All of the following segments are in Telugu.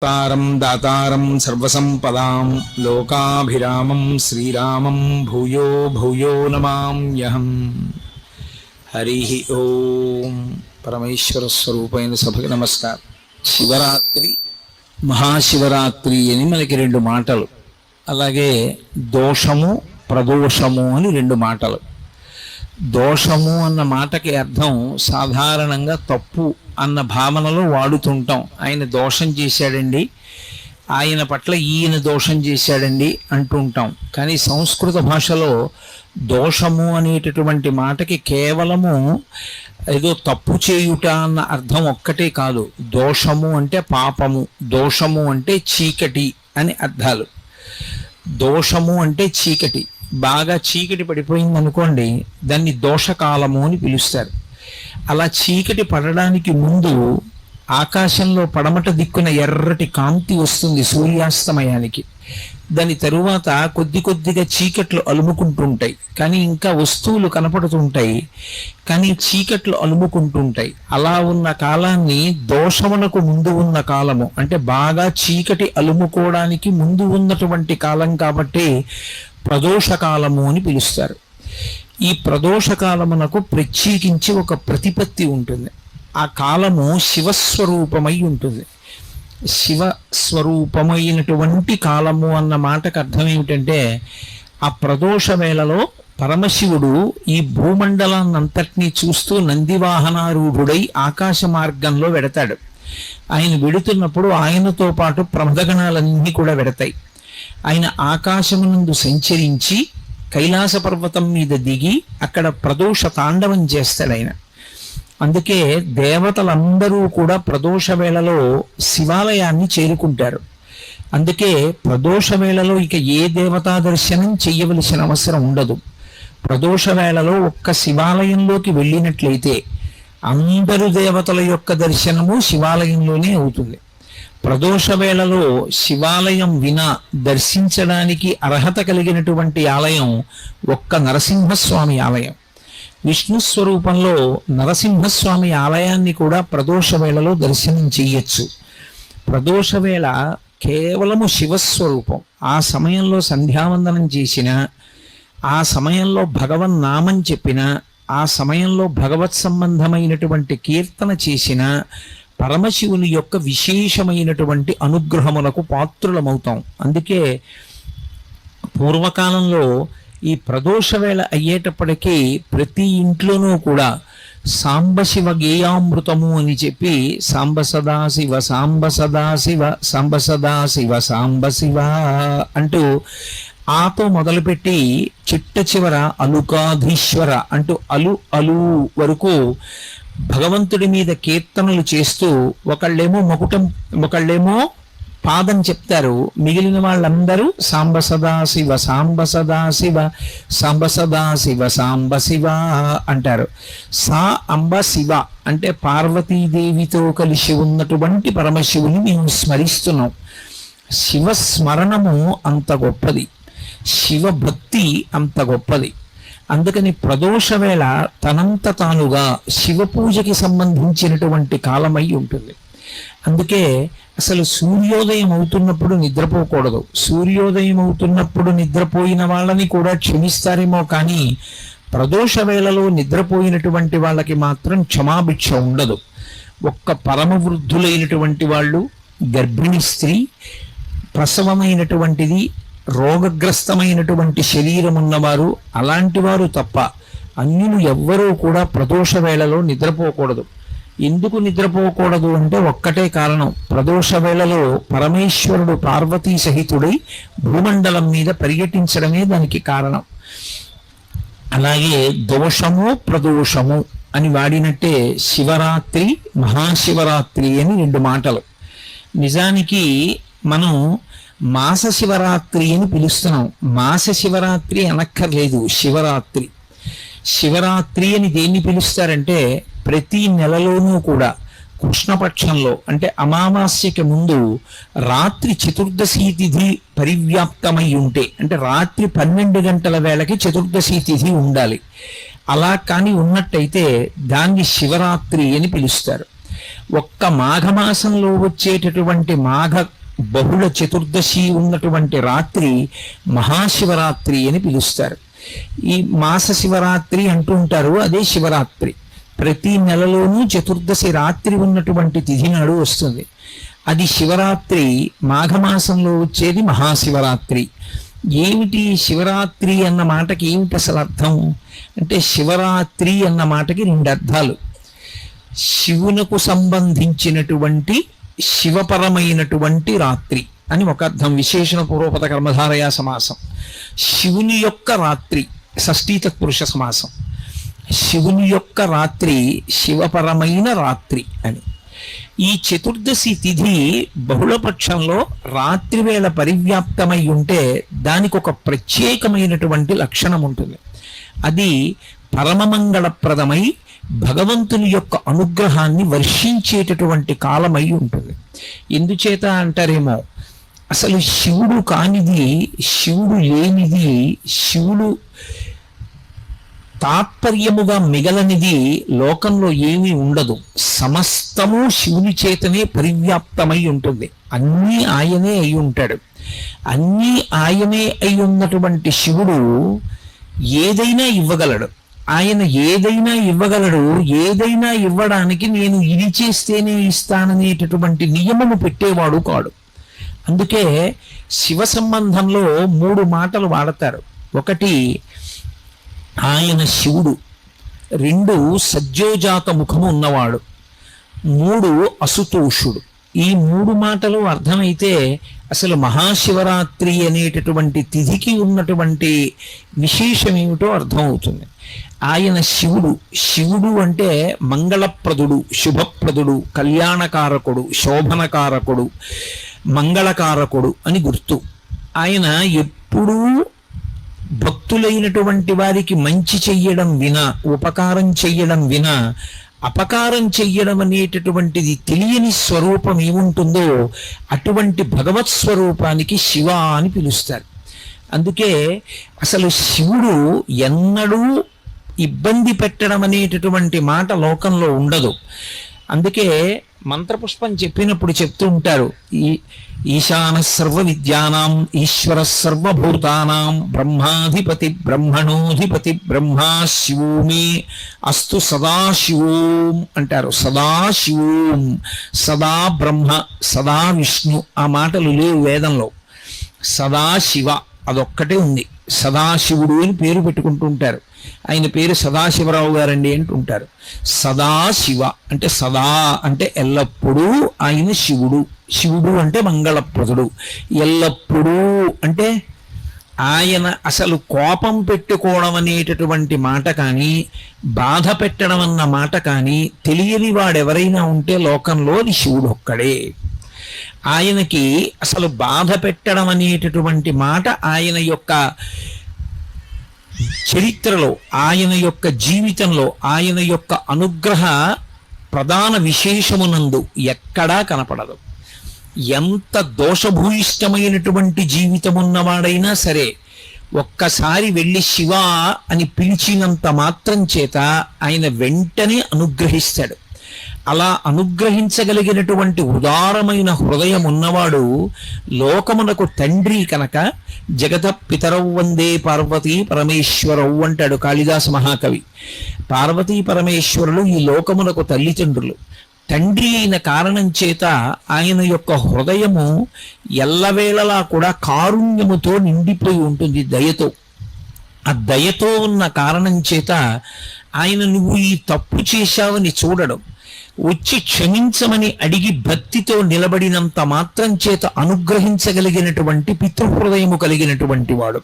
తారం దాతారం సర్వసంపదాం లోకాభిరామం శ్రీరామం భూయో భూయో నమామ్యహం. హరి ఓం. పరమేశ్వర స్వరూపైన సభకి నమస్కారం. శివరాత్రి, మహాశివరాత్రి అని మనకి రెండు మాటలు, అలాగే దోషము ప్రదోషము అని రెండు మాటలు. దోషము అన్న మాటకి అర్థం సాధారణంగా తప్పు అన్న భావనలో వాడుతుంటాం. ఆయన దోషం చేశాడండి, ఆయన పట్ల ఈయన దోషం చేశాడండి అంటుంటాం. కానీ సంస్కృత భాషలో దోషము అనేటటువంటి మాటకి కేవలము ఏదో తప్పు చేయుట అన్న అర్థం ఒక్కటే కాదు. దోషము అంటే పాపము, దోషము అంటే చీకటి అని అర్థాలు. దోషము అంటే చీకటి. బాగా చీకటి పడిపోయింది అనుకోండి, దాన్ని దోషకాలము అని పిలుస్తారు. అలా చీకటి పడడానికి ముందు ఆకాశంలో పడమట దిక్కున ఎర్రటి కాంతి వస్తుంది సూర్యాస్తమయానికి. దాని తరువాత కొద్ది కొద్దిగా చీకట్లు అలుముకుంటుంటాయి, కానీ ఇంకా వస్తువులు కనపడుతుంటాయి, కానీ చీకట్లు అలుముకుంటుంటాయి. అలా ఉన్న కాలాన్ని దోషమునకు ముందు ఉన్న కాలము అంటే బాగా చీకటి అలుముకోవడానికి ముందు ఉన్నటువంటి కాలం కాబట్టి ప్రదోషకాలము అని పిలుస్తారు. ఈ ప్రదోషకాలమునకు ప్రత్యేకించి ఒక ప్రతిపత్తి ఉంటుంది. ఆ కాలము శివస్వరూపమై ఉంటుంది. శివస్వరూపమైనటువంటి కాలము అన్న మాటకు అర్థం ఏమిటంటే, ఆ ప్రదోష వేళలో పరమశివుడు ఈ భూమండలాన్నంతటినీ చూస్తూ నందివాహనారూఢుడై ఆకాశ మార్గంలో వెడతాడు. ఆయన వెడుతున్నప్పుడు ఆయనతో పాటు ప్రమదగణాలన్నీ కూడా వెడతాయి. ఆయన ఆకాశమునందు సంచరించి కైలాస పర్వతం మీద దిగి అక్కడ ప్రదోష తాండవం చేస్తాడు ఆయన. అందుకే దేవతలందరూ కూడా ప్రదోష వేళలో శివాలయాన్ని చేరుకుంటారు. అందుకే ప్రదోష వేళలో ఇక ఏ దేవతా దర్శనం చెయ్యవలసిన అవసరం ఉండదు. ప్రదోష వేళలో ఒక్క శివాలయంలోకి వెళ్ళినట్లయితే అందరు దేవతల యొక్క దర్శనము శివాలయంలోనే అవుతుంది. ప్రదోష వేళలో శివాలయం వినా దర్శించడానికి అర్హత కలిగినటువంటి ఆలయం ఒక్క నరసింహస్వామి ఆలయం. విష్ణు స్వరూపంలో నరసింహస్వామి ఆలయాన్ని కూడా ప్రదోష వేళలో దర్శనం చెయ్యొచ్చు. ప్రదోష వేళ కేవలము శివస్వరూపం. ఆ సమయంలో సంధ్యావందనం చేసిన, ఆ సమయంలో భగవన్నామం చెప్పిన, ఆ సమయంలో భగవత్ సంబంధమైనటువంటి కీర్తన చేసిన పరమశివుని యొక్క విశేషమైనటువంటి అనుగ్రహములకు పాత్రులమవుతాం. అందుకే పూర్వకాలంలో ఈ ప్రదోష వేళ అయ్యేటప్పటికీ ప్రతి ఇంట్లోనూ కూడా సాంబశివ గేయామృతము అని చెప్పి సాంబ సదాశివ సాంబ సదాశివ సాంబ సదాశివ సాంబశివ అంటూ ఆతో మొదలుపెట్టి చిట్ట చివర అలుకాధీశ్వర అంటూ అలు అలు వరకు భగవంతుడి మీద కీర్తనలు చేస్తూ ఒకళ్ళేమో మకుటం, ఒకళ్ళేమో పాదం చెప్తారు. మిగిలిన వాళ్ళందరూ సాంబ సదాశివ సాంబ సదాశివ సాంబ సదాశివ సాంబ శివ అంటారు. సా అంబ శివ అంటే పార్వతీదేవితో కలిసి ఉన్నటువంటి పరమశివుని మేము స్మరిస్తున్నాం. శివస్మరణము అంత గొప్పది, శివభక్తి అంత గొప్పది. అందుకని ప్రదోష వేళ తనంత తానుగా శివ పూజకి సంబంధించినటువంటి కాలమై ఉంటుంది. అందుకే అసలు సూర్యోదయం అవుతున్నప్పుడు నిద్రపోకూడదు. సూర్యోదయం అవుతున్నప్పుడు నిద్రపోయిన వాళ్ళని కూడా క్షమిస్తారేమో, కానీ ప్రదోష వేళలో నిద్రపోయినటువంటి వాళ్ళకి మాత్రం క్షమాభిక్ష ఉండదు. ఒక్క పరమ వృద్ధులైనటువంటి వాళ్ళు, గర్భిణీ స్త్రీ, ప్రసవమైనటువంటిది, రోగగ్రస్తమైనటువంటి శరీరం ఉన్నవారు, అలాంటి వారు తప్ప అన్యులు ఎవ్వరూ కూడా ప్రదోష వేళలో నిద్రపోకూడదు. ఎందుకు నిద్రపోకూడదు అంటే ఒక్కటే కారణం. ప్రదోష వేళలో పరమేశ్వరుడు పార్వతీ సహితుడై భూమండలం మీద పర్యటించడమే దానికి కారణం. అలాగే దోషము ప్రదోషము అని వాడినట్టే శివరాత్రి, మహాశివరాత్రి అని రెండు మాటలు. నిజానికి మనం మాస శివరాత్రి అని పిలుస్తున్నాం. మాస శివరాత్రి అనక్కర్లేదు, శివరాత్రి. శివరాత్రి అని దేన్ని పిలుస్తారంటే, ప్రతి నెలలోనూ కూడా కృష్ణపక్షంలో అంటే అమావాస్యకి ముందు రాత్రి చతుర్దశి తిథి పరివ్యాప్తమై ఉంటే, అంటే రాత్రి 12 గంటల వేళకి చతుర్దశి తిథి ఉండాలి. అలా కానీ ఉన్నట్టయితే దాన్ని శివరాత్రి అని పిలుస్తారు. ఒక్క మాఘమాసంలో వచ్చేటటువంటి మాఘ బహుళ చతుర్దశి ఉన్నటువంటి రాత్రి మహాశివరాత్రి అని పిలుస్తారు. ఈ మాస శివరాత్రి అంటూ ఉంటారు, అదే శివరాత్రి. ప్రతి నెలలోనూ చతుర్దశి రాత్రి ఉన్నటువంటి తిథి నాడు వస్తుంది. అది శివరాత్రి. మాఘమాసంలో వచ్చేది మహాశివరాత్రి. ఏమిటి శివరాత్రి అన్న మాటకి ఏమిటి అసలు అర్థం అంటే, శివరాత్రి అన్న మాటకి రెండు అర్థాలు. శివునకు సంబంధించినటువంటి శివపరమైనటువంటి రాత్రి అని ఒక అర్థం. విశేషణ పూర్వపద కర్మధారయా సమాసం. శివుని యొక్క రాత్రి, షష్ఠీ తత్పురుష సమాసం. శివుని యొక్క రాత్రి శివపరమైన రాత్రి అని. ఈ చతుర్దశి తిథి బహుళపక్షంలో రాత్రి వేళ పరివ్యాప్తమై ఉంటే దానికి ఒక ప్రత్యేకమైనటువంటి లక్షణం ఉంటుంది. అది పరమమంగళప్రదమై భగవంతుని యొక్క అనుగ్రహాన్ని వర్షించేటటువంటి కాలమై ఉంటుంది. ఎందుచేత అంటారేమో, అసలు శివుడు కానిది, శివుడు లేనిది, శివుడు తాత్పర్యముగా మిగలనిది లోకంలో ఏమీ ఉండదు. సమస్తము శివుని చేతనే పరివ్యాప్తమై ఉంటుంది. అన్నీ ఆయనే అయి ఉంటాడు. అన్నీ ఆయనే అయి ఉన్నటువంటి శివుడు ఏదైనా ఇవ్వగలడు. ఆయన ఏదైనా ఇవ్వగలడు. ఏదైనా ఇవ్వడానికి నేను ఇది చేస్తేనే ఇస్తాననేటటువంటి నియమము పెట్టేవాడు కాడు. అందుకే శివ సంబంధంలో 3 మాటలు వాడతారు. ఒకటి ఆయన శివుడు, 2 సజ్జోజాత ముఖము ఉన్నవాడు, 3 అసుతోషుడు. ఈ 3 మాటలు అర్థమైతే అసలు మహాశివరాత్రి అనేటటువంటి తిథికి ఉన్నటువంటి విశేషం ఏమిటో అర్థమవుతుంది. ఆయన శివుడు. శివుడు అంటే మంగళప్రదుడు, శుభప్రదుడు, కళ్యాణకారకుడు, శోభనకారకుడు, మంగళకారకుడు అని గుర్తు. ఆయన ఎప్పుడూ భక్తులైనటువంటి వారికి మంచి చెయ్యడం వినా, ఉపకారం చెయ్యడం వినా, అపకారం చెయ్యడం అనేటటువంటిది తెలియని స్వరూపం ఏముంటుందో అటువంటి భగవత్ స్వరూపానికి శివ అని పిలుస్తారు. అందుకే అసలు శివుడు ఎన్నడూ ఇబ్బంది పెట్టడం అనేటటువంటి మాట లోకంలో ఉండదు. అందుకే మంత్రపుష్పం చెప్పినప్పుడు చెప్తూ ఉంటారు, ఈశాన సర్వ విద్యానాం ఈశ్వర సర్వభూతానాం బ్రహ్మాధిపతి బ్రహ్మణోధిపతి బ్రహ్మా శివోమి అస్తు సదాశివోం అంటారు. సదాశివోం, సదా బ్రహ్మ, సదా విష్ణు. ఆ మాటలు లేవు వేదంలో. సదాశివ అదొక్కటే ఉంది. సదాశివుడు అని పేరు పెట్టుకుంటూ ఉంటారు. ఆయన పేరు సదాశివరావు గారండి అంటుంటారు. సదాశివ అంటే సదా అంటే ఎల్లప్పుడూ ఆయన శివుడు. శివుడు అంటే మంగళప్రదుడు. ఎల్లప్పుడూ అంటే ఆయన అసలు కోపం పెట్టుకోవడం అనేటటువంటి మాట కానీ, బాధ పెట్టడం అన్న మాట కానీ తెలియని వాడెవరైనా ఉంటే లోకంలో అది శివుడు ఒక్కడే. ఆయనకి అసలు బాధ పెట్టడం అనేటటువంటి మాట ఆయన యొక్క చరిత్రలో, ఆయన యొక్క జీవితంలో, ఆయన యొక్క అనుగ్రహ ప్రధాన విశేషమునందు ఎక్కడా కనపడదు. ఎంత దోషభూయిష్టమైనటువంటి జీవితం ఉన్నవాడైనా సరే ఒక్కసారి వెళ్ళి శివ అని పిలిచినంత మాత్రం చేత ఆయన వెంటనే అనుగ్రహిస్తాడు. అలా అనుగ్రహించగలిగినటువంటి ఉదారమైన హృదయం ఉన్నవాడు లోకమునకు తండ్రి కనుక జగత పితరవు వందే పార్వతీ పరమేశ్వరవు అంటాడు కాళిదాస మహాకవి. పార్వతీ పరమేశ్వరులు ఈ లోకమునకు తల్లిదండ్రులు. తండ్రి అయిన కారణం చేత ఆయన యొక్క హృదయము ఎల్లవేళలా కూడా కారుణ్యముతో నిండిపోయి ఉంటుంది, దయతో. ఆ దయతో ఉన్న కారణం చేత ఆయన నువ్వు ఈ తప్పు చేశావని చూడడం, వచ్చి క్షమించమని అడిగి భక్తితో నిలబడినంత మాత్రం చేత అనుగ్రహించగలిగినటువంటి పితృహృదయము కలిగినటువంటి వాడు.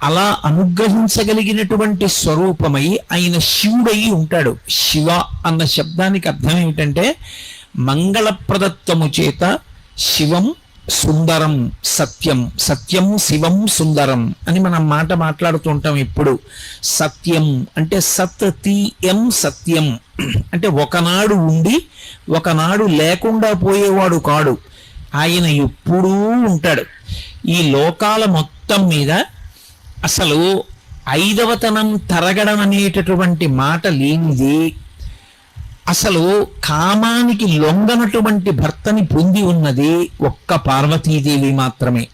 అలా అనుగ్రహించగలిగినటువంటి స్వరూపమై ఆయన శివుడై ఉంటాడు. శివ అన్న శబ్దానికి అర్థం ఏమిటంటే మంగళప్రదత్వము చేత శివం సుందరం సత్యం, సత్యం శివం సుందరం అని మనం మాట మాట్లాడుతూ ఉంటాం ఎప్పుడు. సత్యం అంటే సత్యం, సత్యం అంటే ఒకనాడు ఉండి ఒకనాడు లేకుండా పోయేవాడు కాడు. ఆయన ఎప్పుడూ ఉంటాడు. ఈ లోకాల మొత్తం మీద అసలు 5వతనం తరగడం అనేటటువంటి మాట లేనిది, అసలు కామానికి లొంగనటువంటి భర్తని పొంది ఉన్నది ఒక్క పార్వతీదేవి మాత్రమే.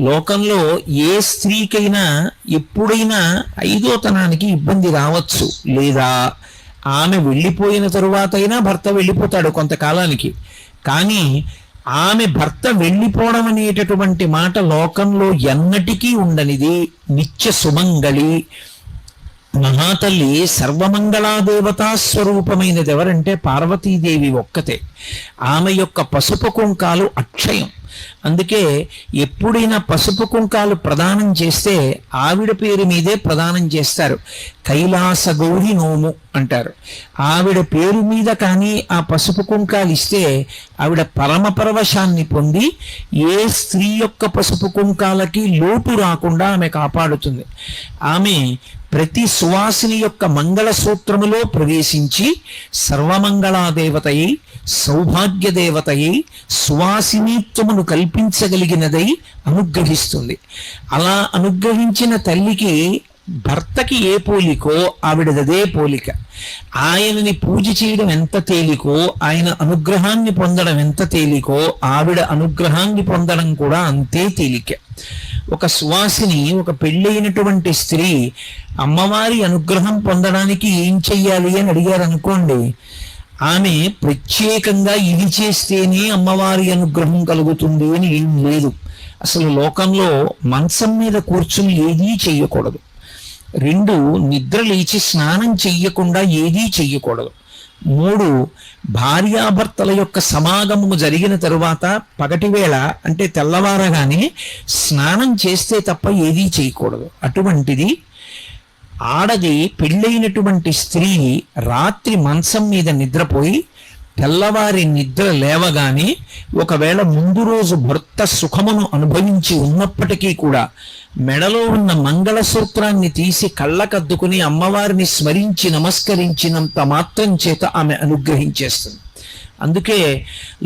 లోకంలో ఏ స్త్రీకైనా ఎప్పుడైనా ఐదోతనానికి ఇబ్బంది రావచ్చు, లేదా ఆమె వెళ్ళిపోయిన తరువాత అయినా భర్త వెళ్ళిపోతాడు కొంతకాలానికి. కానీ ఆమె భర్త వెళ్ళిపోవడం అనేటటువంటి మాట లోకంలో ఎన్నటికీ ఉండనిది. నిత్య సుమంగళి మహాతల్లి సర్వమంగళాదేవతా స్వరూపమైనది ఎవరంటే పార్వతీదేవి ఒక్కతే. ఆమె యొక్క పసుపు కుంకాలు అక్షయం. అందుకే ఎప్పుడైనా పసుపు కుంకాలు ప్రదానం చేస్తే ఆవిడ పేరు మీదే ప్రదానం చేస్తారు. కైలాస గౌరి నోము అంటారు. ఆవిడ పేరు మీద కానీ ఆ పసుపు కుంకాలు ఇస్తే ఆవిడ పరమ పరవశాన్ని పొంది ఏ స్త్రీ యొక్క పసుపు కుంకాలకి లోటు రాకుండా ఆమె కాపాడుతుంది. ఆమె ప్రతి సువాసిని యొక్క మంగళ సూత్రములో ప్రవేశించి సర్వమంగళాదేవతయి, సౌభాగ్యదేవతయి, సువాసినీత్వమును కల్పించగలిగినదై అనుగ్రహిస్తుంది. అలా అనుగ్రహించిన తల్లికి భర్తకి ఏ పోలికో ఆవిడదే పోలిక. ఆయనని పూజ చేయడం ఎంత తేలికో, ఆయన అనుగ్రహాన్ని పొందడం ఎంత తేలికో, ఆవిడ అనుగ్రహాన్ని పొందడం కూడా అంతే తేలిక. ఒక సువాసిని, ఒక పెళ్ళైనటువంటి స్త్రీ అమ్మవారి అనుగ్రహం పొందడానికి ఏం చెయ్యాలి అని అడిగారు అనుకోండి, ఆమె ప్రత్యేకంగా ఇది చేస్తేనే అమ్మవారి అనుగ్రహం కలుగుతుంది అని ఏం లేదు. అసలు లోకంలో మంచం మీద కూర్చుని ఏదీ చెయ్యకూడదు. 2, నిద్ర లేచి స్నానం చెయ్యకుండా ఏదీ చెయ్యకూడదు. 3, భార్యాభర్తల యొక్క సమాగమము జరిగిన తరువాత పగటివేళ అంటే తెల్లవారగానే స్నానం చేస్తే తప్ప ఏదీ చేయకూడదు. అటువంటిది ఆడది పెళ్ళైనటువంటి స్త్రీ రాత్రి మంచం మీద నిద్రపోయి తెల్లవారి నిద్ర లేవగానే ఒకవేళ ముందు రోజు భర్త సుఖమును అనుభవించి ఉన్నప్పటికీ కూడా మెడలో ఉన్న మంగళసూత్రాన్ని తీసి కళ్ళకద్దుకుని అమ్మవారిని స్మరించి నమస్కరించినంత మాత్రం చేత ఆమె అనుగ్రహించేస్తుంది. అందుకే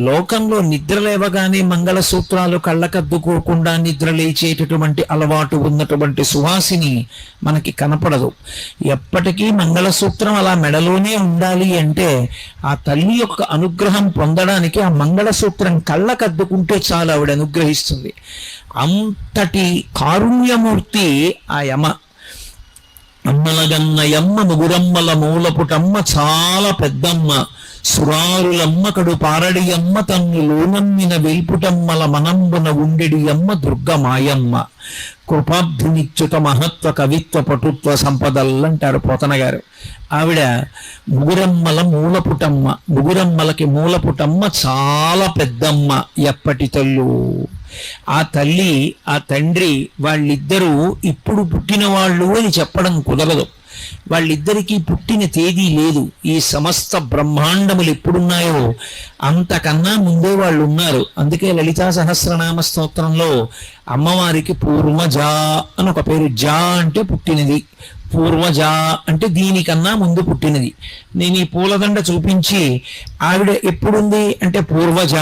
లోకంలో నిద్ర లేవగానే మంగళసూత్రాలు కళ్ళకద్దుకోకుండా నిద్ర లేచేటటువంటి అలవాటు ఉన్నటువంటి సువాసిని మనకి కనపడదు. ఎప్పటికీ మంగళసూత్రం అలా మెడలోనే ఉండాలి అంటే ఆ తల్లి యొక్క అనుగ్రహం పొందడానికి ఆ మంగళసూత్రం కళ్ళకద్దుకుంటే చాలు, ఆవిడ అనుగ్రహిస్తుంది. అంతటి కారుణ్యమూర్తి ఆ యమ. అమ్మలగన్నయమ్మ ముగురమ్మల మూలపుటమ్మ చాలా పెద్దమ్మ, సురారులమ్మ కడు పారడి అమ్మ తన్ను లోనమ్మిన వెల్పుటమ్మల మనంబున ఉండెడి అమ్మ దుర్గమాయమ్మ. కృపాబ్ధినిచ్యుత మహత్వ కవిత్వ పటుత్వ సంపదలంటారు పోతన గారు. ఆవిడ ముగురమ్మల మూలపుటమ్మ, ముగురమ్మలకి మూలపుటమ్మ, చాలా పెద్దమ్మ. ఎప్పటి తల్లు ఆ తల్లి ఆ తండ్రి వాళ్ళిద్దరూ ఇప్పుడు పుట్టిన వాళ్ళు అని చెప్పడం కుదరదు. వాళ్ళిద్దరికీ పుట్టిన తేదీ లేదు. ఈ సమస్త బ్రహ్మాండములు ఎప్పుడున్నాయో అంతకన్నా ముందే వాళ్ళు ఉన్నారు. అందుకే లలితా సహస్రనామ స్తోత్రంలో అమ్మవారికి పూర్వజ అని ఒక పేరు. జా అంటే పుట్టినది, పూర్వజ అంటే దీనికన్నా ముందు పుట్టినది. నేను ఈ పూలదండ చూపించి ఆవిడ ఎప్పుడుంది అంటే పూర్వజ,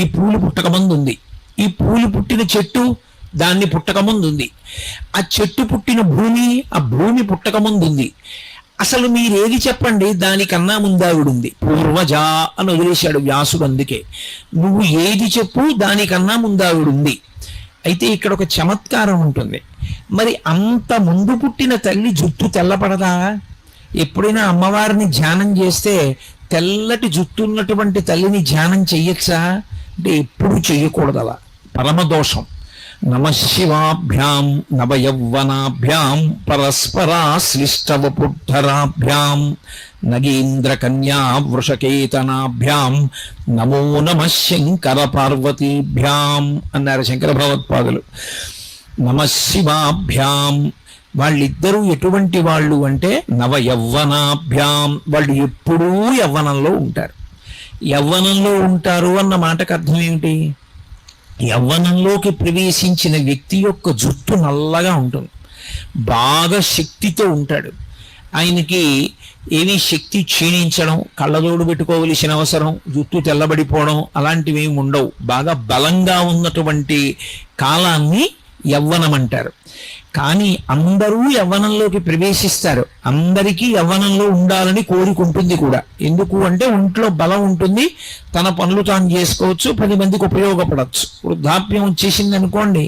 ఈ పూలు పుట్టకముందు ఉంది. ఈ పూలు పుట్టిన చెట్టు దాన్ని పుట్టకముందు ఉంది. ఆ చెట్టు పుట్టిన భూమి ఆ భూమి పుట్టకముందు ఉంది. అసలు మీరేది చెప్పండి, దానికన్నా ముందావిడుంది. పూర్వజ అని వదిలేశాడు వ్యాసుడు. అందుకే నువ్వు ఏది చెప్పు దానికన్నా ముందావిడుంది. అయితే ఇక్కడ ఒక చమత్కారం ఉంటుంది. మరి అంత ముందు పుట్టిన తల్లి జుట్టు తెల్లపడదా? ఎప్పుడైనా అమ్మవారిని ధ్యానం చేస్తే తెల్లటి జుట్టు ఉన్నటువంటి తల్లిని ధ్యానం చెయ్యొచ్చా అంటే ఎప్పుడు చెయ్యకూడదు. అలా పరమదోషం. నమశివాభ్యాం నవయౌవనాభ్యాం పరస్పరాశ్లిష్టవపుద్ధరాభ్యాం నగేంద్ర కన్యా వృషకేతనాభ్యాం నమో నమః శంకర పార్వతీభ్యాం అన్నారు శంకర భగవత్పాదులు. నమశివాభ్యాం వాళ్ళిద్దరూ ఎటువంటి వాళ్ళు అంటే నవయౌవనాభ్యాం, వాళ్ళు ఎప్పుడూ యవ్వనంలో ఉంటారు. యవ్వనంలో ఉంటారు అన్న మాటకు అర్థం ఏమిటి? యవ్వనంలోకి ప్రవేశించిన వ్యక్తి యొక్క జుట్టు నల్లగా ఉంటుంది, బాగా శక్తితో ఉంటాడు. ఆయనకి ఏమీ శక్తి క్షీణించడం, కళ్ళజోడు పెట్టుకోవలసిన అవసరం, జుట్టు తెల్లబడిపోవడం అలాంటివి ఏమి ఉండవు. బాగా బలంగా ఉన్నటువంటి కాలాన్ని యవ్వనం అంటారు. కానీ అందరూ యవ్వనంలోకి ప్రవేశిస్తారు, అందరికీ యవ్వనంలో ఉండాలని కోరుకుంటుంది కూడా. ఎందుకు అంటే ఒంట్లో బలం ఉంటుంది, తన పనులు తాను చేసుకోవచ్చు, 10 మందికి ఉపయోగపడవచ్చు. వృద్ధాప్యం వచ్చేసింది అనుకోండి,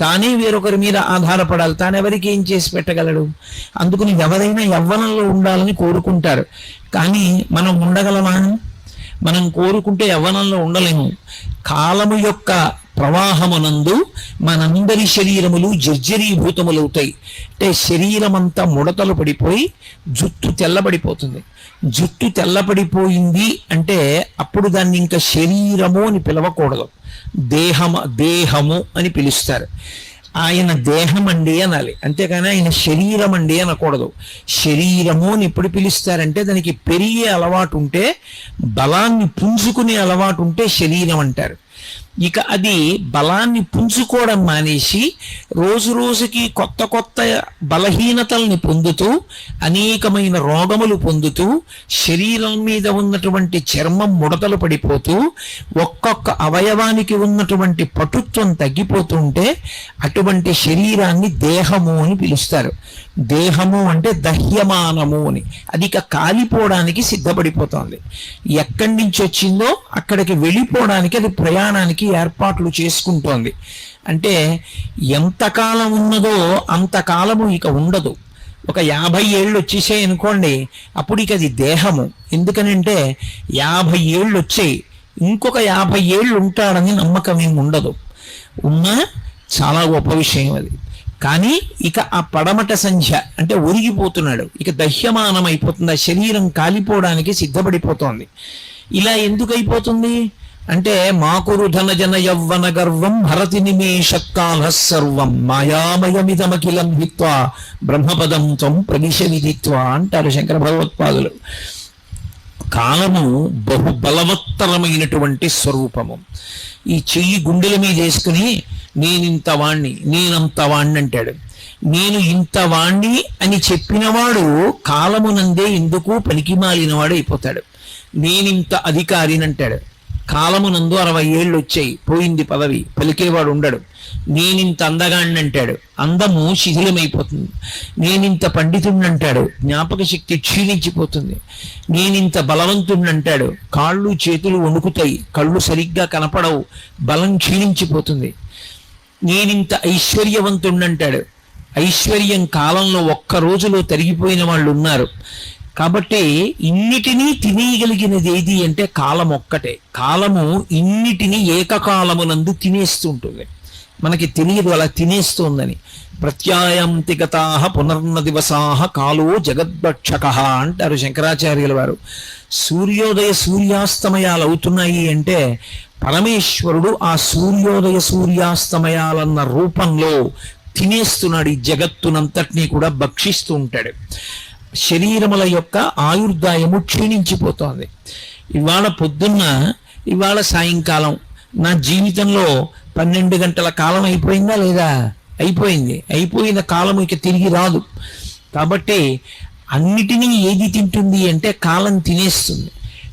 తానే వేరొకరి మీద ఆధారపడాలి, తానెవరికి ఏం చేసి పెట్టగలడు. అందుకని ఎవరైనా యవ్వనంలో ఉండాలని కోరుకుంటారు. కానీ మనం ఉండగలమా? మనం కోరుకుంటే యవ్వనంలో ఉండలేము. కాలము యొక్క ప్రవాహమునందు మనందరి శరీరములు జర్జరీభూతములవుతాయి. అంటే శరీరం అంతా ముడతలు పడిపోయి జుట్టు తెల్లబడిపోతుంది. జుట్టు తెల్లబడిపోయింది అంటే అప్పుడు దాన్ని ఇంకా శరీరము అని పిలవకూడదు, దేహము అని పిలుస్తారు. ఆయన దేహం అండి అనాలి, అంతేకాని ఆయన శరీరం అండి అనకూడదు. శరీరము అని ఎప్పుడు పిలుస్తారంటే దానికి పెరిగే అలవాటు ఉంటే, బలాన్ని పుంజుకునే అలవాటు ఉంటే శరీరం అంటారు. ఇక అది బలాన్ని పుంజుకోవడం మానేసి రోజు రోజుకి కొత్త కొత్త బలహీనతల్ని పొందుతూ అనేకమైన రోగములు పొందుతూ శరీరం మీద ఉన్నటువంటి చర్మం ముడతలు పడిపోతూ ఒక్కొక్క అవయవానికి ఉన్నటువంటి పటుత్వం తగ్గిపోతుంటే అటువంటి శరీరాన్ని దేహము అని పిలుస్తారు. దేహము అంటే దహ్యమానము అని, అది ఇక కాలిపోవడానికి సిద్ధపడిపోతుంది. ఎక్కడి నుంచి వచ్చిందో అక్కడికి వెళ్ళిపోవడానికి అది ప్రయాణానికి ఏర్పాట్లు చేసుకుంటోంది. అంటే ఎంతకాలం ఉన్నదో అంతకాలము ఇక ఉండదు. ఒక 50 ఏళ్ళు వచ్చేసాయి అనుకోండి, అప్పుడు ఇక అది దేహము. ఎందుకనంటే 50 ఏళ్ళు వచ్చాయి, ఇంకొక 50 ఏళ్ళు ఉంటాడని నమ్మకం ఏమి ఉండదు. ఉన్నా చాలా గొప్ప విషయం అది. కానీ ఇక ఆ పడమట సంధ్య అంటే ఒరిగిపోతున్నాడు, ఇక దహ్యమానం అయిపోతుంది, ఆ శరీరం కాలిపోవడానికి సిద్ధపడిపోతోంది. ఇలా ఎందుకు అయిపోతుంది అంటే మాకురు ధన జన యవ్వన గర్వం హరతి నిమేషకాల సర్వం మాయామయమిదమఖిలం హిత్వా బ్రహ్మపదం త్వం ప్రవిశ విదిత్వా అంటారు శంకర భగవత్పాదులు. కాలము బహు బలవత్తరమైనటువంటి స్వరూపము. ఈ చెయ్యి గుండెల మీద వేసుకుని నేనింత వాణ్ణి నేనంత వాణ్ణి అంటాడు. నేను ఇంత వాణ్ణి అని చెప్పినవాడు కాలమునందే ఎందుకు పనికిమాలినవాడు అయిపోతాడు. నేనింత అధికారిని అంటాడు, కాలమునందు 60 ఏళ్ళు వచ్చాయి, పోయింది పదవి, పలికేవాడు ఉండడు. నేనింత అందగాణ్ణి అంటాడు, అందము శిథిలమైపోతుంది. నేనింత పండితుడిని అంటాడు, జ్ఞాపక శక్తి క్షీణించిపోతుంది. నేనింత బలవంతుడిని అంటాడు, కాళ్ళు చేతులు వణుకుతాయి, కళ్ళు సరిగ్గా కనపడవు, బలం క్షీణించిపోతుంది. నేనింత ఐశ్వర్యవంతుడిని అంటాడు, ఐశ్వర్యం కాలంలో ఒక్క రోజులో తరిగిపోయిన వాళ్ళు ఉన్నారు. కాబట్టి ఇన్నిటినీ తినేయగలిగినది ఏది అంటే కాలం ఒక్కటే. కాలము ఇన్నిటినీ ఏకకాలమునందు తినేస్తుంటుంది, మనకి తెలియదు అలా తినేస్తోందని. ప్రత్యాయాంతి గతాః పునర్న దివసాః కాలో జగద్భక్షక అంటారు శంకరాచార్యుల వారు. సూర్యోదయ సూర్యాస్తమయాలు అవుతున్నాయి అంటే పరమేశ్వరుడు ఆ సూర్యోదయ సూర్యాస్తమయాలన్న రూపంలో తినేస్తున్నాడు, ఈ జగత్తునంతటినీ కూడా భక్షిస్తూ ఉంటాడు. శరీరముల యొక్క ఆయుర్దాయము క్షీణించిపోతోంది. ఇవాళ పొద్దున్న, ఇవాళ సాయంకాలం, నా జీవితంలో 12 గంటల కాలం అయిపోయిందా లేదా? అయిపోయింది. అయిపోయిన కాలం ఇక తిరిగి రాదు. కాబట్టి అన్నిటినీ ఏది తింటుంది అంటే కాలం తినేస్తుంది.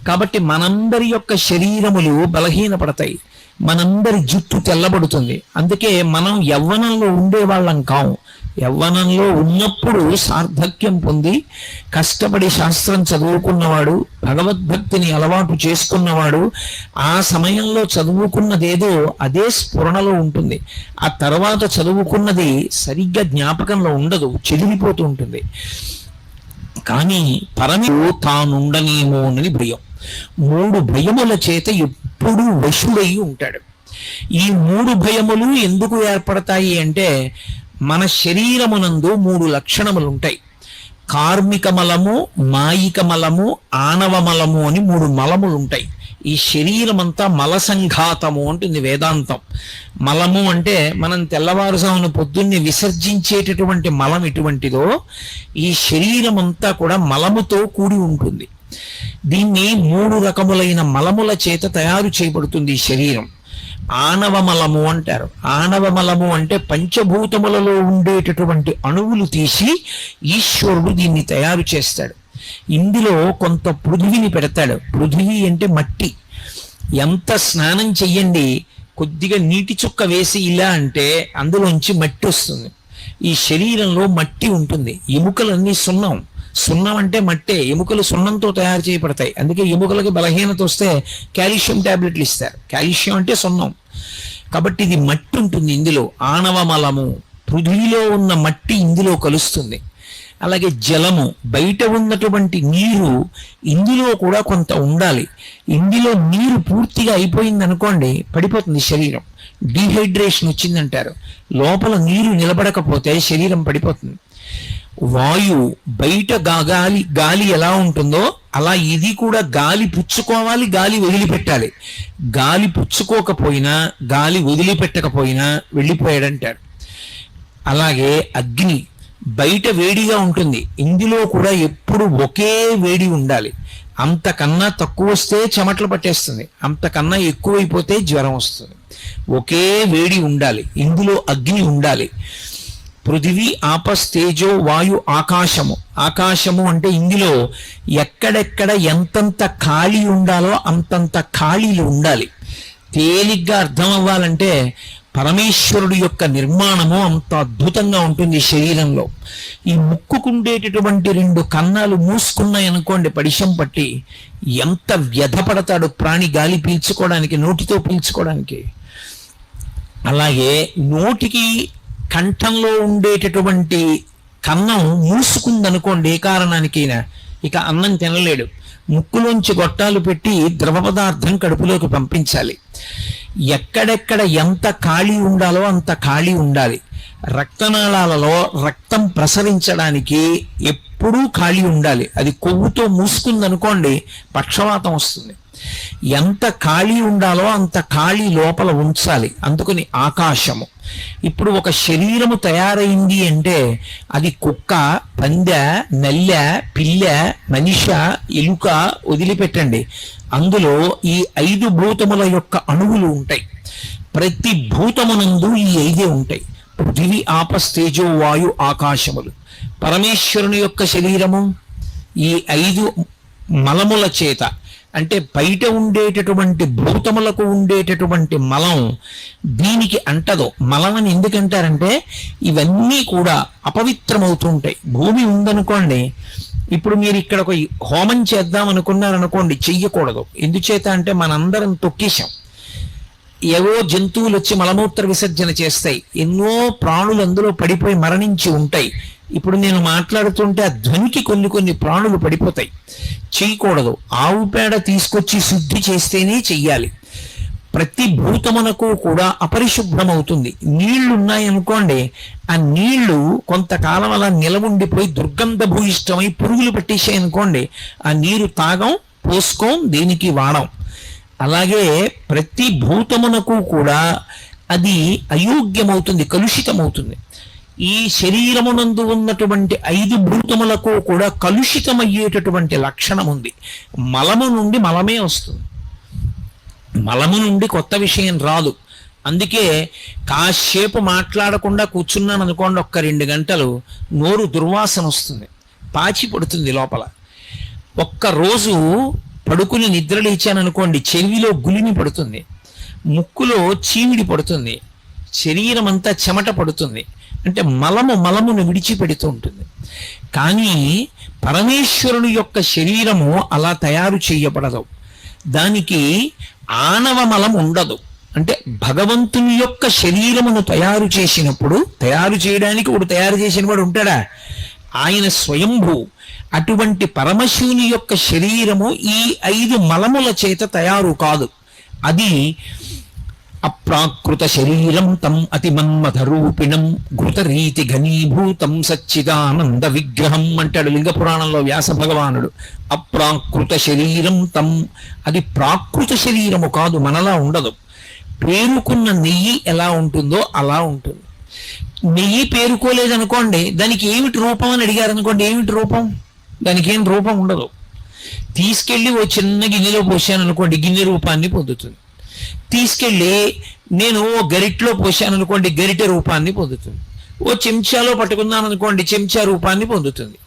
కాబట్టి మనందరి యొక్క శరీరములు బలహీనపడతాయి, మనందరి జుట్టు తెల్లబడుతుంది. అందుకే మనం యవ్వనంలో ఉండేవాళ్ళం కాము. యవ్వనంలో ఉన్నప్పుడు సార్థక్యం పొంది కష్టపడి శాస్త్రం చదువుకున్నవాడు, భగవద్భక్తిని అలవాటు చేసుకున్నవాడు ఆ సమయంలో చదువుకున్నదేదో అదే స్ఫురణలో ఉంటుంది. ఆ తర్వాత చదువుకున్నది సరిగ్గా జ్ఞాపకంలో ఉండదు, చెదిరిపోతూ ఉంటుంది. కానీ పరమేశ్వరుడు తానుండనేమో అని భయం. 3 భయముల చేత ఎప్పుడూ వశుడై ఉంటాడు. ఈ 3 భయములు ఎందుకు ఏర్పడతాయి అంటే మన శరీరమునందు 3 లక్షణములు ఉంటాయి. కార్మిక మలము, మాయిక మలము, ఆనవ మలము అని 3 మలములు ఉంటాయి. ఈ శరీరం అంతా మలసంఘాతము అంటుంది వేదాంతం. మలము అంటే మనం తెల్లవారుజామున పొద్దున్నే విసర్జించేటటువంటి మలం ఎటువంటిదో ఈ శరీరం అంతా కూడా మలముతో కూడి ఉంటుంది. దీన్ని 3 రకములైన మలముల చేత తయారు చేయబడుతుంది ఈ శరీరం. ఆనవమలము అంటారు. ఆనవమలము అంటే పంచభూతములలో ఉండేటటువంటి అణువులు తీసి ఈశ్వరుడు దీన్ని తయారు చేస్తాడు. ఇందులో కొంత పృథివిని పెడతాడు. పృథివీ అంటే మట్టి. ఎంత స్నానం చెయ్యండి కొద్దిగా నీటి చుక్క వేసి ఇలా అంటే అందులోంచి మట్టి వస్తుంది. ఈ శరీరంలో మట్టి ఉంటుంది. ఎముకలన్నీ సున్నం. సున్నం అంటే మట్టే. ఎముకలు సున్నంతో తయారు చేయబడతాయి. అందుకే ఎముకలకి బలహీనత వస్తే కాల్షియం టాబ్లెట్లు ఇస్తారు. కాల్షియం అంటే సున్నం. కాబట్టి ఇది మట్టి ఉంటుంది ఇందులో. ఆనవ మలము, పృథ్వీలో ఉన్న మట్టి ఇందులో కలుస్తుంది. అలాగే జలము, బయట ఉన్నటువంటి నీరు ఇందులో కూడా కొంత ఉండాలి. ఇందులో నీరు పూర్తిగా అయిపోయింది అనుకోండి, పడిపోతుంది శరీరం. డీహైడ్రేషన్ వచ్చిందంటారు. లోపల నీరు నిలబడకపోతే శరీరం పడిపోతుంది. వాయువు, బయట గాలి ఎలా ఉంటుందో అలా ఇది కూడా గాలి పుచ్చుకోవాలి, గాలి వదిలిపెట్టాలి. గాలి పుచ్చుకోకపోయినా, గాలి వదిలిపెట్టకపోయినా వెళ్ళిపోయాడంటారు. అలాగే అగ్ని, బయట వేడిగా ఉంటుంది, ఇందులో కూడా ఎప్పుడు ఒకే వేడి ఉండాలి. అంతకన్నా తక్కువ వస్తే చెమటలు పట్టేస్తుంది, అంతకన్నా ఎక్కువైపోతే జ్వరం వస్తుంది. ఒకే వేడి ఉండాలి, ఇందులో అగ్ని ఉండాలి. పృథివీ, ఆపస్, తేజో, వాయు, ఆకాశము. ఆకాశము అంటే ఇందులో ఎక్కడెక్కడ ఎంతంత ఖాళీ ఉండాలో అంతంత ఖాళీలు ఉండాలి. తేలిగ్గా అర్థం అవ్వాలంటే పరమేశ్వరుడు యొక్క నిర్మాణము అంత అద్భుతంగా ఉంటుంది శరీరంలో. ఈ ముక్కుకుండేటటువంటి 2 కన్నాలు మూసుకున్నాయి అనుకోండి, పడిశం పట్టి ఎంత వ్యధపడతాడు ప్రాణి గాలి పీల్చుకోవడానికి, నోటితో పీల్చుకోవడానికి. అలాగే నోటికి కంఠంలో ఉండేటటువంటి కన్నం మూసుకుందనుకోండి, ఏ కారణానికైనా ఇక అన్నం తినలేడు. ముక్కులోంచి గొట్టాలు పెట్టి ద్రవ పదార్థం కడుపులోకి పంపించాలి. ఎక్కడెక్కడ ఎంత ఖాళీ ఉండాలో అంత ఖాళీ ఉండాలి. రక్తనాళాలలో రక్తం ప్రసరించడానికి ఎప్పుడూ ఖాళీ ఉండాలి. అది కొవ్వుతో మూసుకుందనుకోండి, పక్షవాతం వస్తుంది. ఎంత ఖాళీ ఉండాలో అంత ఖాళీ లోపల ఉంచాలి. అందుకని ఆకాశము. ఇప్పుడు ఒక శరీరము తయారైంది అంటే అది కుక్క, పందె, నల్లె, పిల్ల, మనిష, ఎలుక వదిలిపెట్టండి, అందులో ఈ 5 భూతముల యొక్క అణువులు ఉంటాయి. ప్రతి భూతమునందు ఈ 5 ఉంటాయి. పృథివీ, ఆపస్, తేజో, వాయు, ఆకాశములు. పరమేశ్వరుని యొక్క శరీరము ఈ 5 మలముల చేత, అంటే బయట ఉండేటటువంటి భూతములకు ఉండేటటువంటి మలం దీనికి అంటదో. మలం అని ఎందుకంటారంటే ఇవన్నీ కూడా అపవిత్రమవుతుంటాయి. భూమి ఉందనుకోండి, ఇప్పుడు మీరు ఇక్కడ ఒక హోమం చేద్దాం అనుకున్నారనుకోండి, చెయ్యకూడదు. ఎందుచేత అంటే మనందరం తొక్కేశాం. ఏవో జంతువులు వచ్చి మలమూత్ర విసర్జన చేస్తాయి, ఎన్నో ప్రాణులు అందులో పడిపోయి మరణించి ఉంటాయి. ఇప్పుడు నేను మాట్లాడుతుంటే ఆ ధ్వనికి కొన్ని ప్రాణులు పడిపోతాయి. చేయకూడదు. ఆవు పేడ తీసుకొచ్చి శుద్ధి చేస్తేనే చెయ్యాలి. ప్రతి భూతమునకు కూడా అపరిశుభ్రమవుతుంది. నీళ్లు ఉన్నాయనుకోండి, ఆ నీళ్లు కొంతకాలం అలా నిలవుండిపోయి దుర్గంధ భూయిష్టమై పురుగులు పట్టేసాయి అనుకోండి, ఆ నీరు తాగం, పోసుకోం, దేనికి వాడం. అలాగే ప్రతి భూతమునకు కూడా అది అయోగ్యమవుతుంది, కలుషితమవుతుంది. ఈ శరీరమునందు ఉన్నటువంటి 5 భూతములకు కూడా కలుషితమయ్యేటటువంటి లక్షణం ఉంది. మలము నుండి మలమే వస్తుంది, మలము నుండి కొత్త విషయం రాదు. అందుకే కాసేపు మాట్లాడకుండా కూర్చున్నాను అనుకోండి, ఒక్క 2 గంటలు నోరు దుర్వాసన వస్తుంది, పాచి పడుతుంది లోపల. ఒక్కరోజు పడుకుని నిద్ర లేచాననుకోండి, చెవిలో గులిమి పడుతుంది, ముక్కులో చీమిడి పడుతుంది, శరీరం అంతా చెమట పడుతుంది. అంటే మలమును విడిచిపెడుతూ ఉంటుంది. కానీ పరమేశ్వరుని యొక్క శరీరము అలా తయారు చేయబడదు. దానికి ఆనవ మలం ఉండదు. అంటే భగవంతుని యొక్క శరీరమును తయారు చేసినప్పుడు, తయారు చేయడానికి ఒకడు తయారు చేసిన వాడు ఉంటాడా? ఆయన స్వయంభూ. అటువంటి పరమశివుని యొక్క శరీరము ఈ 5 మలముల చేత తయారు కాదు. అది అప్రాకృత శరీరం తం అతిమన్మథరూపిణం ఘృతరీతి ఘనీభూతం సచ్చిదానంద విగ్రహం అంటాడు లింగ పురాణంలో వ్యాస భగవానుడు. అప్రాకృత శరీరం తం, అది ప్రాకృత శరీరము కాదు, మనలా ఉండదు. పేరుకున్న నెయ్యి ఎలా ఉంటుందో అలా ఉంటుంది. నెయ్యి పేరుకోలేదనుకోండి, దానికి ఏమిటి రూపం అని అడిగారు అనుకోండి, ఏమిటి రూపం? దానికి ఏం రూపం ఉండదు. తీసుకెళ్ళి ఓ చిన్న గిన్నెలో పోసాను అనుకోండి, గిన్నె రూపాన్ని పొందుతుంది. తీసుకెళ్ళి నేను ఓ గరిటలో పోసాను అనుకోండి, గరిటె రూపాన్ని పొందుతుంది. ఓ చెంచాలో పట్టుకున్నాను అనుకోండి, చెంచా రూపాన్ని పొందుతుంది.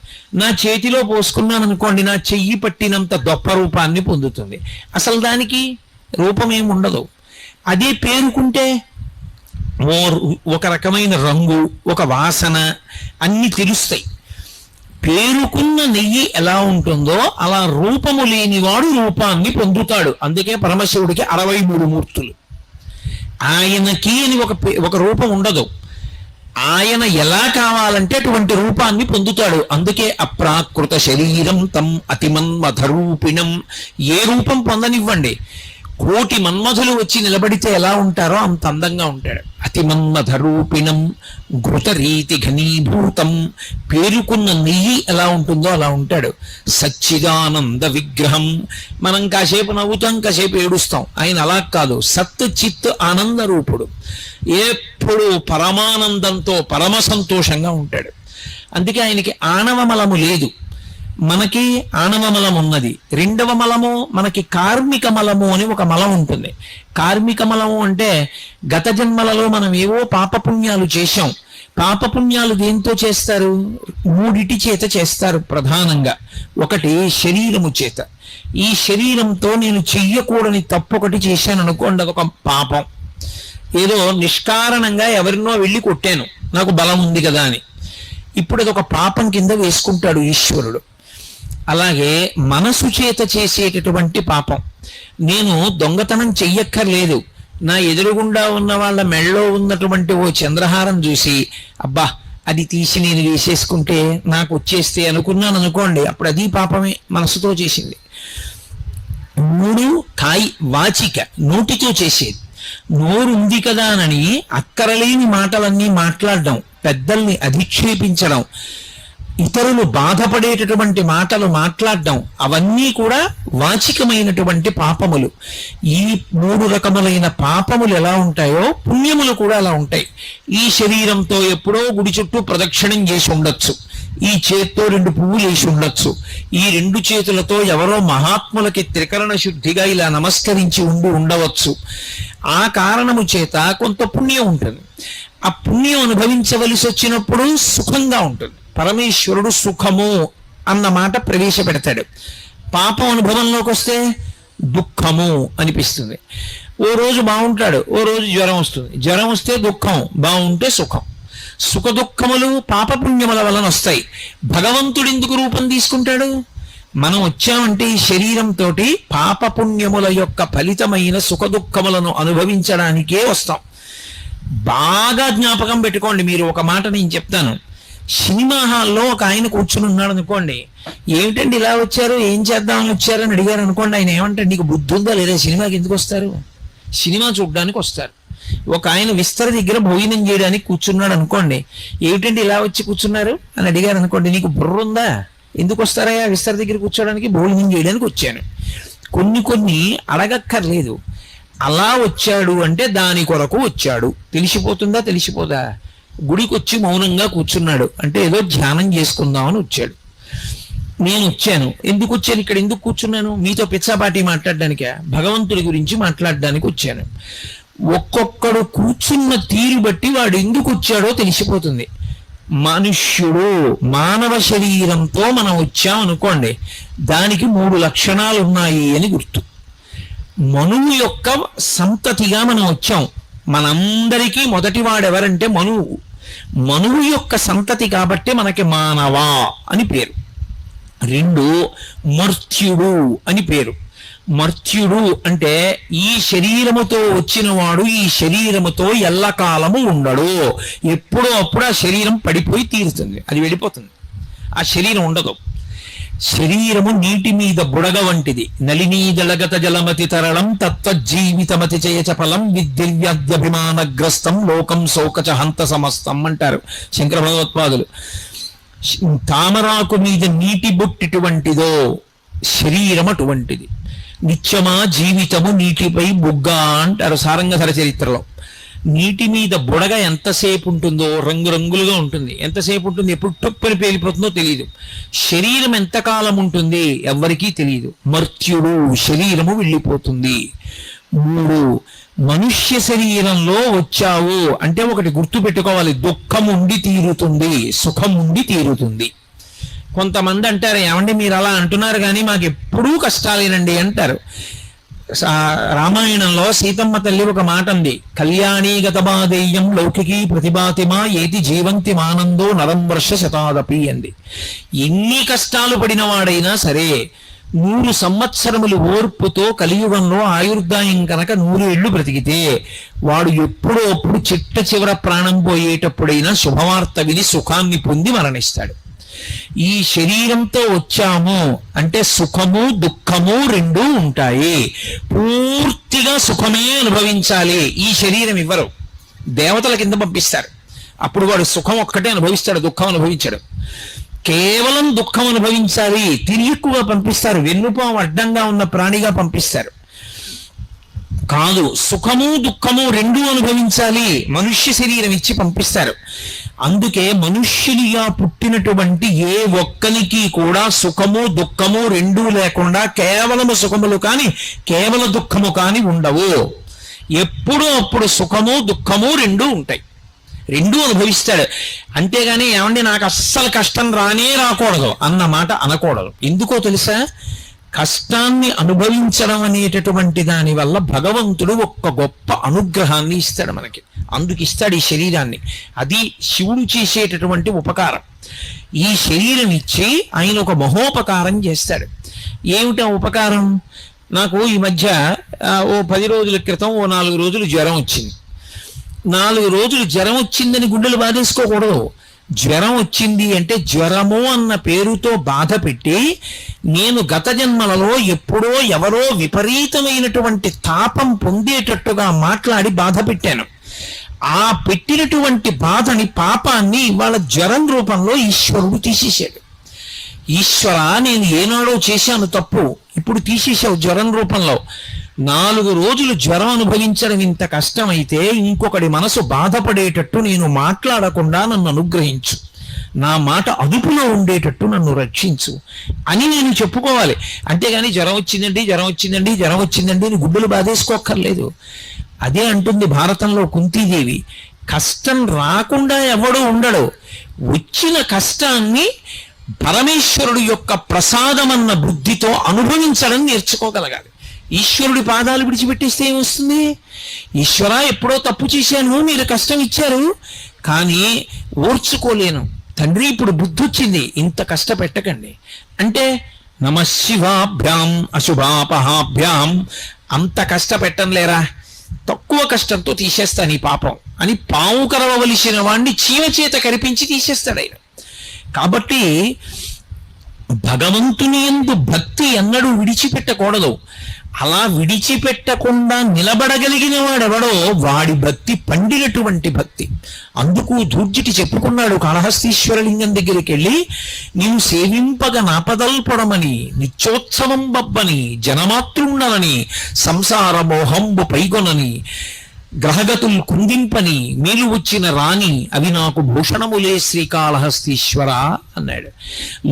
నా చేతిలో పోసుకున్నాను అనుకోండి, నా చెయ్యి పట్టినంత దొప్ప రూపాన్ని పొందుతుంది. అసలు దానికి రూపం ఏమి ఉండదు. అదే పేరుకుంటే ఒక రకమైన రంగు, ఒక వాసన అన్ని తెలుస్తాయి. పేరుకున్న నెయ్యి ఎలా ఉంటుందో అలా రూపము లేనివాడు రూపాన్ని పొందుతాడు. అందుకే పరమశివుడికి 63 మూర్తులు. ఆయనకి అని ఒక రూపం ఉండదు. ఆయన ఎలా కావాలంటే అటువంటి రూపాన్ని పొందుతాడు. అందుకే అప్రాకృత శరీరం తం అతిమన్మథరూపిణం. ఏ రూపం పొందనివ్వండి, 1,000,000 మన్మధులు వచ్చి నిలబడితే ఎలా ఉంటారో అంత అందంగా ఉంటాడు. అతిమన్మథరూపిణం ఘృతరీతి ఘనీభూతం. పేరుకున్న నెయ్యి ఎలా ఉంటుందో అలా ఉంటాడు. సచ్చిదానంద విగ్రహం. మనం కాసేపు నవ్వుతాం, కాసేపు ఏడుస్తాం. ఆయన అలా కాదు, సత్ చిత్ ఆనంద రూపుడు. ఎప్పుడు పరమానందంతో పరమ సంతోషంగా ఉంటాడు. అందుకే ఆయనకి ఆణవ మలము లేదు, మనకి ఆణవ మలం ఉన్నది. రెండవ మలము మనకి కార్మిక మలము అని ఒక మలం ఉంటుంది. కార్మిక మలము అంటే గత జన్మలలో మనం ఏవో పాపపుణ్యాలు చేశాం. పాపపుణ్యాలు దేంతో చేస్తారు? 3 చేత చేస్తారు ప్రధానంగా. ఒకటి శరీరము చేత. ఈ శరీరంతో నేను చెయ్యకూడని తప్పొకటి చేశాను అనుకోండి, అదొక పాపం. ఏదో నిష్కారణంగా ఎవరినో వెళ్ళి కొట్టాను, నాకు బలం ఉంది కదా అని. ఇప్పుడు అదొక పాపం కింద వేసుకుంటాడు ఈశ్వరుడు. అలాగే మనసు చేత చేసేటటువంటి పాపం. నేను దొంగతనం చెయ్యక్కర్లేదు, నా ఎదురుగుండా ఉన్న వాళ్ళ మెళ్ళలో ఉన్నటువంటి ఓ చంద్రహారం చూసి అబ్బా అది తీసి నేను వేసేసుకుంటే నాకు వచ్చేస్తే అనుకున్నాను అనుకోండి, అప్పుడు అది పాపమే, మనసుతో చేసింది. 3 వాచిక, నోటితో చేసేది. నోరు ఉంది కదా అని అక్కరలేని మాటలన్నీ మాట్లాడడం, పెద్దల్ని అధిక్షేపించడం, ఇతరులు బాధపడేటటువంటి మాటలు మాట్లాడడం, అవన్నీ కూడా వాచికమైనటువంటి పాపములు. ఈ 3 రకములైన పాపములు ఎలా ఉంటాయో పుణ్యములు కూడా అలా ఉంటాయి. ఈ శరీరంతో ఎప్పుడో గుడి చుట్టూ ప్రదక్షిణం చేసి ఉండొచ్చు, ఈ చేత్తో 2 పువ్వులు వేసి ఉండొచ్చు, ఈ 2 చేతులతో ఎవరో మహాత్ములకి త్రికరణ శుద్ధిగా ఇలా నమస్కరించి ఉండవచ్చు. ఆ కారణము చేత కొంత పుణ్యం ఉంటుంది. ఆ పుణ్యం అనుభవించవలసి వచ్చినప్పుడు సుఖంగా ఉంటుంది. పరమేశ్వరుడు సుఖము అన్న మాట ప్రవేశపెడతాడు. పాపం అనుభవంలోకి వస్తే దుఃఖము అనిపిస్తుంది. ఓ రోజు బాగుంటాడు, ఓ రోజు జ్వరం వస్తుంది. జ్వరం వస్తే దుఃఖం, బాగుంటే సుఖం. సుఖ దుఃఖములు పాపపుణ్యముల వలన వస్తాయి. భగవంతుడు ఎందుకు రూపం తీసుకుంటాడు? మనం వచ్చామంటే ఈ శరీరంతో పాపపుణ్యముల యొక్క ఫలితమైన సుఖ దుఃఖములను అనుభవించడానికే వస్తాం. బాగా జ్ఞాపకం పెట్టుకోండి. మీరు ఒక మాట నేను చెప్తాను. సినిమా హాల్లో ఒక ఆయన కూర్చుని ఉన్నాడు అనుకోండి, ఏమిటండి ఇలా వచ్చారు, ఏం చేద్దామని వచ్చారని అడిగారు అనుకోండి, ఆయన ఏమంటాడు, నీకు బుద్ధి ఉందా లేదా, సినిమాకి ఎందుకు వస్తారు? సినిమా చూడడానికి వస్తారు. ఒక ఆయన విస్తర దగ్గర భోజనం చేయడానికి కూర్చున్నాడు అనుకోండి, ఏమిటండి ఇలా వచ్చి కూర్చున్నారు అని అడిగారు అనుకోండి, నీకు బుర్ర ఉందా, ఎందుకు వస్తారయ్యా విస్తర దగ్గర కూర్చోడానికి? భోజనం చేయడానికి వచ్చాను. కొన్ని అడగక్కర్లేదు, అలా వచ్చాడు అంటే దాని కొరకు వచ్చాడు. తెలిసిపోతుందా? తెలిసిపోదా? గుడికి వచ్చి మౌనంగా కూర్చున్నాడు అంటే ఏదో ధ్యానం చేసుకుందామని వచ్చాడు. నేను వచ్చాను, ఎందుకు వచ్చాను, ఇక్కడ ఎందుకు కూర్చున్నాను? మీతో పిచ్చాపాటి మాట్లాడడానికే? భగవంతుడి గురించి మాట్లాడడానికి వచ్చాను. ఒక్కొక్కడు కూర్చున్న తీరు బట్టి వాడు ఎందుకు వచ్చాడో తెలిసిపోతుంది. మనుష్యుడు మానవ శరీరంతో మనం వచ్చాం అనుకోండి, దానికి 3 లక్షణాలు ఉన్నాయి అని గుర్తు. మనువు యొక్క సంతతిగా మనం వచ్చాం. మనందరికీ మొదటి వాడెవరంటే మనువు. మనువు యొక్క సంతతి కాబట్టి మనకి మానవ అని పేరు. 2 మర్త్యుడు అని పేరు. మర్త్యుడు అంటే ఈ శరీరముతో వచ్చిన వాడు ఈ శరీరముతో ఎల్లకాలము ఉండడు. ఎప్పుడో అప్పుడు ఆ శరీరం పడిపోయి తీరుతుంది, అది వెళ్ళిపోతుంది, ఆ శరీరం ఉండదు. శరీరము నీటి మీద బుడగ వంటిది. నలినీదళగత జలమతి తరళం తత్వజీవితమతి చేయచ ఫలం విద్దివ్యాద్యభిమానగ్రస్తం లోకం శోకచ హంత సమస్తం అంటారు శంకర భగవత్పాదులు. తామరాకు మీద నీటి బొట్టిటువంటిదో శరీరం అటువంటిది. నిత్యమా జీవితము నీటిపై బుగ్గ అంటారు సారంగధర చరిత్రలో. నీటి మీద బుడగ ఎంతసేపు ఉంటుందో రంగురంగులుగా ఉంటుంది. ఎంతసేపు ఉంటుంది, ఎప్పుడు టొప్పని పేలిపోతుందో తెలియదు. శరీరం ఎంతకాలం ఉంటుంది ఎవ్వరికీ తెలియదు. మర్త్యుడు, శరీరము వెళ్ళిపోతుంది. 3 మనుష్య శరీరంలో వచ్చావు అంటే ఒకటి గుర్తు పెట్టుకోవాలి, దుఃఖం ఉండి తీరుతుంది, సుఖం ఉండి తీరుతుంది. కొంతమంది అంటారు, ఏమండి మీరు అలా అంటున్నారు కానీ మాకు ఎప్పుడూ కష్టాలేనండి అంటారు. రామాయణంలో సీతమ్మ తల్లి ఒక మాట అంది, కళ్యాణీ గతబాదేయం లౌకికీ ప్రతిభాతిమా ఏతి జీవంతి మానందో నరం వర్ష శతాదపి అంది. ఎన్ని కష్టాలు పడిన వాడైనా సరే 100 సంవత్సరములు ఓర్పుతో కలియుగంలో ఆయుర్దాయం కనుక 100 ఏళ్లు బ్రతికితే వాడు ఎప్పుడో అప్పుడు చిట్ట చివర ప్రాణం పోయేటప్పుడైనా శుభవార్త విని సుఖాన్ని పొంది మరణిస్తాడు. ఈ శరీరంతో వచ్చాము అంటే సుఖము దుఃఖము రెండూ ఉంటాయి. పూర్తిగా సుఖమే అనుభవించాలి ఈ శరీరం ఇవ్వరు, దేవతల కింద పంపిస్తారు. అప్పుడు వాడు సుఖం ఒక్కటే అనుభవిస్తాడు, దుఃఖం అనుభవించాడు. కేవలం దుఃఖం అనుభవించాలి తిరిగిక్కుగా పంపిస్తారు, వెన్నుపాము అడ్డంగా ఉన్న ప్రాణిగా పంపిస్తారు. కాదు, సుఖము దుఃఖము రెండూ అనుభవించాలి మనుష్య శరీరం ఇచ్చి పంపిస్తారు. అందుకే మనుష్యునిగా పుట్టినటువంటి ఏ ఒక్కనికి కూడా సుఖము దుఃఖము రెండూ లేకుండా కేవలము సుఖములు కాని కేవల దుఃఖము కాని ఉండవు. ఎప్పుడూ అప్పుడు సుఖము దుఃఖము రెండూ ఉంటాయి, రెండూ అనుభవిస్తాడు. అంతేగాని ఏమండి నాకు అస్సలు కష్టం రాకూడదు అన్న మాట అనకూడదు. ఎందుకో తెలుసా, కష్టాన్ని అనుభవించడం అనేటటువంటి దాని వల్ల భగవంతుడు ఒక్క గొప్ప అనుగ్రహాన్ని ఇస్తాడు మనకి. అందుకు ఇస్తాడు ఈ శరీరాన్ని. అది శివుడు చేసేటటువంటి ఉపకారం. ఈ శరీరం ఇచ్చి ఆయన ఒక మహోపకారం చేస్తాడు. ఏమిటా ఉపకారం? నాకు ఈ మధ్య ఓ 10 రోజుల క్రితం ఓ 4 రోజులు జ్వరం వచ్చింది. 4 రోజులు జ్వరం వచ్చిందని గుండెలు బాధేసుకోకూడదు. జ్వరం వచ్చింది అంటే జ్వరము అన్న పేరుతో బాధ పెట్టి నేను గత జన్మలలో ఎప్పుడో ఎవరో విపరీతమైనటువంటి తాపం పొందేటట్టుగా మాట్లాడి బాధ పెట్టాను. ఆ పెట్టినటువంటి బాధని పాపాన్ని ఇవాళ జ్వరం రూపంలో ఈశ్వరుడు తీసేశాడు. ఈశ్వర, నేను ఏనాడో చేశాను తప్పు, ఇప్పుడు తీసేశావు జ్వరం రూపంలో. 4 రోజులు జ్వరం అనుభవించడం ఇంత కష్టమైతే ఇంకొకటి మనసు బాధపడేటట్టు నేను మాట్లాడకుండా నన్ను అనుగ్రహించు, నా మాట అదుపులో ఉండేటట్టు నన్ను రక్షించు అని నేను చెప్పుకోవాలి. అంతేగాని జ్వరం వచ్చిందండి అని గుడ్డలు బాధేసుకోక్కర్లేదు. అదే అంటుంది భారతంలో కుంతీదేవి, కష్టం రాకుండా ఎవడూ ఉండడు, వచ్చిన కష్టాన్ని పరమేశ్వరుడు యొక్క ప్రసాదమన్న బుద్ధితో అనుభవించడం నేర్చుకోగలగాలి. ఈశ్వరుడి పాదాలు విడిచిపెట్టేస్తే ఏమొస్తుంది? ఈశ్వర, ఎప్పుడో తప్పు చేశాను, మీరు కష్టం ఇచ్చారు, కానీ ఓర్చుకోలేను తండ్రి, ఇప్పుడు బుద్ధి వచ్చింది, ఇంత కష్టపెట్టకండి అంటే నమశివాభ్యాం అశుభాపహాభ్యాం, అంత కష్టపెట్టం లేరా, తక్కువ కష్టంతో తీసేస్తాను ఈ పాపం అని పాము కరవవలసిన వాణ్ణి చీమ చేత కరిపించి తీసేస్తాడు ఆయన. కాబట్టి భగవంతుని యందు భక్తి ఎన్నడూ విడిచిపెట్టకూడదు. అలా విడిచిపెట్టకుండా నిలబడగలిగిన వాడెవడో వాడి భక్తి పండినటువంటి భక్తి. అందుకు ధూర్జటి చెప్పుకున్నాడు కాళహస్తీశ్వరలింగం దగ్గరికి వెళ్ళి, నీవు సేవింపగ నాపదల్పడమని నిత్యోత్సవం బబ్బని జనమాతృండనని సంసార మోహంబు పైగొనని గ్రహగతులు కుందింపని మేలు వచ్చిన రాణి అవి నాకు భూషణములే శ్రీకాళహస్తీశ్వర అన్నాడు.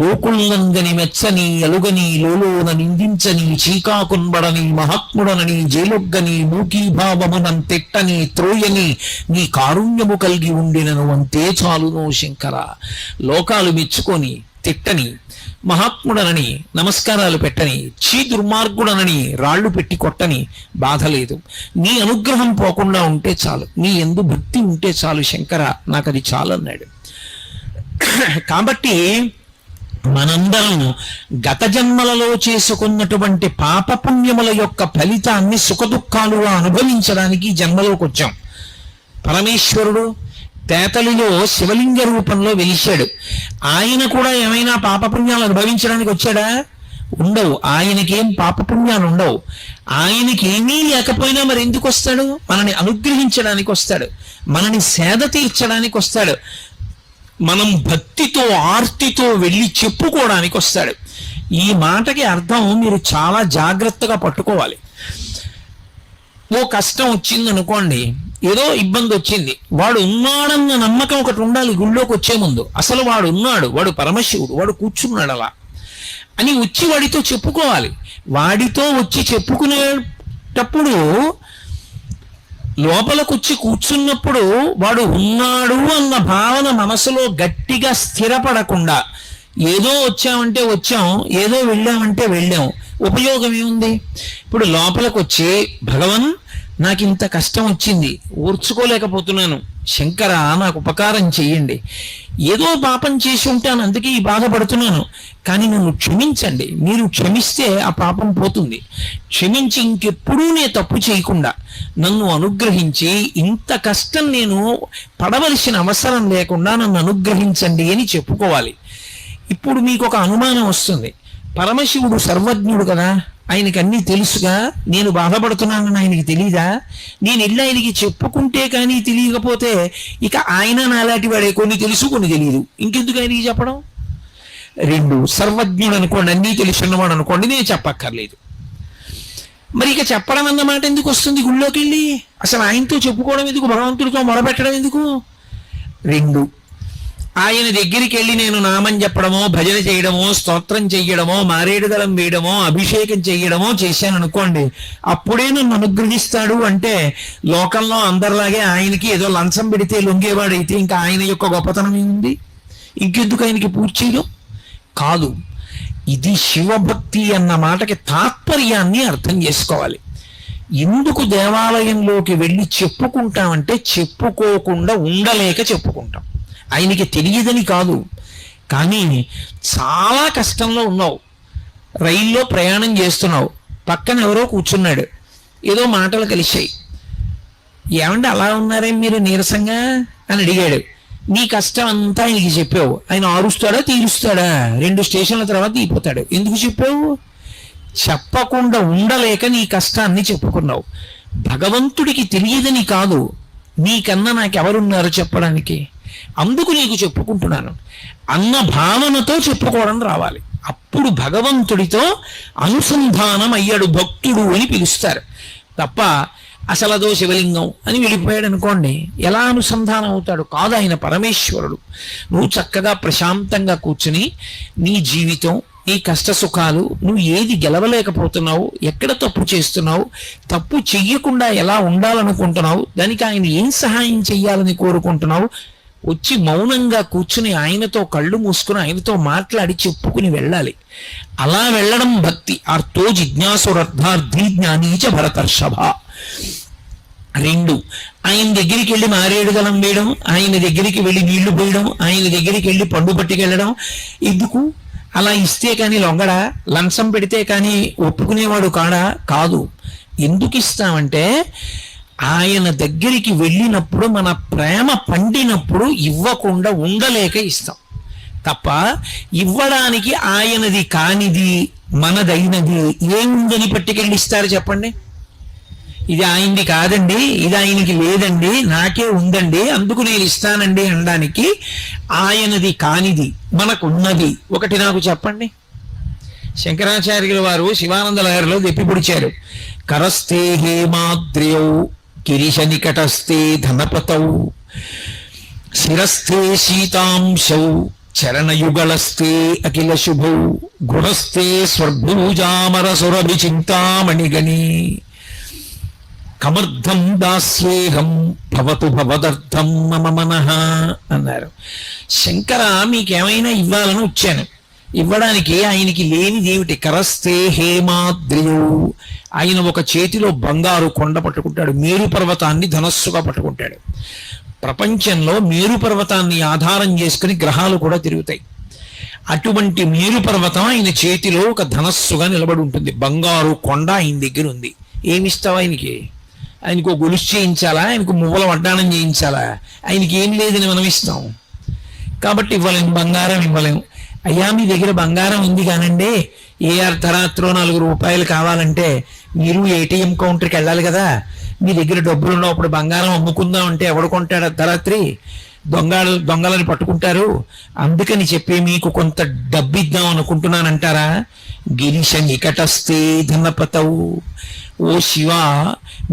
లోకుల్లంగని మెచ్చని అలుగని లోలోన నిందించని చీకాకున్బడని మహాత్ముడనని జైలొగ్గని మూకీభావమునం తిట్టని త్రోయని నీ కారుణ్యము కలిగి ఉండినను అంతే చాలునో శంకర. లోకాలు మెచ్చుకొని తిట్టని, మహాత్ముడనని నమస్కారాలు పెట్టని, చీ దుర్మార్గుడనని రాళ్లు పెట్టి కొట్టని బాధ లేదు, నీ అనుగ్రహం పోకుండా ఉంటే చాలు, నీ యందు భక్తి ఉంటే చాలు శంకర, నాకు అది చాలు అన్నాడు. కాబట్టి మనందరం గత జన్మలలో చేసుకున్నటువంటి పాపపుణ్యముల యొక్క ఫలితాన్ని సుఖదుఖాలుగా అనుభవించడానికి జన్మలోకి వచ్చాం. పరమేశ్వరుడు తేతలిలో శివలింగ రూపంలో వెలిశాడు. ఆయన కూడా ఏమైనా పాపపుణ్యాలు అనుభవించడానికి వచ్చాడా? ఉండవు. ఆయనకేం పాపపుణ్యాలు ఉండవు. ఆయనకి ఏమీ లేకపోయినా మరి ఎందుకు వస్తాడు? మనని అనుగ్రహించడానికి వస్తాడు, మనని సేద తీర్చడానికి వస్తాడు, మనం భక్తితో ఆర్తితో వెళ్ళి చెప్పుకోవడానికి వస్తాడు. ఈ మాటకి అర్థం మీరు చాలా జాగ్రత్తగా పట్టుకోవాలి. ఓ కష్టం వచ్చింది అనుకోండి, ఏదో ఇబ్బంది వచ్చింది, వాడు ఉన్నాడన్న నమ్మకం ఒకటి ఉండాలి గుళ్ళోకి వచ్చే ముందు. అసలు వాడు ఉన్నాడు, వాడు పరమశివుడు, వాడు కూర్చున్నాడు అలా అని వచ్చి వాడితో చెప్పుకోవాలి. వాడితో వచ్చి చెప్పుకునేటప్పుడు లోపలికొచ్చి కూర్చున్నప్పుడు వాడు ఉన్నాడు అన్న భావన మనసులో గట్టిగా స్థిరపడకుండా ఏదో వచ్చామంటే వచ్చాం, ఏదో వెళ్ళామంటే వెళ్ళాం, ఉపయోగం ఏముంది? ఇప్పుడు లోపలికి వచ్చి భగవన్ నాకు ఇంత కష్టం వచ్చింది, ఓర్చుకోలేకపోతున్నాను, శంకర నాకు ఉపకారం చెయ్యండి, ఏదో పాపం చేసి ఉంటాను అందుకే ఈ బాధపడుతున్నాను, కానీ నన్ను క్షమించండి, మీరు క్షమిస్తే ఆ పాపం పోతుంది, క్షమించి ఇంకెప్పుడూ నేను తప్పు చేయకుండా నన్ను అనుగ్రహించి ఇంత కష్టం నేను పడవలసిన అవసరం లేకుండా నన్ను అనుగ్రహించండి అని చెప్పుకోవాలి. ఇప్పుడు మీకు ఒక అనుమానం వస్తుంది, పరమశివుడు సర్వజ్ఞుడు కదా, ఆయనకి అన్నీ తెలుసుగా, నేను బాధపడుతున్నానని ఆయనకి తెలీదా? నేను వెళ్ళి ఆయనకి చెప్పుకుంటే కానీ తెలియకపోతే ఇక ఆయన నాలాంటి వాడే, కొన్ని తెలుసు కొన్ని తెలియదు, ఇంకెందుకు ఆయనకి చెప్పడం? రెండు, సర్వజ్ఞుడు అనుకోండి, అన్నీ తెలుసున్నవాడు అనుకోండి, నేను చెప్పక్కర్లేదు. మరి ఇక చెప్పడం అన్నమాట ఎందుకు వస్తుంది? గుళ్ళోకి వెళ్ళి అసలు ఆయనతో చెప్పుకోవడం ఎందుకు, భగవంతుడితో మొరపెట్టడం ఎందుకు? రెండు, ఆయన దగ్గరికి వెళ్ళి నేను నామం చెప్పడమో, భజన చేయడమో, స్తోత్రం చెయ్యడమో, మారేడుదలం వేయడమో, అభిషేకం చెయ్యడమో చేశాను అనుకోండి, అప్పుడే నన్ను అనుగ్రహిస్తాడు అంటే లోకంలో అందరిలాగే ఆయనకి ఏదో లంచం పెడితే లొంగేవాడైతే ఇంకా ఆయన యొక్క గొప్పతనం ఏముంది? ఇంకెందుకు ఆయనకి పూజ చేయడం? కాదు, ఇది శివభక్తి అన్న మాటకి తాత్పర్యాన్ని అర్థం చేసుకోవాలి. ఎందుకు దేవాలయంలోకి వెళ్ళి చెప్పుకుంటామంటే చెప్పుకోకుండా ఉండలేక చెప్పుకుంటాం. ఆయనకి తెలియదని కాదు, కానీ చాలా కష్టంలో ఉన్నావు, రైల్లో ప్రయాణం చేస్తున్నావు, పక్కన ఎవరో కూర్చున్నాడు, ఏదో మాటలు కలిశాయి, ఏమంటే అలా ఉన్నారే మీరు నీరసంగా అని అడిగాడు. నీ కష్టం అంతా ఆయనకి చెప్పావు, ఆయన ఆరుస్తాడా తీరుస్తాడా? 2 స్టేషన్ల తర్వాత దిగిపోతాడు. ఎందుకు చెప్పావు? చెప్పకుండా ఉండలేక నీ కష్టాన్ని చెప్పుకున్నావు. భగవంతుడికి తెలియదని కాదు, నీకన్నా నాకెవరున్నారు చెప్పడానికి, అందుకు నీకు చెప్పుకుంటున్నాను అన్న భావనతో చెప్పుకోవడం రావాలి. అప్పుడు భగవంతుడితో అనుసంధానం అయ్యాడు భక్తుడు అని పిలుస్తారు తప్ప అసలు అదో శివలింగం అని వెళ్ళిపోయాడు అనుకోండి, ఎలా అనుసంధానం అవుతాడు? కాదు, ఆయన పరమేశ్వరుడు. నువ్వు చక్కగా ప్రశాంతంగా కూర్చుని నీ జీవితం, నీ కష్ట సుఖాలు, నువ్వు ఏది గెలవలేకపోతున్నావు, ఎక్కడ తప్పు చేస్తున్నావు, తప్పు చెయ్యకుండా ఎలా ఉండాలనుకుంటున్నావు, దానికి ఆయన ఏం సహాయం చెయ్యాలని కోరుకుంటున్నావు, వచ్చి మౌనంగా కూర్చుని ఆయనతో కళ్ళు మూసుకుని ఆయనతో మాట్లాడి చెప్పుకుని వెళ్ళాలి. అలా వెళ్ళడం భక్తి. అర్థో జిజ్ఞాసురర్థార్థి జ్ఞానీచ భరతర్షభ. రెండు, ఆయన దగ్గరికి వెళ్ళి మారేడుదలం వేయడం, ఆయన దగ్గరికి వెళ్ళి నీళ్లు పోయడం, ఆయన దగ్గరికి వెళ్ళి పండు పట్టుకెళ్ళడం ఎందుకు? అలా ఇస్తే కానీ లొంగడా? లంచం పెడితే కానీ ఒప్పుకునేవాడు కాడా? కాదు. ఎందుకు ఇస్తామంటే ఆయన దగ్గరికి వెళ్ళినప్పుడు మన ప్రేమ పండినప్పుడు ఇవ్వకుండా ఉండలేక ఇస్తాం తప్ప, ఇవ్వడానికి ఆయనది కానిది మనదైనది ఏముందని పట్టుకెళ్ళి ఇస్తారు చెప్పండి? ఇది ఆయనది కాదండి, ఇది ఆయనకి లేదండి, నాకే ఉందండి అందుకు నేను ఇస్తానండి అనడానికి ఆయనది కానిది మనకున్నది ఒకటి నాకు చెప్పండి. శంకరాచార్యుల వారు శివానంద లహరిలో దెప్పి పొడిచారు. కరస్తే హేమాద్రియౌ గిరిశ నికటస్థే ధనపతౌ శిరస్థే శీతాంశౌ చరణయుగళస్థే అఖిల శుభౌ గుణస్థే స్వర్భూజామర సురభి చింతామణిగణి కమర్థం దాస్యేహం భవతు భవదర్థం మమ మనః అన్నారు. శంకర మీకేమైనా ఇవ్వాలని వచ్చాను, ఇవ్వడానికి ఆయనకి లేనిది ఏమిటి? కరస్తే హేమాద్రియౌ, ఆయన ఒక చేతిలో బంగారు కొండ పట్టుకుంటాడు, మేరు పర్వతాన్ని ధనస్సుగా పట్టుకుంటాడు. ప్రపంచంలో మేరు పర్వతాన్ని ఆధారం చేసుకుని గ్రహాలు కూడా తిరుగుతాయి. అటువంటి మేరు పర్వతం ఆయన చేతిలో ఒక ధనస్సుగా నిలబడి ఉంటుంది. బంగారు కొండ ఆయన దగ్గర ఉంది. ఏమిస్తావు ఆయనకి? ఆయనకు గొలుసు చేయించాలా? ఆయనకు మువ్వల వడ్డాణం చేయించాలా? ఆయనకి ఏం లేదని మనం ఇస్తాం కాబట్టి ఇవ్వలేము, బంగారం ఇవ్వలేము. అయ్యా మీ దగ్గర బంగారం ఉంది కానండి, ఏ అర్ధరాత్రో 4 రూపాయలు కావాలంటే మీరు ఏటీఎం కౌంటర్కి వెళ్ళాలి కదా, మీ దగ్గర డబ్బులు ఉన్నప్పుడు బంగారం అమ్ముకుందాం అంటే ఎవడు కొంటాడు? అర్ధరాత్రి దొంగలని పట్టుకుంటారు, అందుకని చెప్పి మీకు కొంత డబ్బు ఇద్దాం అనుకుంటున్నానంటారా? గిరిశ నికటస్థే ధనపతవు. ఓ శివ,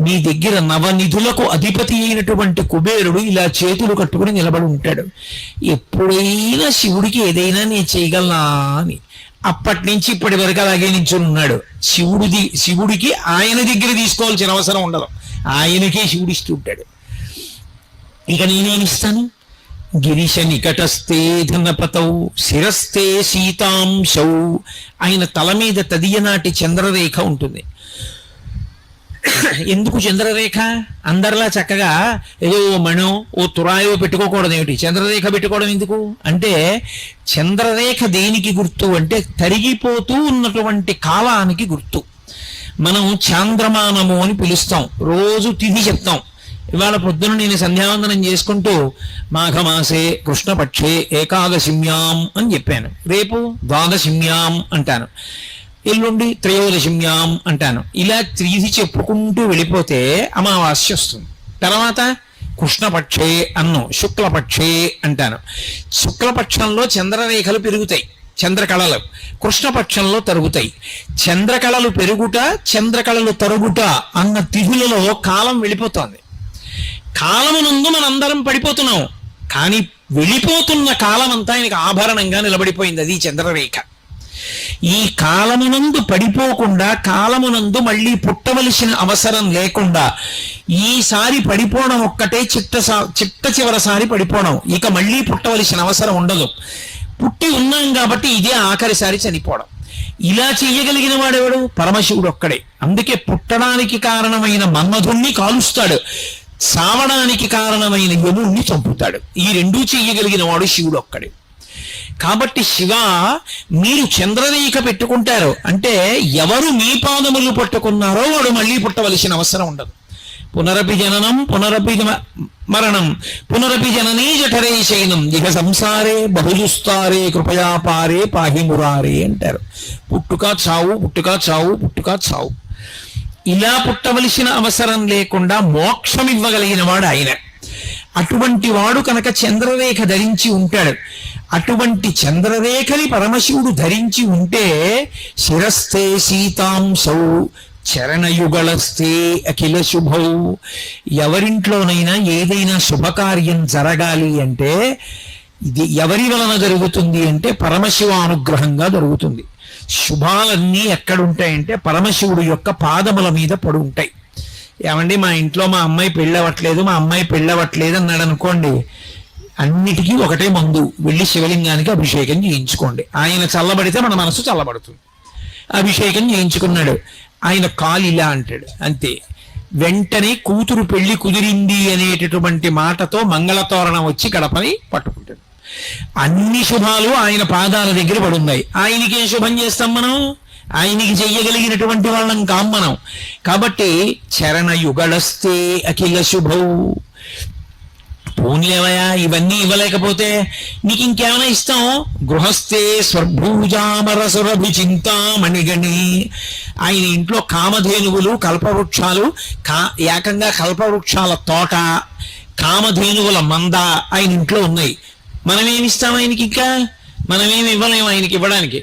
మీ దగ్గర నవనిధులకు అధిపతి అయినటువంటి కుబేరుడు ఇలా చేతులు కట్టుకుని నిలబడి ఉంటాడు. ఎప్పుడైనా శివుడికి ఏదైనా నేను చేయగలనా అని అప్పటి నుంచి ఇప్పటి వరకు అలాగే నించుని ఉన్నాడు. శివుడికి ఆయన దగ్గర తీసుకోవాల్సిన అవసరం ఉండదు, ఆయనకే శివుడు ఇస్తూ ఉంటాడు. ఇక నేనేమిస్తాను? గిరిశ నికటస్థే ధనపతౌ శిరస్థే సీతాంశౌ. ఆయన తల మీద తదియనాటి చంద్రరేఖ ఉంటుంది. ఎందుకు చంద్రరేఖ? అందరిలా చక్కగా ఏదో మణో ఓ తురాయో పెట్టుకోకూడదు. ఏమిటి చంద్రరేఖ పెట్టుకోవడం ఎందుకు అంటే, చంద్రరేఖ దేనికి గుర్తు అంటే తరిగిపోతూ ఉన్నటువంటి కాలానికి గుర్తు. మనం చాంద్రమానము అని పిలుస్తాం, రోజు తిథి చెప్తాం. ఇవాళ పొద్దున నేను సంధ్యావందనం చేసుకుంటూ మాఘమాసే కృష్ణపక్షే ఏకాదశిమ్యాం అని చెప్పాను. రేపు ద్వాదశిమ్యాం అంటాను, ఎల్లుండి త్రయోదశిమ్యాం అంటాను. ఇలా తిథి చెప్పుకుంటూ వెళ్ళిపోతే అమావాస్య వస్తుంది. తర్వాత కృష్ణపక్షే అన్ను, శుక్లపక్షే అంటాను. శుక్లపక్షంలో చంద్రరేఖలు పెరుగుతాయి, చంద్రకళలు. కృష్ణపక్షంలో తరుగుతాయి. చంద్రకళలు పెరుగుట, చంద్రకళలు తరుగుట అన్న తిథులలో కాలం వెళ్ళిపోతోంది. కాలమునందు మనందరం పడిపోతున్నాం, కానీ వెళ్ళిపోతున్న కాలం అంతా ఆయనకు ఆభరణంగా నిలబడిపోయింది. అది చంద్రరేఖ. ఈ కాలమునందు పడిపోకుండా, కాలమునందు మళ్ళీ పుట్టవలసిన అవసరం లేకుండా, ఈసారి పడిపోవడం ఒక్కటే చిట్ట చివరిసారి పడిపోవడం, ఇక మళ్ళీ పుట్టవలసిన అవసరం ఉండదు. పుట్టి ఉన్నాం కాబట్టి ఇదే ఆఖరిసారి చనిపోవడం. ఇలా చెయ్యగలిగిన వాడెవడు? పరమశివుడు ఒక్కడే. అందుకే పుట్టడానికి కారణమైన మన్మధుణ్ణి కాలుస్తాడు, సావడానికి కారణమైన యముణ్ణి చంపుతాడు. ఈ రెండూ చెయ్యగలిగిన వాడు శివుడు ఒక్కడే. కాబట్టి శివ, మీరు చంద్రరేఖ పెట్టుకుంటారు అంటే ఎవరు మీ పాదములు పట్టుకున్నారో వాడు మళ్ళీ పుట్టవలసిన అవసరం ఉండదు. పునరపి జననం పునరపి మరణం పునరపి జననీ జఠరే శయనం ఇహ సంసారే బహుజుస్తారే కృపయాపారే పాహిమురారే అంటారు. పుట్టుక చావు, పుట్టుక చావు, పుట్టుక చావు. ఇలా పుట్టవలసిన అవసరం లేకుండా మోక్షం ఇవ్వగలిగిన వాడు ఆయన. అటువంటి వాడు కనుక చంద్రరేఖ ధరించి ఉంటాడు. అటువంటి చంద్రరేఖని పరమశివుడు ధరించి ఉంటే శిరస్థే సీతాంశౌ చరణయుగళస్థే అఖిల శుభౌ. ఎవరింట్లోనైనా ఏదైనా శుభకార్యం జరగాలి అంటే ఇది ఎవరి వలన జరుగుతుంది అంటే పరమశివ అనుగ్రహంగా జరుగుతుంది. శుభాలన్నీ ఎక్కడుంటాయంటే పరమశివుడు యొక్క పాదముల మీద పడి ఉంటాయి. ఏమండి మా ఇంట్లో మా అమ్మాయి పెళ్ళవట్లేదు, మా అమ్మాయి పెళ్ళవట్లేదు అన్నాడు అనుకోండి, అన్నిటికీ ఒకటే మందు, వెళ్ళి శివలింగానికి అభిషేకం చేయించుకోండి. ఆయన చల్లబడితే మన మనసు చల్లబడుతుంది. అభిషేకం చేయించుకున్నాడు, ఆయన కాలు ఇలా అంటాడు, అంతే. వెంటనే కూతురు పెళ్లి కుదిరింది అనేటటువంటి మాటతో మంగళతోరణం వచ్చి గడపని పట్టుకుంటాడు. అన్ని శుభాలు ఆయన పాదాల దగ్గర పడున్నాయి. ఆయనకేం శుభం చేస్తాం మనం? ఆయనకి చెయ్యగలిగినటువంటి వాళ్ళం కాం మనం. కాబట్టి చరణ యుగళస్తే అఖిల శుభౌ. పోనీలేవయా, ఇవన్నీ ఇవ్వలేకపోతే నీకు ఇంకేమైనా ఇస్తాం. గృహస్థే స్వర్భూజామరసురభి చింతామణిగణి. ఆయన ఇంట్లో కామధేనువులు, కల్పవృక్షాలు, ఏకంగా కల్పవృక్షాల తోట, కామధేనువుల మంద ఆయన ఇంట్లో ఉన్నాయి. మనమేమిస్తాం ఆయనకి? ఇంకా మనమేమి ఇవ్వలేము ఆయనకి ఇవ్వడానికి.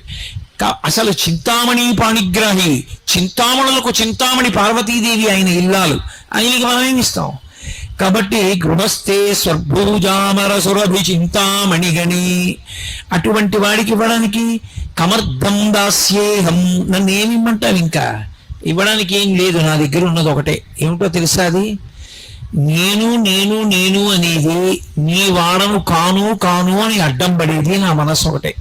అసలు చింతామణి పాణిగ్రాహి, చింతామణులకు చింతామణి పార్వతీదేవి ఆయన ఇల్లాలు, ఆయనకి మనమేమిస్తాం? కాబట్టి గృహస్థే స్వర్భూజామరసురభి చింతామణిగణి. అటువంటి వాడికి ఇవ్వడానికి కమర్థం దాస్యేహం. నన్ను ఏమిమ్మంటావు? ఇంకా ఇవ్వడానికి ఏం లేదు, నా దగ్గర ఉన్నది ఒకటే. ఏమిటో తెలుసా? అది నేను నేను నేను అనేది, నీ వాడను కాను కాను అని అడ్డం పడేది నా మనసు ఒకటే.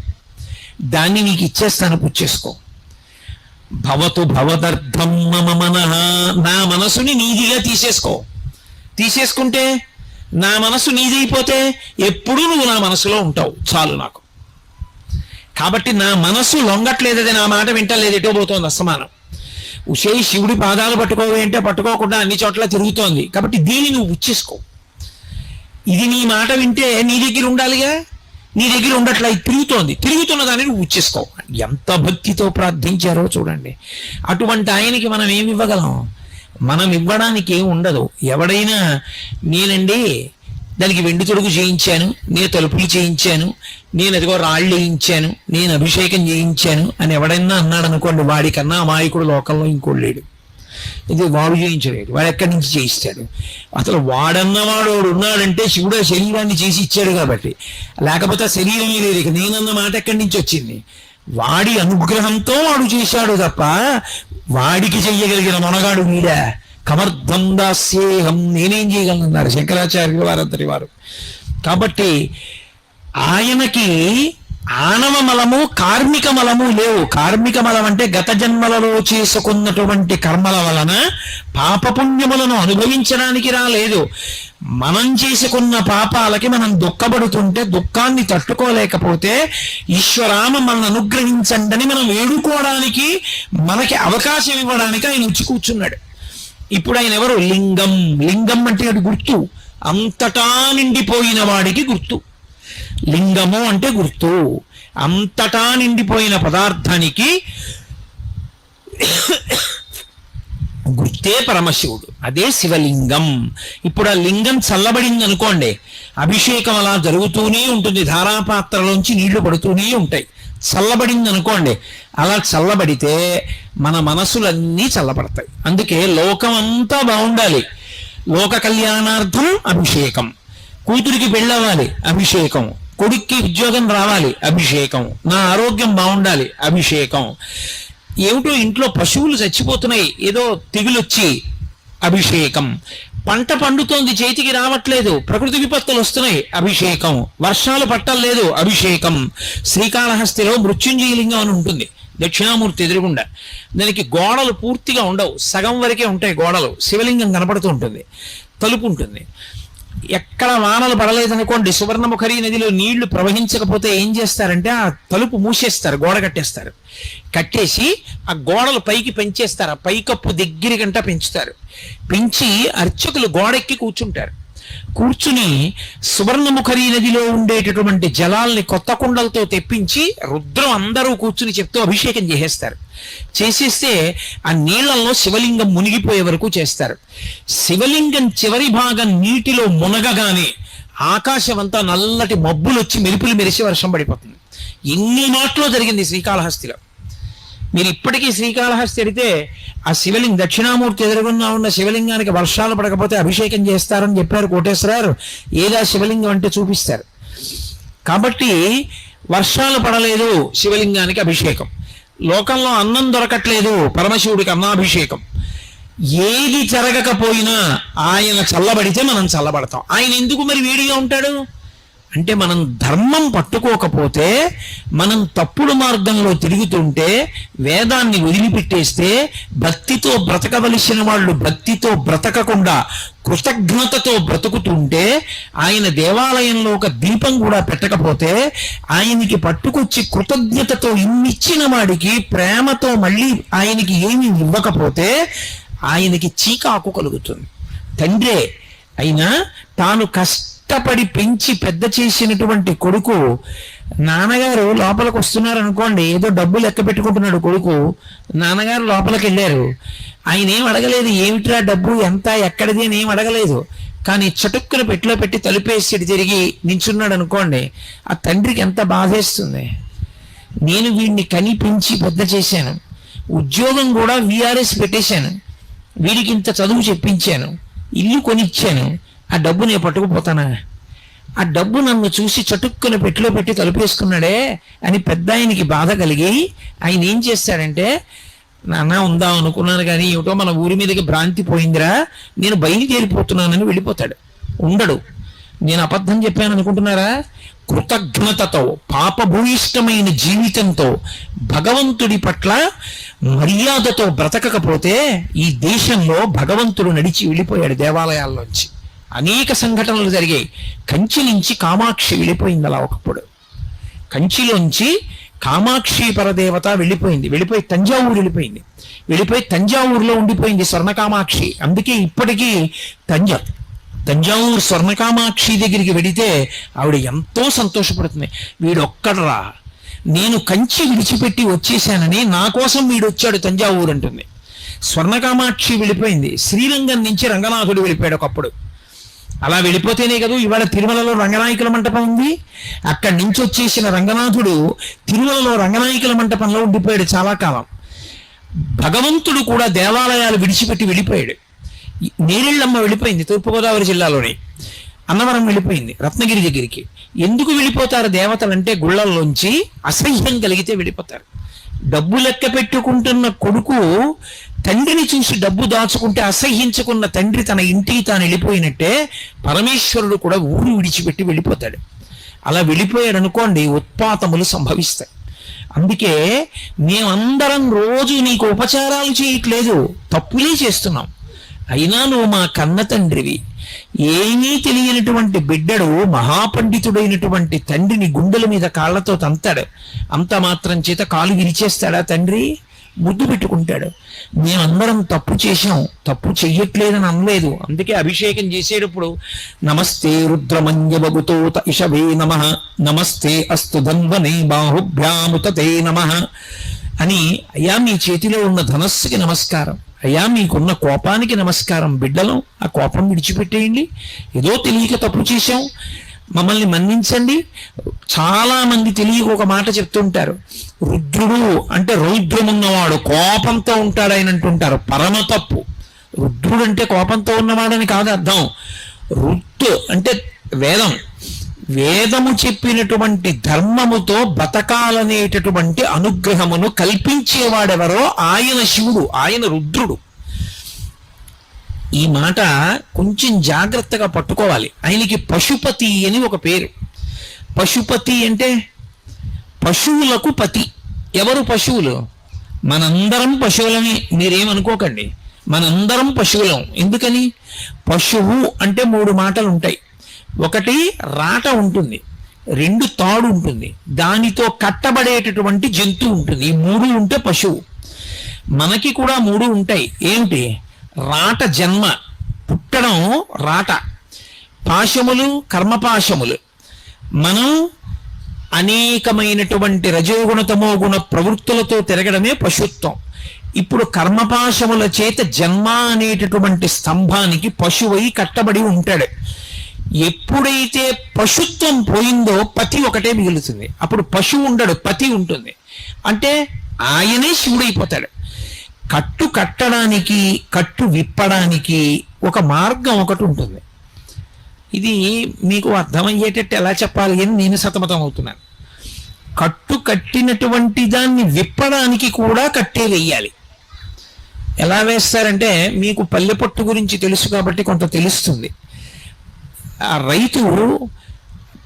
దాన్ని నీకు ఇచ్చేస్తాను, పుచ్చేసుకో. భవతు భవదర్థం మమ మనః. నా మనసుని నీదిగా తీసేసుకో. తీసేసుకుంటే నా మనసు నీదైపోతే ఎప్పుడూ నువ్వు నా మనసులో ఉంటావు, చాలు నాకు. కాబట్టి నా మనసు లొంగట్లేదు, అది నా మాట వింటలేదు, ఎటో పోతోంది అస్తమానం. ఉషేయి శివుడి పాదాలు పట్టుకోవే అంటే పట్టుకోకుండా అన్ని చోట్ల తిరుగుతోంది. కాబట్టి దీన్ని నువ్వు ఉచ్చేసుకో. ఇది నీ మాట వింటే నీ దగ్గర ఉండాలిగా, నీ దగ్గర ఉండట్లా, ఇది తిరుగుతున్న దాన్ని నువ్వు ఉచ్చేసుకో. ఎంత భక్తితో ప్రార్థించారో చూడండి. అటువంటి ఆయనకి మనం ఏమి ఇవ్వగలం? మనం ఇవ్వడానికి ఏం ఉండదు. ఎవడైనా నేనండి దానికి వెండి తొడుగు చేయించాను, నేను తలుపులు చేయించాను, నేను అదిగో రాళ్ళు వేయించాను, నేను అభిషేకం చేయించాను అని ఎవడైనా అన్నాడు అనుకోండి, వాడికన్నా అమాయకుడు లోకంలో ఇంకోడు లేడు. ఇది వాడు చేయించలేడు, వాడు ఎక్కడి నుంచి చేయిస్తాడు? అసలు వాడన్నవాడు ఉన్నాడంటే శివుడు శరీరాన్ని చేసి ఇచ్చాడు కాబట్టి, లేకపోతే శరీరమే లేదు. ఇక నేనన్న మాట ఎక్కడి నుంచి వచ్చింది? వాడి అనుగ్రహంతో వాడు చేశాడు తప్ప వాడికి చెయ్యగలిగిన మొనగాడు వీడా? కమర్థం దాస్యేహం. నేనేం చేయగలనన్నారు శంకరాచార్యులు వారంతటి వారు. కాబట్టి ఆయనకి ఆణవ మలము కార్మిక మలము లేవు. కార్మిక మలం అంటే గత జన్మలలో చేసుకున్నటువంటి కర్మల వలన పాపపుణ్యములను అనుభవించడానికి రాలేదు. మనం చేసుకున్న పాపాలకి మనం దుఃఖపడుతుంటే దుఃఖాన్ని తట్టుకోలేకపోతే ఈశ్వరామ మనల్ని అనుగ్రహించండి అని మనం వేడుకోవడానికి, మనకి అవకాశం ఇవ్వడానికి ఆయన వచ్చి కూర్చున్నాడు. ఇప్పుడు ఆయన ఎవరు? లింగం. లింగం అంటే అది గుర్తు, అంతటా నిండిపోయిన వాడికి గుర్తు. లింగము అంటే గుర్తు, అంతటా నిండిపోయిన పదార్థానికి గుర్తే పరమశివుడు, అదే శివలింగం. ఇప్పుడు ఆ లింగం చల్లబడింది అనుకోండి, అభిషేకం అలా జరుగుతూనే ఉంటుంది, ధారాపాత్రలోంచి నీళ్లు పడుతూనే ఉంటాయి. చల్లబడింది అనుకోండి, అలా చల్లబడితే మన మనసులన్నీ చల్లబడతాయి. అందుకే లోకం అంతా బాగుండాలి, లోక కళ్యాణార్థం అభిషేకం. కూతురికి పెళ్ళవ్వాలి, అభిషేకం. కొడుక్కి ఉద్యోగం రావాలి, అభిషేకం. నా ఆరోగ్యం బాగుండాలి, అభిషేకం. ఏమిటో ఇంట్లో పశువులు చచ్చిపోతున్నాయి, ఏదో తెగులొచ్చి, అభిషేకం. పంట పండుతోంది, చేతికి రావట్లేదు, ప్రకృతి విపత్తులు వస్తున్నాయి, అభిషేకం. వర్షాలు పట్టలేదు, అభిషేకం. శ్రీకాళహస్తిలో మృత్యుంజయలింగం అని ఉంటుంది, దక్షిణామూర్తి ఎదురుగుండా. దానికి గోడలు పూర్తిగా ఉండవు, సగం వరకే ఉంటాయి గోడలు. శివలింగం కనపడుతూ ఉంటుంది, తలుపు ఉంటుంది. ఎక్కడ వానలు పడలేదనుకోండి, సువర్ణముఖరి నదిలో నీళ్లు ప్రవహించకపోతే ఏం చేస్తారంటే ఆ తలుపు మూసేస్తారు, గోడ కట్టేస్తారు. కట్టేసి ఆ గోడలు పైకి పెంచేస్తారు, ఆ పైకప్పు దగ్గర గంట పెంచుతారు. పెంచి అర్చకులు గోడెక్కి కూర్చుంటారు. కూర్చుని సువర్ణముఖరి నదిలో ఉండేటటువంటి జలాల్ని కొత్త కుండలతో తెప్పించి రుద్రం అందరూ కూర్చుని చెప్తూ అభిషేకం చేసేస్తారు. చేసేస్తే ఆ నీళ్లలో శివలింగం మునిగిపోయే వరకు చేస్తారు. శివలింగం చివరి భాగం నీటిలో మునగగానే ఆకాశం అంతా నల్లటి మబ్బులు వచ్చి మెరుపులు మెరిసి వర్షం పడిపోతుంది. ఎన్ని మాటలో జరిగింది శ్రీకాళహస్తిలో. మీరు ఇప్పటికీ శ్రీకాళహస్తి అడిగితే ఆ శివలింగం, దక్షిణామూర్తి ఎదురుగున్నా ఉన్న శివలింగానికి వర్షాలు పడకపోతే అభిషేకం చేస్తారని చెప్పారు కోటేశ్వరారు. ఏదా శివలింగం అంటే చూపిస్తారు. కాబట్టి వర్షాలు పడలేదు, శివలింగానికి అభిషేకం. లోకంలో అన్నం దొరకట్లేదు, పరమశివుడికి అన్నాభిషేకం. ఏది జరగకపోయినా ఆయన చల్లబడితే మనం చల్లబడతాం. ఆయన ఎందుకు మరి వేడిగా ఉంటాడు అంటే, మనం ధర్మం పట్టుకోకపోతే, మనం తప్పుడు మార్గంలో తిరుగుతుంటే, వేదాన్ని వదిలిపెట్టేస్తే, భక్తితో బ్రతకవలసిన వాళ్ళు భక్తితో బ్రతకకుండా కృతజ్ఞతతో బ్రతుకుతుంటే, ఆయన దేవాలయంలో ఒక దీపం కూడా పెట్టకపోతే, ఆయనకి పట్టుకొచ్చి కృతజ్ఞతతో ఇన్నిచ్చిన వాడికి ప్రేమతో మళ్ళీ ఆయనకి ఏమి ఇవ్వకపోతే ఆయనకి చీకాకు కలుగుతుంది. తండ్రే అయినా తాను కష్టపడి పెంచి పెద్ద చేసినటువంటి కొడుకు, నాన్నగారు లోపలికి వస్తున్నారు అనుకోండి, ఏదో డబ్బు లెక్క పెట్టుకుంటున్నాడు కొడుకు, నాన్నగారు లోపలికి వెళ్ళారు, ఆయన ఏం అడగలేదు, ఏమిట్రా డబ్బు ఎంత ఎక్కడిది అని ఏం అడగలేదు. కానీ చటుక్కున పెట్టిలో పెట్టి తలుపేసి తిరిగి నించున్నాడు అనుకోండి, ఆ తండ్రికి ఎంత బాధేస్తుంది. నేను వీడిని కని పెంచి పెద్ద చేశాను, ఉద్యోగం కూడా VRS పెట్టేశాను, వీడికి ఇంత చదువు చెప్పించాను, ఇల్లు కొనిచ్చాను, ఆ డబ్బు నేను పట్టుకుపోతానా? ఆ డబ్బు నన్ను చూసి చటుక్కున పెట్టిలో పెట్టి తలుపేసుకున్నాడే అని పెద్ద ఆయనకి బాధ కలిగి ఆయన ఏం చేస్తాడంటే, నాన్న ఉందాం అనుకున్నాను కానీ ఏమిటో మన ఊరి మీదకి భ్రాంతి పోయిందిరా, నేను బయలుదేరిపోతున్నానని వెళ్ళిపోతాడు. ఉండడు. నేను అబద్ధం చెప్పాను అనుకుంటున్నారా? కృతజ్ఞతతో, పాపభూయిష్టమైన జీవితంతో, భగవంతుడి పట్ల మర్యాదతో బ్రతకకపోతే ఈ దేశంలో భగవంతుడు నడిచి వెళ్ళిపోయాడు దేవాలయాల్లోంచి. అనేక సంఘటనలు జరిగాయి. కంచి నుంచి కామాక్షి వెళ్ళిపోయింది అలా ఒకప్పుడు. కంచిలోంచి కామాక్షి పరదేవత వెళ్ళిపోయింది, వెళ్ళిపోయి తంజావూరు వెళ్ళిపోయింది, వెళ్ళిపోయి తంజావూరులో ఉండిపోయింది స్వర్ణకామాక్షి. అందుకే ఇప్పటికీ తంజావూరు స్వర్ణకామాక్షి దగ్గరికి వెడితే ఆవిడ ఎంతో సంతోషపడుతుంది. వీడొక్కడరా, నేను కంచి విడిచిపెట్టి వచ్చేసానని నా కోసం వీడు వచ్చాడు తంజావూరు అంటుంది. స్వర్ణకామాక్షి వెళ్ళిపోయింది, శ్రీరంగం నుంచి రంగనాథుడు వెళ్ళిపోయాడు ఒకప్పుడు. అలా వెళ్ళిపోతేనే కదా ఇవాళ తిరుమలలో రంగనాయకుల మంటపం ఉంది. అక్కడి నుంచి వచ్చేసిన రంగనాథుడు తిరుమలలో రంగనాయకుల మంటపంలో ఉండిపోయాడు చాలా కాలం. భగవంతుడు కూడా దేవాలయాలు విడిచిపెట్టి వెళ్ళిపోయాడు. నేరెళ్ళమ్మ వెళ్ళిపోయింది తూర్పుగోదావరి జిల్లాలోనే, అన్నవరం వెళ్ళిపోయింది రత్నగిరి దగ్గరికి. ఎందుకు వెళ్ళిపోతారు దేవతలంటే గుళ్ళల్లోంచి అసహ్యం కలిగితే వెళ్ళిపోతారు. డబ్బు లెక్క పెట్టుకుంటున్న కొడుకు తండ్రిని చూసి డబ్బు దాచుకుంటే అసహ్యించుకున్న తండ్రి తన ఇంటికి తాను వెళ్ళిపోయినట్టే పరమేశ్వరుడు కూడా ఊరు విడిచిపెట్టి వెళ్ళిపోతాడు. అలా వెళ్ళిపోయాడు అనుకోండి, ఉత్పాతములు సంభవిస్తాయి. అందుకే మేమందరం రోజు నీకు ఉపచారాలు చేయట్లేదు, తప్పులే చేస్తున్నాం. అయినా నువ్వు మా కన్న తండ్రివి. ఏమీ తెలియనటువంటి బిడ్డడు మహాపండితుడైనటువంటి తండ్రిని గుండెల మీద కాళ్లతో తంతాడు. అంత మాత్రం చేత కాలు విరిచేస్తాడా తండ్రి? ముద్దు పెట్టుకుంటాడు. మేమందరం తప్పు చేశాం, తప్పు చెయ్యట్లేదని అనలేదు. అందుకే అభిషేకం చేసేటప్పుడు నమస్తే రుద్రమంజబగుతోత ఇషవే నమః, నమస్తే అస్తు ధన్వనే బాహుభ్యాముతతే నమః అని, అయ్యా మీ చేతిలో ఉన్న ధనస్సుకి నమస్కారం, అయ్యా మీకున్న కోపానికి నమస్కారం. బిడ్డలం ఆ కోపం విడిచిపెట్టేయండి, ఏదో తెలియక తప్పు చేశాం, మమ్మల్ని మన్నించండి. చాలా మంది తెలియక ఒక మాట చెప్తుంటారు, రుద్రుడు అంటే రౌద్రమున్నవాడు, కోపంతో ఉంటాడు ఆయన అంటుంటారు. పరమ తప్పు. రుద్రుడు అంటే కోపంతో ఉన్నవాడని కాదు అర్థం. రుత్ అంటే వేదం, వేదము చెప్పినటువంటి ధర్మముతో బతకాలనేటటువంటి అనుగ్రహమును కల్పించేవాడెవరో ఆయన శివుడు, ఆయన రుద్రుడు. ఈ మాట కొంచెం జాగ్రత్తగా పట్టుకోవాలి. ఆయనకి పశుపతి అని ఒక పేరు. పశుపతి అంటే పశువులకు పతి. ఎవరు పశువులు? మనందరం పశువులని మీరేమనుకోకండి, మనందరం పశువులం. ఎందుకని? పశువు అంటే 3 మాటలు ఉంటాయి. ఒకటి రాట ఉంటుంది, 2 తాడు ఉంటుంది, దానితో కట్టబడేటటువంటి జంతువు ఉంటుంది. ఈ 3 ఉంటే పశువు. మనకి కూడా 3 ఉంటాయి. ఏమిటి? రాట జన్మ, పుట్టడం రాట, పాశములు కర్మపాశములు. మనం అనేకమైనటువంటి రజోగుణ తమోగుణ ప్రవృత్తులతో తిరగడమే పశుత్వం. ఇప్పుడు కర్మపాశముల చేత జన్మ అనేటటువంటి స్తంభానికి పశువై కట్టబడి ఉంటాడు. ఎప్పుడైతే పశుత్వం పోయిందో పతి ఒకటే మిగులుతుంది. అప్పుడు పశువు ఉండడు, పతి ఉంటుంది. అంటే ఆయనే శివుడైపోతాడు. కట్టు కట్టడానికి, కట్టు విప్పడానికి ఒక మార్గం ఒకటి ఉంటుంది. ఇది మీకు అర్థమయ్యేటట్టు ఎలా చెప్పాలి అని నేను సతమతం అవుతున్నాను. కట్టు కట్టినటువంటి దాన్ని విప్పడానికి కూడా కట్టే వేయాలి. ఎలా వేస్తారంటే, మీకు పల్లె పట్టు గురించి తెలుసు కాబట్టి కొంత తెలుస్తుంది. ఆ రైతు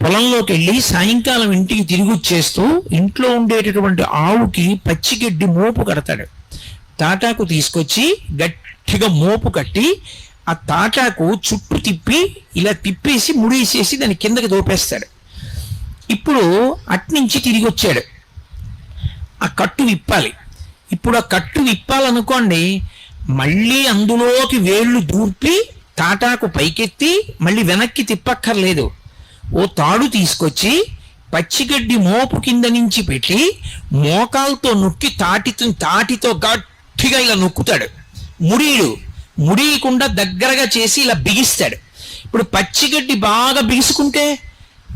పొలంలోకి వెళ్ళి సాయంకాలం ఇంటికి తిరిగి వచ్చేస్తూ ఇంట్లో ఉండేటటువంటి ఆవుకి పచ్చిగడ్డి మోపు కడతాడు. తాటాకు తీసుకొచ్చి గట్టిగా మోపు కట్టి ఆ తాటాకు చుట్టూ తిప్పి ఇలా తిప్పేసి ముడేసేసి దాని కిందకి దోపేస్తాడు. ఇప్పుడు అట్నుంచి తిరిగి వచ్చాడు, ఆ కట్టు విప్పాలి. ఇప్పుడు ఆ కట్టు విప్పాలనుకోండి, మళ్ళీ అందులోకి వేళ్ళు దూర్పి తాటాకు పైకెత్తి మళ్ళీ వెనక్కి తిప్పక్కర్లేదు. ఓ తాడు తీసుకొచ్చి పచ్చిగడ్డి మోపు కింద నుంచి పెట్టి మోకాలతో నొక్కి తాటితో గట్టిగా ఇలా నొక్కుతాడు. ముడియకుండా దగ్గరగా చేసి ఇలా బిగిస్తాడు. ఇప్పుడు పచ్చిగడ్డి బాగా బిగుసుకుంటే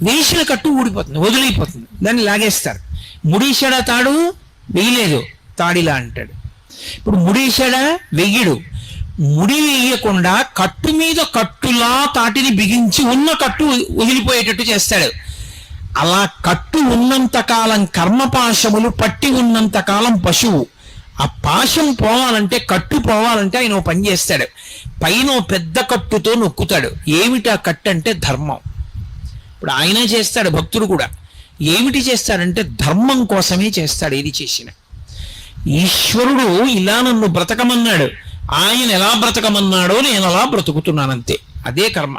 వేసిన కట్టు ఊడిపోతుంది, వదిలిపోతుంది, దాన్ని లాగేస్తారు. ముడేశాడా తాడు? వేయలేదు, తాడిలా అంటాడు. ఇప్పుడు ముడేశాడా? వెయ్యడు. ముడి వేయకుండా కట్టు మీద కట్టులా తాటిని బిగించి ఉన్న కట్టు వదిలిపోయేటట్టు చేస్తాడు. అలా కట్టు ఉన్నంతకాలం కర్మపాశములు పట్టి ఉన్నంతకాలం పశువు. ఆ పాశం పోవాలంటే, కట్టు పోవాలంటే ఆయన పని చేస్తాడు. పైన పెద్ద కట్టుతో నొక్కుతాడు. ఏమిటి ఆ కట్టు అంటే ధర్మం. ఇప్పుడు ఆయన చేస్తాడు, భక్తుడు కూడా. ఏమిటి చేస్తాడంటే ధర్మం కోసమే చేస్తాడు. ఏది చేసిన ఈశ్వరుడు ఇలా నన్ను బ్రతకమన్నాడు, ఆయన ఎలా బ్రతకమన్నాడో నేను అలా బ్రతుకుతున్నానంతే. అదే కర్మ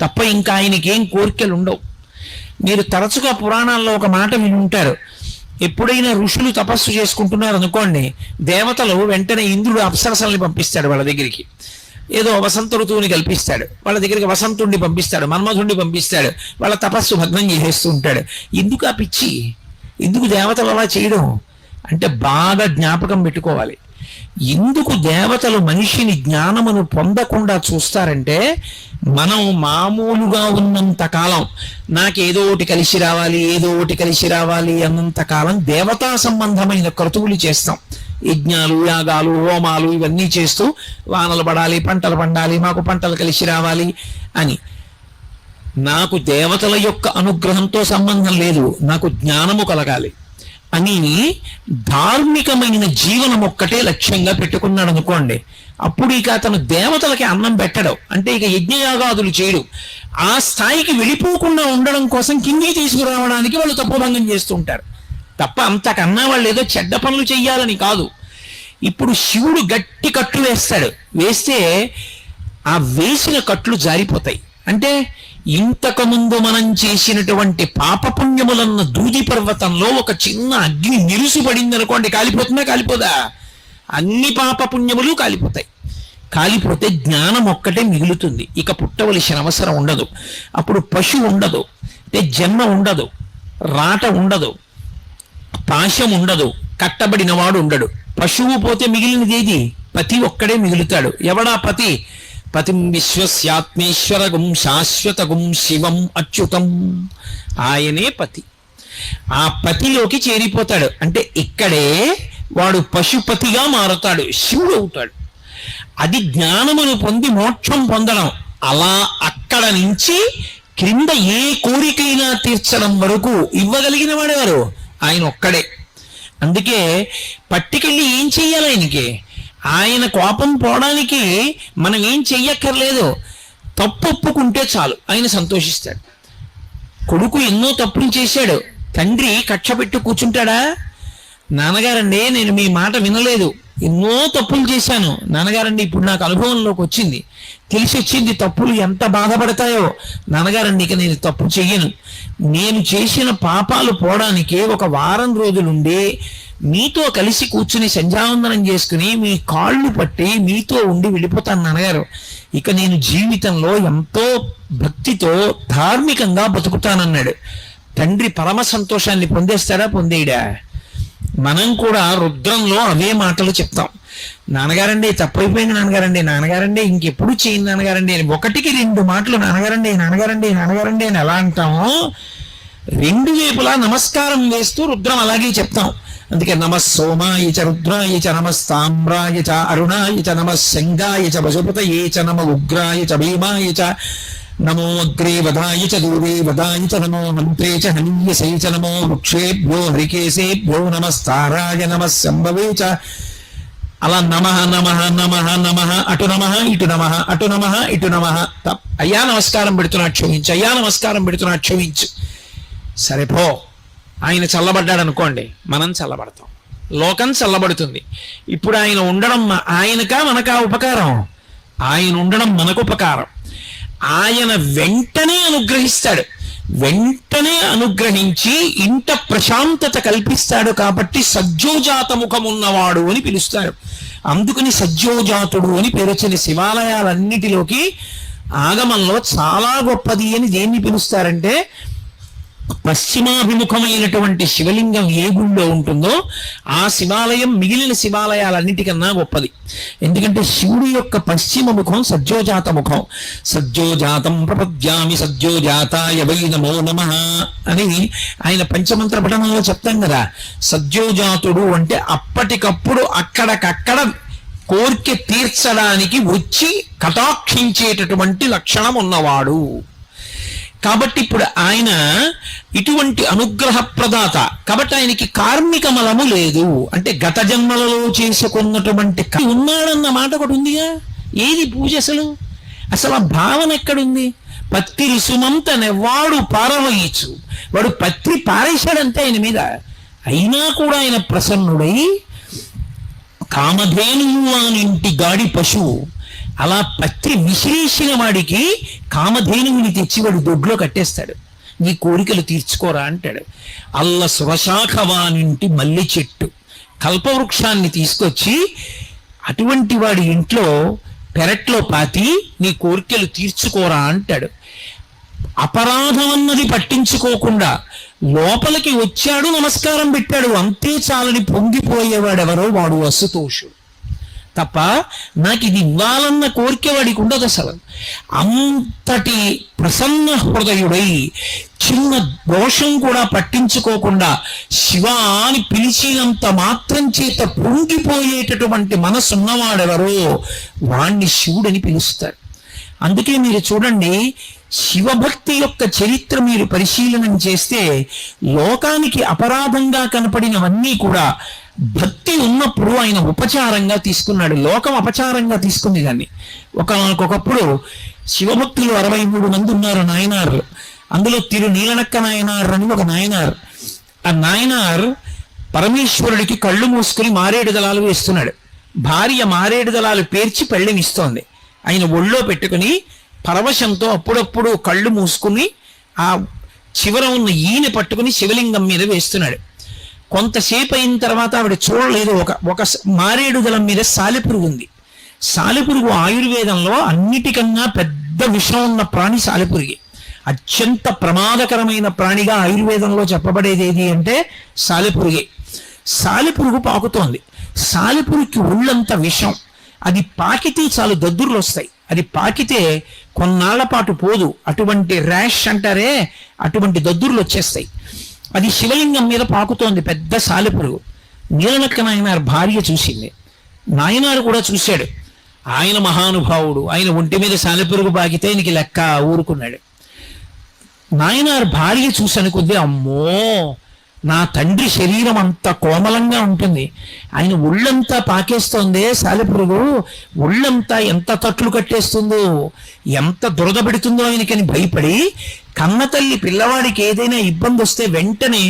తప్ప ఇంకా ఆయనకేం కోరికలు ఉండవు. మీరు తరచుగా పురాణాల్లో ఒక మాట విని ఉంటారు. ఎప్పుడైనా ఋషులు తపస్సు చేసుకుంటున్నారు అనుకోండి, దేవతలు వెంటనే ఇంద్రుడు అప్సరసల్ని పంపిస్తాడు వాళ్ళ దగ్గరికి. ఏదో వసంత ఋతువుని కల్పిస్తాడు, వాళ్ళ దగ్గరికి వసంతుణ్ణి పంపిస్తాడు, మన్మధుణ్ణి పంపిస్తాడు. వాళ్ళ తపస్సు భగ్నం చేసేస్తూ ఉంటాడు. ఎందుకు ఆ పిచ్చి? ఎందుకు దేవతలు అలా చేయడం అంటే బాగా జ్ఞాపకం పెట్టుకోవాలి. ఎందుకు దేవతలు మనిషిని జ్ఞానమును పొందకుండా చూస్తారంటే, మనం మామూలుగా ఉన్నంత కాలం నాకేదో ఒకటి కలిసి రావాలి, ఏదో ఒకటి కలిసి రావాలి అన్నంత కాలం దేవతా సంబంధమైన క్రతువులు చేస్తాం. యజ్ఞాలు, యాగాలు, హోమాలు ఇవన్నీ చేస్తూ వానలు పడాలి, పంటలు పండాలి, మాకు పంటలు కలిసి రావాలి అని. నాకు దేవతల యొక్క అనుగ్రహంతో సంబంధం లేదు, నాకు జ్ఞానము కలగాలి. అని ధార్మికమైన జీవనం ఒక్కటే లక్ష్యంగా పెట్టుకున్నాడు అనుకోండి, అప్పుడు ఇక అతను దేవతలకి అన్నం పెట్టడం అంటే ఇక యజ్ఞయాగాదులు చేయడు. ఆ స్థాయికి వెళ్ళిపోకుండా ఉండడం కోసం కిందికి తీసుకురావడానికి వాళ్ళు తపోభంగం చేస్తూ ఉంటారు తప్ప అంతకన్నా వాళ్ళు ఏదో చెడ్డ పనులు చెయ్యాలని కాదు. ఇప్పుడు శివుడు గట్టి కట్లు వేస్తాడు, వేస్తే ఆ వేసిన కట్లు జారిపోతాయి. అంటే ఇంతకుముందు మనం చేసినటువంటి పాపపుణ్యములన్న దూది పర్వతంలో ఒక చిన్న అగ్ని నిరుసుపడింది అనుకోండి, కాలిపోతుందా? కాలిపోదా? అన్ని పాపపుణ్యములు కాలిపోతాయి. కాలిపోతే జ్ఞానం ఒక్కటే మిగులుతుంది, ఇక పుట్టవలసిన అవసరం ఉండదు. అప్పుడు పశు ఉండదు, అంటే జన్మ ఉండదు, రాట ఉండదు, పాశం ఉండదు, కట్టబడిన వాడు ఉండడు. పశువు పోతే మిగిలినది ఏది? పతి ఒక్కడే మిగులుతాడు. ఎవడా పతి? పతిం విశ్వస్యాత్మేశ్వరగుం శాశ్వతగుం శివం అచ్యుతం, ఆయనే పతి. ఆ పతిలోకి చేరిపోతాడు. అంటే ఇక్కడే వాడు పశుపతిగా మారుతాడు, శివుడు అవుతాడు. అది జ్ఞానమును పొంది మోక్షం పొందడం. అలా అక్కడ నుంచి క్రింద ఏ కోరికైనా తీర్చడం వరకు ఇవ్వగలిగిన వాడెవరు? ఆయన ఒక్కడే. అందుకే పట్టుకెళ్ళి ఏం చెయ్యాలి ఆయనకి? ఆయన కోపం పోవడానికి మనం ఏం చెయ్యక్కర్లేదు, తప్పు ఒప్పుకుంటే చాలు, ఆయన సంతోషిస్తాడు. కొడుకు ఎన్నో తప్పులు చేశాడు, తండ్రి కక్ష పెట్టి కూర్చుంటాడా? నాన్నగారండి నేను మీ మాట వినలేదు, ఎన్నో తప్పులు చేశాను నాన్నగారండి, ఇప్పుడు నాకు అనుభవంలోకి వచ్చింది, తెలిసి వచ్చింది తప్పులు ఎంత బాధపడతాయో. నాన్నగారండి ఇక నేను తప్పు చెయ్యను, నేను చేసిన పాపాలు పోవడానికి ఒక వారం రోజులుండి మీతో కలిసి కూర్చుని సంధ్యావందనం చేసుకుని మీ కాళ్ళు పట్టి మీతో ఉండి వెళ్ళిపోతాను నాన్నగారు. ఇక నేను జీవితంలో ఎంతో భక్తితో ధార్మికంగా బతుకుతానన్నాడు. తండ్రి పరమ సంతోషాన్ని పొందేస్తాడా? పొందేయడా? మనం కూడా రుద్రంలో అవే మాటలు చెప్తాం. నాన్నగారండి తప్పైపోయింది నాన్నగారండి, నాన్నగారండి ఇంకెప్పుడు చేయను నాన్నగారండి అని 1-2 మాటలు నాన్నగారండి నాన్నగారండి నాన్నగారండి అని ఎలా అంటామో, 2 వైపులా నమస్కారం వేస్తూ రుద్రం అలాగే చెప్తాం. అందుకే నమః సోమాయ చ రుద్రాయ చ నమస్తామ్రాయ చ అరుణాయ చ నమః శంగాయ చ పశుపతయే చ నమః ఉగ్రాయ చ భీమాయ చ నమో అగ్రే వదాయ చ దూరే వదాయ చ నమో మంత్రే చ హనీయసే చ నమో వృక్షేభ్యో హరికేశేభ్యో నమస్తారాయ నమః శంభవే చ. అలా నమః నమః నమః నమః, అటు నమః ఇటు నమః, అటు నమః ఇటు నమః. అయ్యా నమస్కారం పెడుతున్నా క్షమించు, అయ్యా నమస్కారం పెడుతున్నా క్షమించు. సరేపో, ఆయన చల్లబడ్డాడు అనుకోండి, మనం చల్లబడతాం, లోకం చల్లబడుతుంది. ఇప్పుడు ఆయన ఉండడం ఆయనకా మనకా ఉపకారం? ఆయన ఉండడం మనకు ఉపకారం. ఆయన వెంటనే అనుగ్రహిస్తాడు, వెంటనే అనుగ్రహించి ఇంట ప్రశాంతత కల్పిస్తాడు. కాబట్టి సజ్జోజాత ముఖమున్నవాడు అని పిలుస్తారు. అందుకని సజ్జోజాతుడు అని పేరు వచ్చిన శివాలయాలన్నిటిలోకి ఆగమంలో చాలా గొప్పది అని దేన్ని పిలుస్తారంటే, పశ్చిమాభిముఖమైనటువంటి శివలింగం ఏ గుళ్ళో ఉంటుందో ఆ శివాలయం మిగిలిన శివాలయాలన్నిటికన్నా గొప్పది. ఎందుకంటే శివుడి యొక్క పశ్చిమ ముఖం సజ్జోజాత ముఖం. సజ్జోజాతం ప్రపద్యామి సజ్జోజాతాయ వై నమో నమః అని ఆయన పంచమంత్ర పఠనంలో చెప్తాం కదా. సజ్జోజాతుడు అంటే అప్పటికప్పుడు అక్కడికక్కడ కోరిక తీర్చడానికి వచ్చి కటాక్షించేటటువంటి లక్షణం ఉన్నవాడు. కాబట్టి ఇప్పుడు ఆయన ఇటువంటి అనుగ్రహ ప్రదాత. కాబట్టి ఆయనకి కార్మిక మలము లేదు. అంటే గత జన్మలలో చేసుకున్నటువంటి ఉన్నాడన్న మాట ఒకటి ఉందిగా. ఏది పూజ అసలు? అసలు ఆ భావన ఎక్కడుంది? పత్తి రుసుమంత నెవ్వాడు పారవయించు, వాడు పత్రి పారేశాడంతే ఆయన మీద. అయినా కూడా ఆయన ప్రసన్నుడై కామధేనువు అనింటి గాడి పశువు అలా పత్రి విశ్లేషణ వాడికి కామధేనువుని తెచ్చి వాడు దొడ్లో కట్టేస్తాడు. నీ కోరికలు తీర్చుకోరా అంటాడు. అల్ల సురశాఖవానింటి మల్లి చెట్టు కల్పవృక్షాన్ని తీసుకొచ్చి అటువంటి వాడి ఇంట్లో పెరట్లో పాతి నీ కోరికలు తీర్చుకోరా అంటాడు. అపరాధం అన్నది పట్టించుకోకుండా లోపలికి వచ్చాడు, నమస్కారం పెట్టాడు, అంతే చాలని పొంగిపోయేవాడెవరో వాడు అసుతోషుడు తప్ప నాకు ఇది ఇవ్వాలన్న కోరిక వాడికి ఉండదు అసలు. అంతటి ప్రసన్న హృదయుడై చిన్న దోషం కూడా పట్టించుకోకుండా శివ అని పిలిచినంత మాత్రం చేత పొంగిపోయేటటువంటి మనసున్నవాడెవరో వాణ్ణి శివుడని పిలుస్తారు. అందుకే మీరు చూడండి, శివభక్తి యొక్క చరిత్ర మీరు పరిశీలనం చేస్తే లోకానికి అపరాధంగా కనపడినవన్నీ కూడా భక్తి ఉన్నప్పుడు ఆయన ఉపచారంగా తీసుకున్నాడు. లోకం అపచారంగా తీసుకుంది దాన్ని. ఒకప్పుడు శివభక్తులు 63 మంది ఉన్నారు నాయనార్లు. అందులో నీలనక్క నాయనార్ అని ఒక నాయనార్. ఆ నాయనార్ పరమేశ్వరుడికి కళ్ళు మూసుకుని మారేడు దళాలు వేస్తున్నాడు. భార్య మారేడు దళాలు పేర్చి పెళ్ళనిస్తోంది. ఆయన ఒళ్ళో పెట్టుకుని పరవశంతో అప్పుడప్పుడు కళ్ళు మూసుకుని ఆ చివర ఉన్న ఈయన పట్టుకుని శివలింగం మీద వేస్తున్నాడు. కొంతసేపు అయిన తర్వాత ఆవిడ చూడలేదు, ఒక మారేడు దళం మీద సాలెపురుగు ఉంది. సాలెపురుగు ఆయుర్వేదంలో అన్నిటికన్నా పెద్ద విషం ఉన్న ప్రాణి సాలెపురుగే. అత్యంత ప్రమాదకరమైన ప్రాణిగా ఆయుర్వేదంలో చెప్పబడేది ఏది అంటే సాలెపురుగే. సాలెపురుగు పాకుతోంది. సాలెపురుగుకి ఒళ్ళంత విషం. అది పాకితే చాలు దద్దుర్లు వస్తాయి. అది పాకితే కొన్నాళ్ల పాటు పోదు. అటువంటి ర్యాష్ అంటారే, అటువంటి దద్దుర్లు వచ్చేస్తాయి. అది శివలింగం మీద పాకుతోంది పెద్ద సాలెపురుగు. నీలనక్క నాయనారు భార్య చూసింది. నాయనారు కూడా చూశాడు. ఆయన మహానుభావుడు. ఆయన ఒంటి మీద సాలెపురుగు పాకితే ఆయనకి లెక్క ఊరుకున్నాడు. నాయనారు భార్య చూసి అనుకుంది, అమ్మో నా తండ్రి శరీరం అంత కోమలంగా ఉంటుంది, ఆయన ఒళ్ళంతా పాకేస్తోందే సాలెపురుగు, ఒళ్ళంతా ఎంత తట్లు కట్టేస్తుందో, ఎంత దురద పెడుతుందో ఆయనకని భయపడి కన్నతల్లి పిల్లవాడికి ఏదైనా ఇబ్బంది వస్తే వెంటనే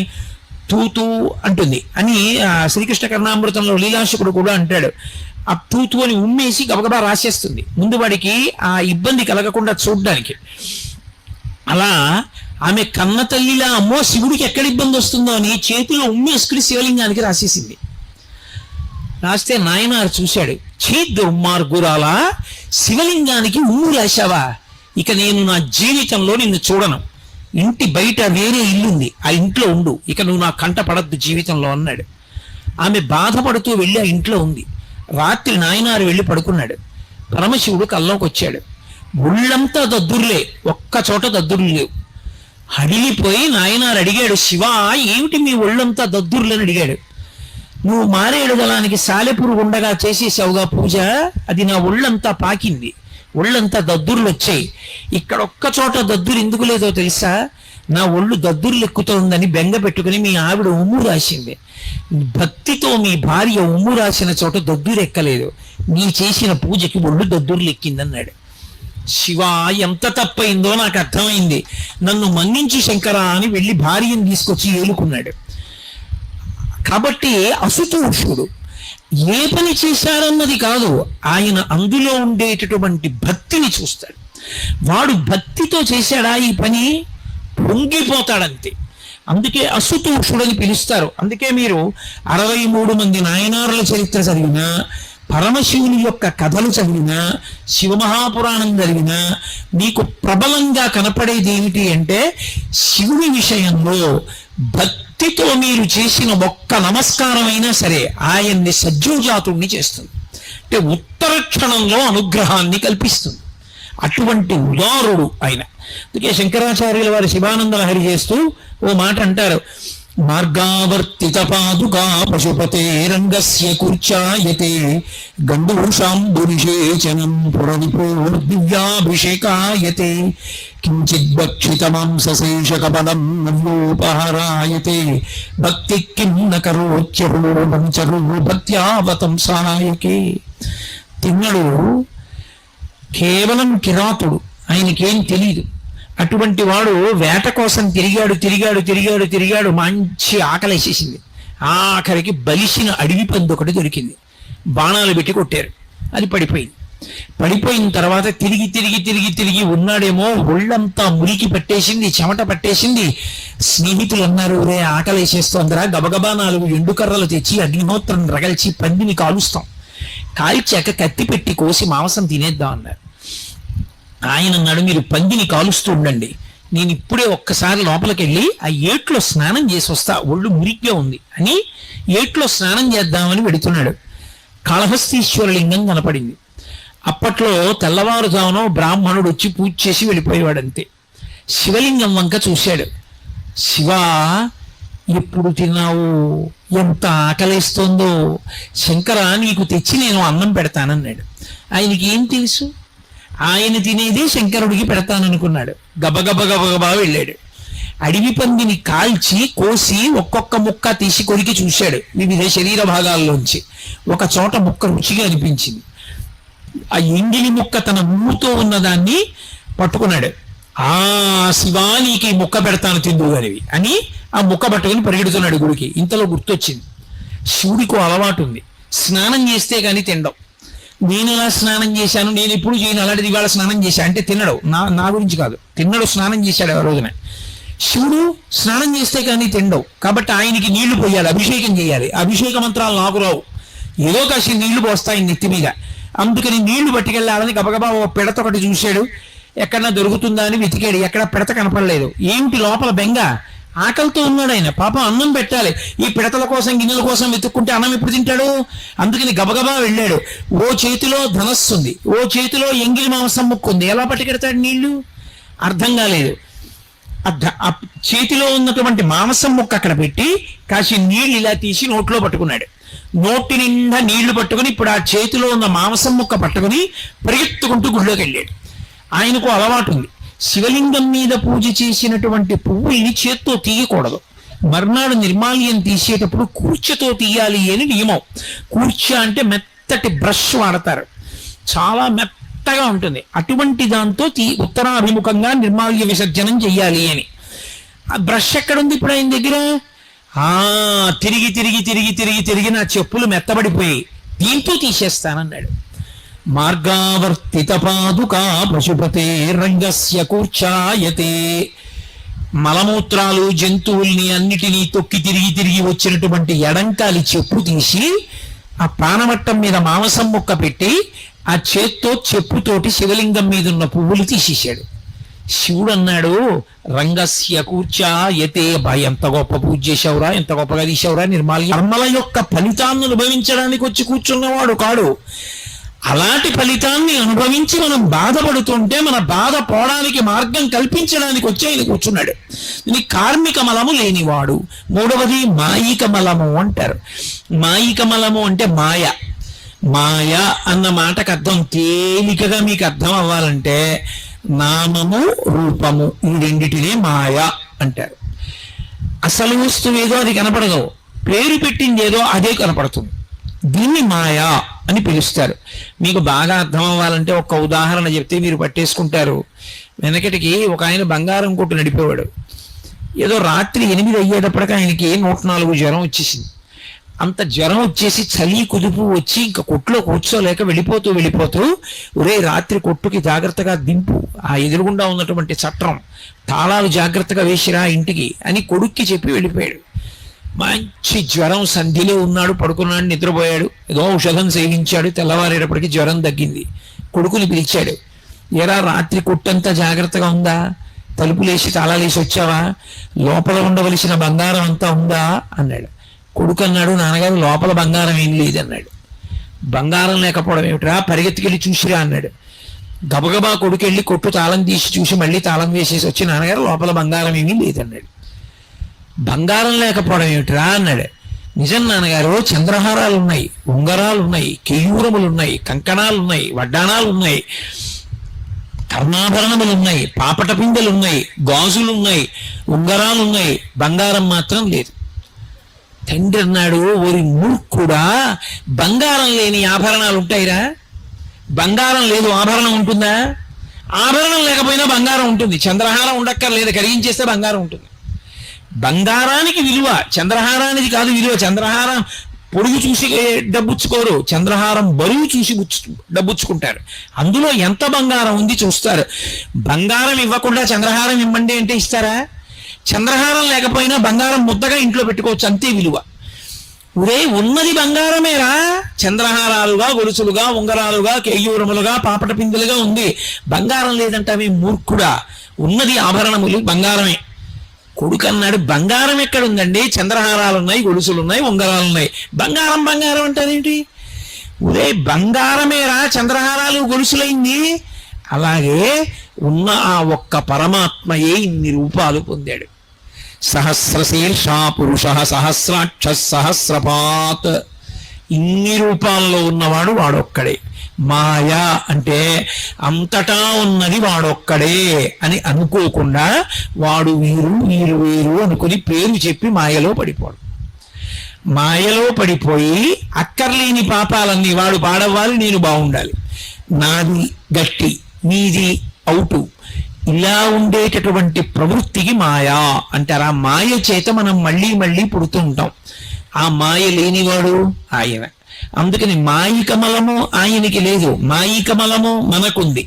తూతూ అంటుంది అని శ్రీకృష్ణ కర్ణామృతంలో లీలాశకుడు కూడా అంటాడు. ఆ తూతూ అని ఉమ్మేసి గబగబా రాసేస్తుంది ముందు వాడికి ఆ ఇబ్బంది కలగకుండా చూడ్డానికి. అలా ఆమె కన్న తల్లిలా అమ్మో శివుడికి ఎక్కడ ఇబ్బంది వస్తుందో అని చేతిలో ఉమ్మేసుకుని శివలింగానికి రాసేసింది. రాస్తే నాయనారు చూశాడు. దుర్మార్గురాలా, శివలింగానికి ఉమ్ము రాశావా? ఇక నేను నా జీవితంలో నిన్ను చూడను. ఇంటి బయట వేరే ఇల్లుంది, ఆ ఇంట్లో ఉండు, ఇక నువ్వు నా కంట పడద్దు జీవితంలో అన్నాడు. ఆమె బాధపడుతూ వెళ్ళి ఆ ఇంట్లో ఉంది. రాత్రి నాయనారు వెళ్ళి పడుకున్నాడు. పరమశివుడు కల్లోకి వచ్చాడు. ఒళ్ళంతా దద్దుర్లే, ఒక్క చోట దద్దుర్లు లేవు. హడిలిపోయి నాయనారు అడిగాడు, శివ ఏమిటి మీ ఒళ్ళంతా దద్దుర్లని అడిగాడు. నువ్వు మారేడు దళానికి సాలెపురుగు ఉండగా చేసేసావుగా పూజ, అది నా ఒళ్ళంతా పాకింది, ఒళ్ళంతా దద్దుర్లు వచ్చాయి. ఇక్కడ ఒక్క చోట దద్దురు ఎందుకు లేదో తెలుసా? నా ఒళ్ళు దద్దుర్లు ఎక్కుతోందని బెంగ పెట్టుకుని మీ ఆవిడ ఉమ్ము రాసింది. భక్తితో మీ భార్య ఉమ్ము రాసిన చోట దద్దురు ఎక్కలేదు, నీ చేసిన పూజకి ఒళ్ళు దద్దుర్లు ఎక్కిందన్నాడు. శివ ఎంత తప్పైందో నాకు అర్థమైంది, నన్ను మన్నించి శంకరా అని వెళ్ళి భార్యను తీసుకొచ్చి ఏలుకున్నాడు. కాబట్టి అసుతోషుడు ఏ పని చేశారన్నది కాదు, ఆయన అందులో ఉండేటటువంటి భక్తిని చూస్తాడు. వాడు భక్తితో చేశాడా ఈ పని, పొంగిపోతాడంతే. అందుకే అసుతోషుడని పిలుస్తారు. అందుకే మీరు 63 మంది నాయనారుల చరిత్ర చదివినా, పరమశివుని యొక్క కథలు చదివినా, శివమహాపురాణం చదివినా మీకు ప్రబలంగా కనపడేది ఏమిటి అంటే, శివుని విషయంలో భక్తితో మీరు చేసిన ఒక్క నమస్కారమైనా సరే ఆయన్ని సజ్జోజాతుణ్ణి చేస్తుంది. అంటే ఉత్తర క్షణంలో అనుగ్రహాన్ని కల్పిస్తుంది. అటువంటి ఉదారుడు ఆయన. అందుకే శంకరాచార్యుల వారి శివానంద లహరి చేస్తూ ఓ మాట అంటారు, మార్గావర్తిత పాదుకా పశుపతే రంగస్య కూర్చాయతే గండూషాంబునిషేచనం పురవిపోర్దివ్యాభిషేకాయతే కించిద్భక్షిత మాంసశేషకపలం నవ్యోపహరాయతే భక్తి కిం న కరోత్యహో మంచరో భక్త్యావతంసాయకే. తిన్నడు కేవలం కిరాతుడు, ఆయనకేం తెలీదు. అటువంటి వాడు వేట కోసం తిరిగాడు, మంచి ఆకలేసేసింది. ఆఖరికి బలిసిన అడవి పంది ఒకటి దొరికింది. బాణాలు పెట్టి కొట్టారు, అది పడిపోయింది. పడిపోయిన తర్వాత తిరిగి ఉన్నాడేమో, ఒళ్ళంతా మురికి పట్టేసింది, చెమట పట్టేసింది. స్నేహితులు అన్నారు, రే ఆకలేసేస్తోందిరా, గబగబా 4 ఎండుకర్రలు తెచ్చి అగ్నిహోత్రం రగల్చి పందిని కాలుస్తాం, కాల్చాక కత్తి పెట్టి కోసి మాంసం తినేద్దాం అన్నారు. ఆయన అన్నాడు, మీరు పందిని కాలుస్తూ ఉండండి, నేను ఇప్పుడే ఒక్కసారి లోపలికి వెళ్ళి ఆ ఏట్లో స్నానం చేసి వస్తా, ఒళ్ళు మురిగ్గా ఉంది అని ఏట్లో స్నానం చేద్దామని వెడుతున్నాడు. కాళహస్తీశ్వర లింగం కనపడింది. అప్పట్లో తెల్లవారుజామున బ్రాహ్మణుడు వచ్చి పూజ చేసి వెళ్ళిపోయేవాడంతే. శివలింగం వంక చూశాడు. శివ ఎప్పుడు తిన్నావు, ఎంత ఆకలిస్తోందో, శంకర నీకు తెచ్చి నేను అన్నం పెడతానన్నాడు. ఆయనకి ఏం తెలుసు? ఆయన తినేది శంకరుడికి పెడతాననుకున్నాడు. గబగబ గబగబా వెళ్ళాడు. అడవి పందిని కాల్చి కోసి ఒక్కొక్క ముక్క తీసి కొరికి చూశాడు వివిధ శరీర భాగాల్లోంచి. ఒక చోట ముక్క రుచిగా అనిపించింది. ఆ ఎంగిలి ముక్క తన ముక్కుతో ఉన్నదాన్ని పట్టుకున్నాడు. ఆ శివానికి ముక్క పెడతాను తిందువు గారివి అని ఆ ముక్క పట్టుకుని పరిగెడుతున్నాడు గుడికి. ఇంతలో గుర్తొచ్చింది, శివుడికి అలవాటు ఉంది, స్నానం చేస్తే కానీ తినడం. నేను ఎలా స్నానం చేశాను, నేను ఎప్పుడు చేయను, అలాంటిది ఇవాళ స్నానం చేశా అంటే తినడు. నా గురించి కాదు, తిన్నడు, స్నానం చేశాడు ఆ రోజున. శివుడు స్నానం చేస్తే కానీ తినడు. కాబట్టి ఆయనకి నీళ్లు పోయాలి, అభిషేకం చేయాలి. అభిషేక మంత్రాలు నాకు రావు, ఏదో కాసి నీళ్లు పోస్తాయి నెత్తి మీద. అందుకని నీళ్లు పట్టుకెళ్ళాలని గబగబా ఓ పిడత ఒకటి చూశాడు, ఎక్కడన్నా దొరుకుతుందా అని వెతికాడు. ఎక్కడ పిడత కనపడలేదు. ఏమిటి లోపల బెంగ, ఆకలితో ఉన్నాడు ఆయన. పాపం అన్నం పెట్టాలి, ఈ పిడతల కోసం గిన్నెల కోసం వెతుక్కుంటే అన్నం ఎప్పుడు తింటాడు? అందుకని గబగబా వెళ్ళాడు. ఓ చేతిలో ధనస్సు ఉంది, ఓ చేతిలో ఎంగిలి మాంసం ముక్కు ఉంది. ఎలా పట్టుకెడతాడు నీళ్లు? అర్థం కాలేదు. ఆ చేతిలో ఉన్నటువంటి మాంసం ముక్క అక్కడ పెట్టి కాసి నీళ్లు ఇలా తీసి నోట్లో పట్టుకున్నాడు. నోటి నిండా నీళ్లు పట్టుకుని ఇప్పుడు ఆ చేతిలో ఉన్న మాంసం ముక్క పట్టుకుని పరిగెత్తుకుంటూ గుడిలోకి వెళ్ళాడు. ఆయనకు అలవాటు ఉంది, శివలింగం మీద పూజ చేసినటువంటి పువ్వుల్ని చేత్తో తీయకూడదు. మర్నాడు నిర్మాల్యం తీసేటప్పుడు కూర్చతో తీయాలి అని నియమం. కూర్చ అంటే మెత్తటి బ్రష్ వాడతారు, చాలా మెత్తగా ఉంటుంది. అటువంటి దాంతో ఉత్తరాభిముఖంగా నిర్మాల్య విసర్జనం చెయ్యాలి అని. ఆ బ్రష్ ఎక్కడుంది ఇప్పుడు ఆయన దగ్గర? తిరిగి తిరిగి తిరిగి తిరిగి తిరిగి నా చెప్పులు మెత్తబడిపోయి దీంతో తీసేస్తానన్నాడు. మార్గావర్తిత పాదుకా పశుపతే రంగస్య కూర్చాయతే. మలమూత్రాలు జంతువుల్ని అన్నిటినీ తొక్కి తిరిగి తిరిగి వచ్చినటువంటి ఎడంకాలి చెప్పు తీసి ఆ ప్రాణమట్టం మీద మాంసం ముక్క పెట్టి ఆ చేత్తో చెప్పుతోటి శివలింగం మీద ఉన్న పువ్వులు తీసేశాడు. శివుడు అన్నాడు, రంగస్య కూర్చాయతే. ఎంత గొప్ప పూజ చేశావురా, ఎంత గొప్పగా తీసావురా. నిర్మాల్య కర్మల యొక్క ఫలితాన్ని అనుభవించడానికి వచ్చి కూర్చున్నవాడు కాడు. అలాంటి ఫలితాన్ని అనుభవించి మనం బాధపడుతుంటే మన బాధ పోవడానికి మార్గం కల్పించడానికి వచ్చి ఆయన కూర్చున్నాడు. ఇది కార్మిక మలము లేనివాడు. మూడవది మాయిక మలము అంటారు. మాయిక మలము అంటే మాయ. మాయ అన్న మాటకు అర్థం తేలికగా మీకు అర్థం అవ్వాలంటే నామము రూపము, ఈ రెండిటినే మాయ అంటారు. అసలు వస్తువు ఏదో అది కనపడదు, పేరు పెట్టింది ఏదో అదే కనపడుతుంది. దీన్ని మాయా అని పిలుస్తారు. మీకు బాగా అర్థం అవ్వాలంటే ఒక్క ఉదాహరణ చెప్తే మీరు పట్టేసుకుంటారు. వెనకటికి ఒక ఆయన బంగారం కొట్టు నడిపేవాడు. ఏదో రాత్రి 8 అయ్యేటప్పటికి ఆయనకి 104 జ్వరం వచ్చేసింది. అంత జ్వరం వచ్చేసి చలి కుదుపు వచ్చి ఇంకా కొట్టులో కూర్చోలేక వెళ్ళిపోతూ ఒరే రాత్రి కొట్టుకి జాగ్రత్తగా దింపు, ఆ ఎదురుగుండా ఉన్నటువంటి చట్రం తాళాలు జాగ్రత్తగా వేసిరా ఇంటికి అని కొడుక్కి చెప్పి వెళ్ళిపోయాడు. మంచి జ్వరం, సంధిలో ఉన్నాడు, పడుకున్నాడు, నిద్రపోయాడు. ఏదో ఔషధం సేవించాడు. తెల్లవారేటప్పటికి జ్వరం తగ్గింది. కొడుకుని పిలిచాడు, ఎరా రాత్రి కొట్టంతా జాగ్రత్తగా ఉందా? తలుపులేసి తాళాలేసి వచ్చావా? లోపల ఉండవలసిన బంగారం అంతా ఉందా అన్నాడు. కొడుకు అన్నాడు, నాన్నగారు లోపల బంగారం ఏం లేదన్నాడు. బంగారం లేకపోవడం ఏమిట్రా, పరిగెత్తుకెళ్ళి చూసిరా అన్నాడు. గబగబా కొడుకు వెళ్ళి కొట్టు తాళం తీసి చూసి మళ్ళీ తాళం వేసేసి వచ్చి నాన్నగారు లోపల బంగారం ఏమీ లేదన్నాడు. బంగారం లేకపోవడం ఏమిట్రా అన్నాడు. నిజం నాన్నగారు, చంద్రహారాలు ఉన్నాయి, ఉంగరాలు ఉన్నాయి, కేయూరములు ఉన్నాయి, కంకణాలు ఉన్నాయి, వడ్డాణాలు ఉన్నాయి, కర్ణాభరణములు ఉన్నాయి, పాపట పిందెలు ఉన్నాయి, గాజులు ఉన్నాయి, ఉంగరాలు ఉన్నాయి, బంగారం మాత్రం లేదు. తండ్రి అన్నాడు, ఓరి మూర్ఖుడా, బంగారం లేని ఆభరణాలు ఉంటాయిరా? బంగారం లేదు ఆభరణం ఉంటుందా? ఆభరణం లేకపోయినా బంగారం ఉంటుంది. చంద్రహారం ఉండక్కర్లేదు, కరిగించేస్తే బంగారం ఉంటుంది. బంగారానికి విలువ, చంద్రహారానికి కాదు విలువ. చంద్రహారం పొడుగు చూసి డబ్బుచ్చుకోరు, చంద్రహారం బరువు చూసి డబ్బుచ్చుకుంటారు. అందులో ఎంత బంగారం ఉంది చూస్తారు. బంగారం ఇవ్వకుండా చంద్రహారం ఇవ్వండి అంటే ఇస్తారా? చంద్రహారం లేకపోయినా బంగారం ముద్దగా ఇంట్లో పెట్టుకోవచ్చు, అంతే విలువ. ఒరే ఉన్నది బంగారమేరా, చంద్రహారాలుగా, గొలుసులుగా, ఉంగరాలుగా, కేయూరములుగా, పాపట పిందులుగా ఉంది. బంగారం లేదంటావే మూర్ఖుడా, ఉన్నది ఆభరణములు బంగారమే. కొడుకు అన్నాడు, బంగారం ఎక్కడుందండి? చంద్రహారాలు ఉన్నాయి, గొలుసులు ఉన్నాయి, ఉంగరాలు ఉన్నాయి, బంగారం బంగారం అంటారేంటి? ఒరే బంగారమేరా చంద్రహారాలు గొలుసులైంది. అలాగే ఉన్న ఆ ఒక్క పరమాత్మయే ఇన్ని రూపాలు పొందాడు. సహస్రశీర్షా పురుష సహస్రాక్ష సహస్రపాత్. ఇన్ని రూపాల్లో ఉన్నవాడు వాడొక్కడే. మాయ అంటే అంతటా ఉన్నది వాడొక్కడే అని అనుకోకుండా వాడు వీరు వీరు వీరు అనుకుని పేరు చెప్పి మాయలో పడిపోడు. మాయలో పడిపోయి అక్కర్లేని పాపాలన్నీ వాడు పాడవ్వాలి, నేను బాగుండాలి, నాది గట్టి నీది అవుటు, ఇలా ఉండేటటువంటి ప్రవృత్తికి మాయా అంటారు. ఆ మాయ చేత మనం మళ్ళీ మళ్ళీ పుడుతూ ఉంటాం. ఆ మాయ లేనివాడు ఆయన. అందుకని మాయికమలము ఆయనకి లేదు, మాయికమలము మనకుంది.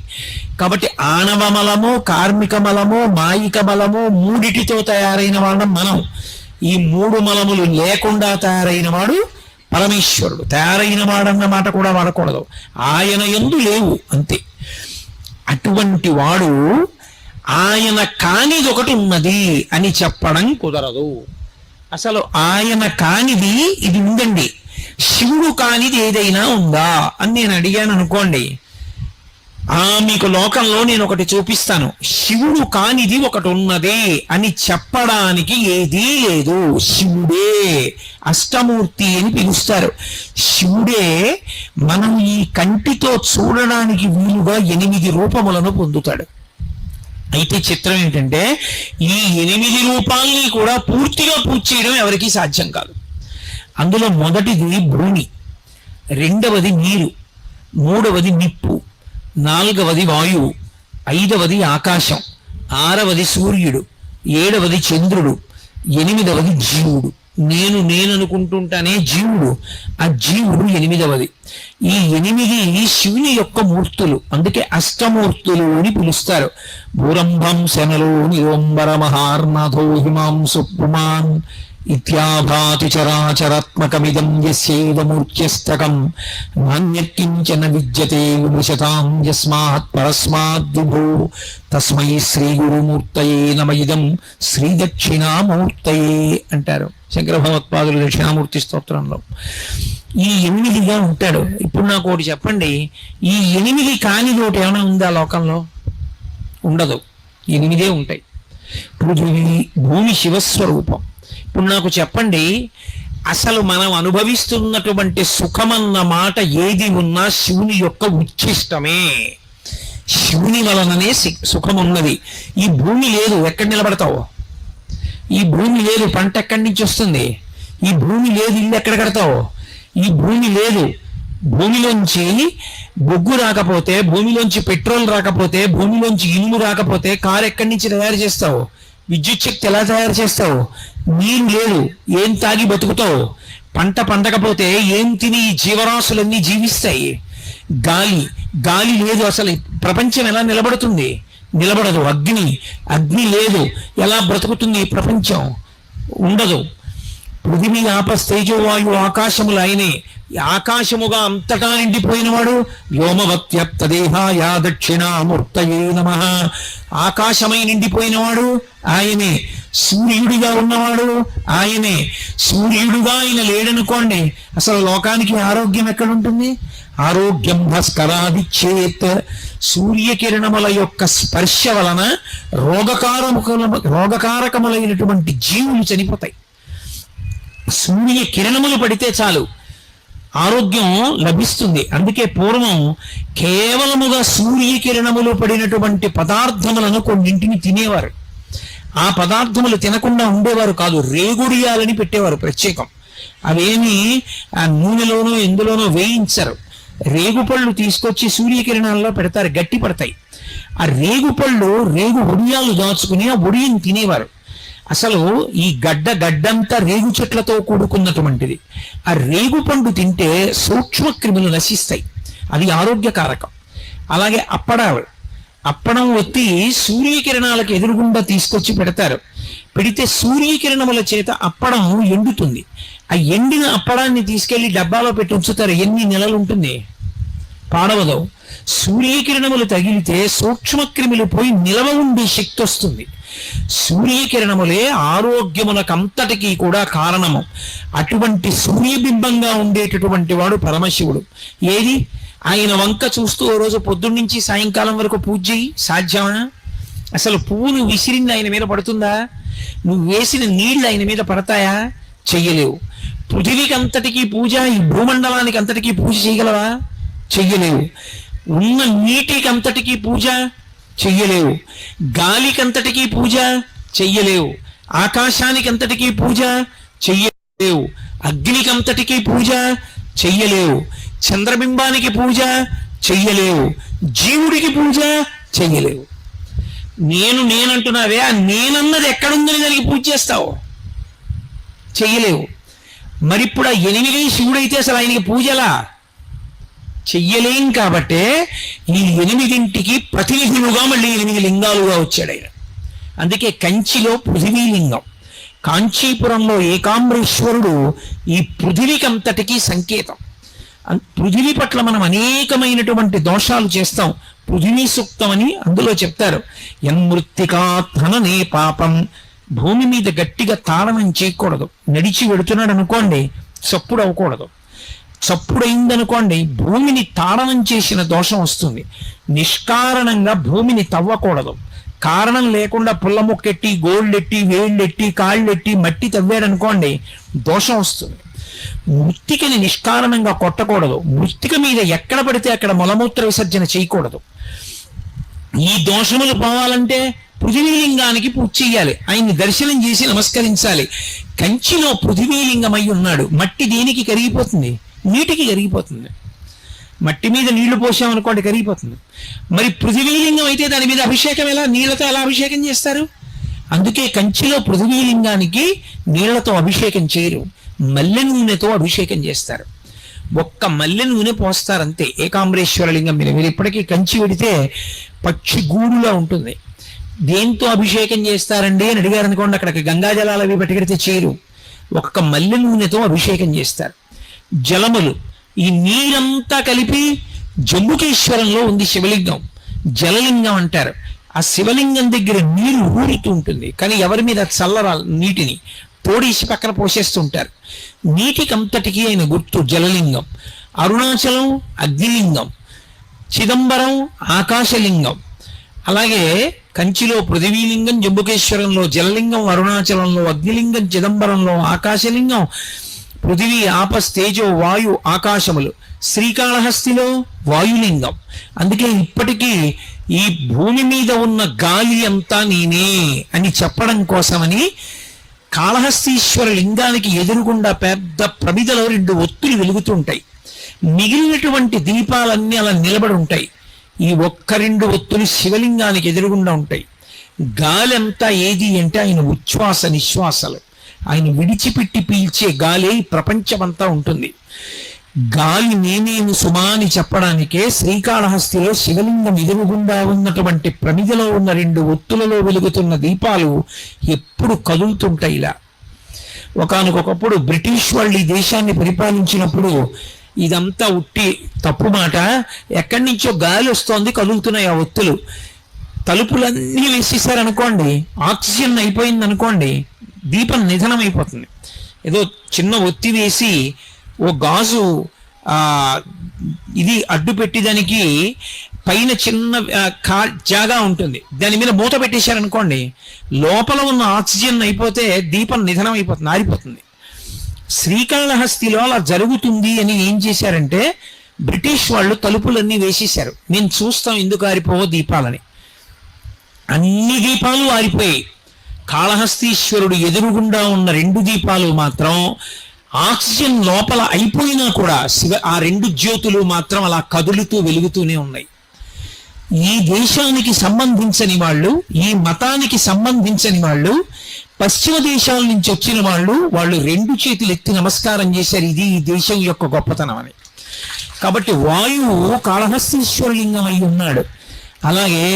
కాబట్టి ఆణవమలము, కార్మికమలము, మాయికమలము మూడిటితో తయారైన వాళ్ళం మనం. ఈ మూడు మలములు లేకుండా తయారైన వాడు పరమేశ్వరుడు. తయారైన వాడన్న మాట కూడా వాడకూడదు, ఆయన యందు లేవు అంతే. అటువంటి వాడు ఆయన కానిది ఒకటి ఉన్నది అని చెప్పడం కుదరదు. అసలు ఆయన కానిది ఇది ఉందండి, శివుడు కానిది ఏదైనా ఉందా అని నేను అడిగాను అనుకోండి, మీకు లోకంలో నేను ఒకటి చూపిస్తాను, శివుడు కానిది ఒకటి ఉన్నది అని చెప్పడానికి ఏదీ లేదు. శివుడే అష్టమూర్తి అని పిలుస్తారు. శివుడే మనం ఈ కంటితో చూడడానికి వీలుగా 8 రూపములను పొందుతాడు. అయితే చిత్రం ఏంటంటే ఈ 8 రూపాల్ని కూడా పూర్తిగా పూజ చేయడం ఎవరికీ సాధ్యం కాదు. అందులో మొదటిది భూమి, రెండవది నీరు, మూడవది నిప్పు, నాలుగవది వాయువు, ఐదవది ఆకాశం, ఆరవది సూర్యుడు, ఏడవది చంద్రుడు, ఎనిమిదవది జీవుడు. నేను అనుకుంటుంటానే జీవుడు, ఆ జీవుడు 8వది. ఈ 8 శివుని యొక్క మూర్తులు, అందుకే అష్టమూర్తులు అని పిలుస్తారు. భూరంభం శనలో నిరోంబర మహార్నాథో హిమాంసు పుమాన్ ఇత్యాభాతి చరాచరాత్మకమిదం యస్యైవమూర్త్యస్తకం నాన్యత్కించన విద్యతే విమృశతాం యస్మాత్ పరస్మాద్ విభో తస్మై శ్రీ గురుమూర్తయే నమ ఇదం శ్రీ దక్షిణామూర్తయే అంటారు శంకర భగవత్పాదులు దక్షిణామూర్తి స్తోత్రంలో. ఈ 8గా ఉంటాడు. ఇప్పుడు నాకు ఒకటి చెప్పండి, ఈ 8 కానిది ఒకటి ఏమైనా ఉందా లోకంలో? ఉండదు. 8 ఉంటాయి. పృథివీ భూమి శివస్వరూపం. ఇప్పుడు నాకు చెప్పండి, అసలు మనం అనుభవిస్తున్నటువంటి సుఖమన్న మాట ఏది ఉన్నా శివుని యొక్క ఉచ్ఛిష్టమే. శివుని వలననే సుఖం ఉన్నది. ఈ భూమి లేదు, ఎక్కడ నిలబడతావు? ఈ భూమి లేదు, పంట ఎక్కడి నుంచి వస్తుంది? ఈ భూమి లేదు, ఇల్లు ఎక్కడ కడతావు? ఈ భూమి లేదు, భూమిలోంచి బొగ్గు రాకపోతే, భూమిలోంచి పెట్రోల్ రాకపోతే, భూమిలోంచి ఇనుము రాకపోతే కారు ఎక్కడి నుంచి తయారు చేస్తావు? విద్యుత్ శక్తి ఎలా తయారు చేస్తావు? నీరు లేదు, ఏం తాగి బతుకుతావు? పంట పండకపోతే ఏం తిని ఈ జీవరాశులన్నీ జీవిస్తాయి? గాలి లేదు, అసలు ప్రపంచం ఎలా నిలబడుతుంది? నిలబడదు. అగ్ని లేదు, ఎలా బ్రతుకుతుంది ప్రపంచం? ఉండదు. పృథివీ ఆపస్తేజోవాయు ఆకాశములు ఆయనే. ఆకాశముగా అంతటా నిండిపోయినవాడు వ్యోమవత్యప్తదేహాయ దక్షిణామూర్తయే నమః. ఆకాశమై నిండిపోయినవాడు ఆయనే. సూర్యుడిగా ఉన్నవాడు ఆయనే. సూర్యుడుగా ఆయన లేడనుకోండి, అసలు లోకానికి ఆరోగ్యం ఎక్కడుంటుంది? ఆరోగ్యం భాస్కరాదిచ్చేత్. సూర్యకిరణముల యొక్క స్పర్శ వలన రోగకారకములైనటువంటి జీవులు చనిపోతాయి. సూర్యకిరణములు పడితే చాలు ఆరోగ్యం లభిస్తుంది. అందుకే పూర్వం కేవలముగా సూర్యకిరణములు పడినటువంటి పదార్థములను కొన్నింటిని తినేవారు. ఆ పదార్థములు తినకుండా ఉండేవారు కాదు, రేగుడియాలని పెట్టేవారు ప్రత్యేకం. అవేమి ఆ నూనెలోనో ఎందులోనో వేయించరు. రేగుపళ్ళు తీసుకొచ్చి సూర్యకిరణాల్లో పెడతారు, గట్టి పడతాయి. ఆ రేగు ఒడియాలు దాచుకుని ఆ ఒడియని తినేవారు. అసలు ఈ గడ్డంతా రేగు చెట్లతో కూడుకున్నటువంటిది. ఆ రేగు పండు తింటే సూక్ష్మ క్రిములు నశిస్తాయి, అది ఆరోగ్యకారకం. అలాగే అప్పడం ఒత్తి సూర్యకిరణాలకు ఎదురుగుండా తీసుకొచ్చి పెడతారు. పెడితే సూర్యకిరణముల చేత అప్పడం ఎండుతుంది. ఆ ఎండిన అప్పడాన్ని తీసుకెళ్లి డబ్బాలో పెట్టి ఉంచుతారు. ఎన్ని నెలలు ఉంటుంది? పాడవదు. సూర్యకిరణములు తగిలితే సూక్ష్మక్రిములు పోయి నిలవ ఉండే శక్తి వస్తుంది. సూర్యకిరణములే ఆరోగ్యములకంతటికీ కూడా కారణము. అటువంటి సూర్యబింబంగా ఉండేటటువంటి వాడు పరమశివుడు. ఏది ఆయన వంక చూస్తూ ఓ రోజు పొద్దున్నుంచి సాయంకాలం వరకు పూజ చేయి, సాధ్యమా? అసలు పువ్వు నువ్వు విసిరింది ఆయన మీద పడుతుందా? నువ్వు వేసిన నీళ్లు ఆయన మీద పడతాయా? చెయ్యలేవు. పృథివీకి అంతటికీ పూజ, ఈ భూమండలానికి అంతటికీ పూజ చేయగలవా? చెయ్యలేవు. ఉన్న నీటికి అంతటికీ పూజ చెయ్యలేవు. గాలికి అంతటికీ పూజ చెయ్యలేవు. ఆకాశానికి అంతటికీ పూజ చెయ్యలేవు. అగ్నికి అంతటికీ పూజ చెయ్యలేవు. చంద్రబింబానికి పూజ చెయ్యలేవు. జీవుడికి పూజ చెయ్యలేవు. నేనంటున్నావే, ఆ నేనన్నది ఎక్కడుందని దానికి పూజ చేస్తావు? చెయ్యలేవు. మరిప్పుడు ఆ 8 శివుడైతే అసలు ఆయనకి పూజలా చెయ్యలేం. కాబట్టే ఈ 8ంటికి ప్రతినిధులుగా మళ్ళీ 8 లింగాలుగా వచ్చాడు ఆయన. అందుకే కంచిలో పృథివీలింగం, కాంచీపురంలో ఏకాంబరేశ్వరుడు ఈ పృథివికంతటికీ సంకేతం. పృథివీ పట్ల మనం అనేకమైనటువంటి దోషాలు చేస్తాం. పృథివీ సూక్తం అని అందులో చెప్తారు. యన్మృత్తికాధననే పాపం. భూమి మీద గట్టిగా తాళనం చేయకూడదు. నడిచి వెడుతున్నాడు అనుకోండి, చప్పుడు అవ్వకూడదు. చప్పుడైందనుకోండి, భూమిని తాడనం చేసిన దోషం వస్తుంది. నిష్కారణంగా భూమిని తవ్వకూడదు. కారణం లేకుండా పుల్ల ముక్కెట్టి, గోళ్ళెట్టి, వేళ్ళెట్టి, కాళ్ళెట్టి మట్టి తవ్వాడనుకోండి, దోషం వస్తుంది. మృత్తికని నిష్కారణంగా కొట్టకూడదు. మృత్తిక మీద ఎక్కడ పడితే అక్కడ మలమూత్ర విసర్జన చేయకూడదు. ఈ దోషములు పోవాలంటే పృథివీలింగానికి పూజ చెయ్యాలి. ఆయన్ని దర్శనం చేసి నమస్కరించాలి. కంచిలో పృథివీలింగమై ఉన్నాడు. మట్టి దేనికి కరిగిపోతుంది? నీటికి కరిగిపోతుంది. మట్టి మీద నీళ్లు పోసామనుకోండి, కరిగిపోతుంది. మరి పృథివీలింగం అయితే దాని మీద అభిషేకం ఎలా? నీళ్లతో ఎలా అభిషేకం చేస్తారు? అందుకే కంచిలో పృథివీలింగానికి నీళ్లతో అభిషేకం చేయరు, మల్లె నూనెతో అభిషేకం చేస్తారు. ఒక్క మల్లె నూనె పోస్తారంతే. ఏకాంబరేశ్వర లింగం మీద మీరు ఇప్పటికీ కంచి వెడితే పక్షి గూడులా ఉంటుంది. దేంతో అభిషేకం చేస్తారండి అని అడిగారు అనుకోండి, అక్కడికి గంగాజలాలు అవి పట్టుకెడితే చేయరు. ఒక్క మల్లె నూనెతో అభిషేకం చేస్తారు. జలములు, ఈ నీరంతా కలిపి జంబుకేశ్వరంలో ఉంది శివలింగం, జలలింగం అంటారు. ఆ శివలింగం దగ్గర నీరు ఊరుతూ ఉంటుంది, కానీ ఎవరి మీద చల్లరా నీటిని తోడేసి పక్కన పోసేస్తుంటారు. నీటికంతటికీ ఆయన గుర్తు జలలింగం. అరుణాచలం అగ్నిలింగం, చిదంబరం ఆకాశలింగం. అలాగే కంచిలో పృథివీలింగం, జంబుకేశ్వరంలో జలలింగం, అరుణాచలంలో అగ్నిలింగం, చిదంబరంలో ఆకాశలింగం. పృథివీ ఆపస్ తేజో వాయు ఆకాశములు. శ్రీకాళహస్తిలో వాయులింగం. అందుకే ఇప్పటికీ ఈ భూమి మీద ఉన్న గాలి అంతా నేనే అని చెప్పడం కోసమని కాళహస్తీశ్వర లింగానికి ఎదురుగుండా పెద్ద ప్రమిదలో 2 ఒత్తులు వెలుగుతుంటాయి. మిగిలినటువంటి దీపాలన్నీ అలా నిలబడి ఉంటాయి. ఈ ఒక్క 2 ఒత్తులు శివలింగానికి ఎదురుగుండా ఉంటాయి. గాలి అంతా ఏది అంటే ఆయన ఉచ్ఛ్వాస నిశ్వాసలు. ఆయన విడిచిపెట్టి పీల్చే గాలి ప్రపంచమంతా ఉంటుంది. గాలి నేనేను సుమా అని చెప్పడానికే శ్రీకాళహస్తిలో శివలింగం ఎదురుగుండా ఉన్నటువంటి ప్రమిదలో ఉన్న 2 ఒత్తులలో వెలుగుతున్న దీపాలు ఎప్పుడు కదులుతుంటాయి. ఇలా ఒకానొకప్పుడు బ్రిటిష్ వాళ్ళు ఈ దేశాన్ని పరిపాలించినప్పుడు ఇదంతా ఉట్టి తప్పు మాట, ఎక్కడి నుంచో గాలి వస్తోంది, కదులుతున్నాయి ఆ ఒత్తులు. తలుపులన్నీ వేసేసారనుకోండి, ఆక్సిజన్ అయిపోయింది అనుకోండి, దీపం నిధనం అయిపోతుంది. ఏదో చిన్న ఒత్తి వేసి ఓ గాజు ఇది అడ్డు పెట్టి దానికి పైన చిన్న జాగా ఉంటుంది, దాని మీద మూత పెట్టేశారనుకోండి, లోపల ఉన్న ఆక్సిజన్ అయిపోతే దీపం నిధనం అయిపోతుంది, ఆరిపోతుంది. శ్రీకాళహస్తిలో అలా జరుగుతుంది అని ఏం చేశారంటే బ్రిటిష్ వాళ్ళు తలుపులన్నీ వేసేశారు. నేను చూస్తాం ఎందుకు ఆరిపోవో దీపాలని. అన్ని దీపాలు ఆరిపోయాయి. కాళహస్తీశ్వరుడు ఎదురుగుండా ఉన్న 2 దీపాలు మాత్రం ఆక్సిజన్ లోపల అయిపోయినా కూడా ఆ 2 జ్యోతులు మాత్రం అలా కదులుతూ వెలుగుతూనే ఉన్నాయి. ఈ దేశానికి సంబంధించని వాళ్ళు, ఈ మతానికి సంబంధించని వాళ్ళు, పశ్చిమ దేశాల నుంచి వచ్చిన వాళ్ళు 2 చేతులు ఎత్తి నమస్కారం చేశారు. ఇది ఈ దేశం యొక్క గొప్పతనం అని. కాబట్టి వాయువు కాళహస్తీశ్వరలింగం అయి ఉన్నాడు. అలాగే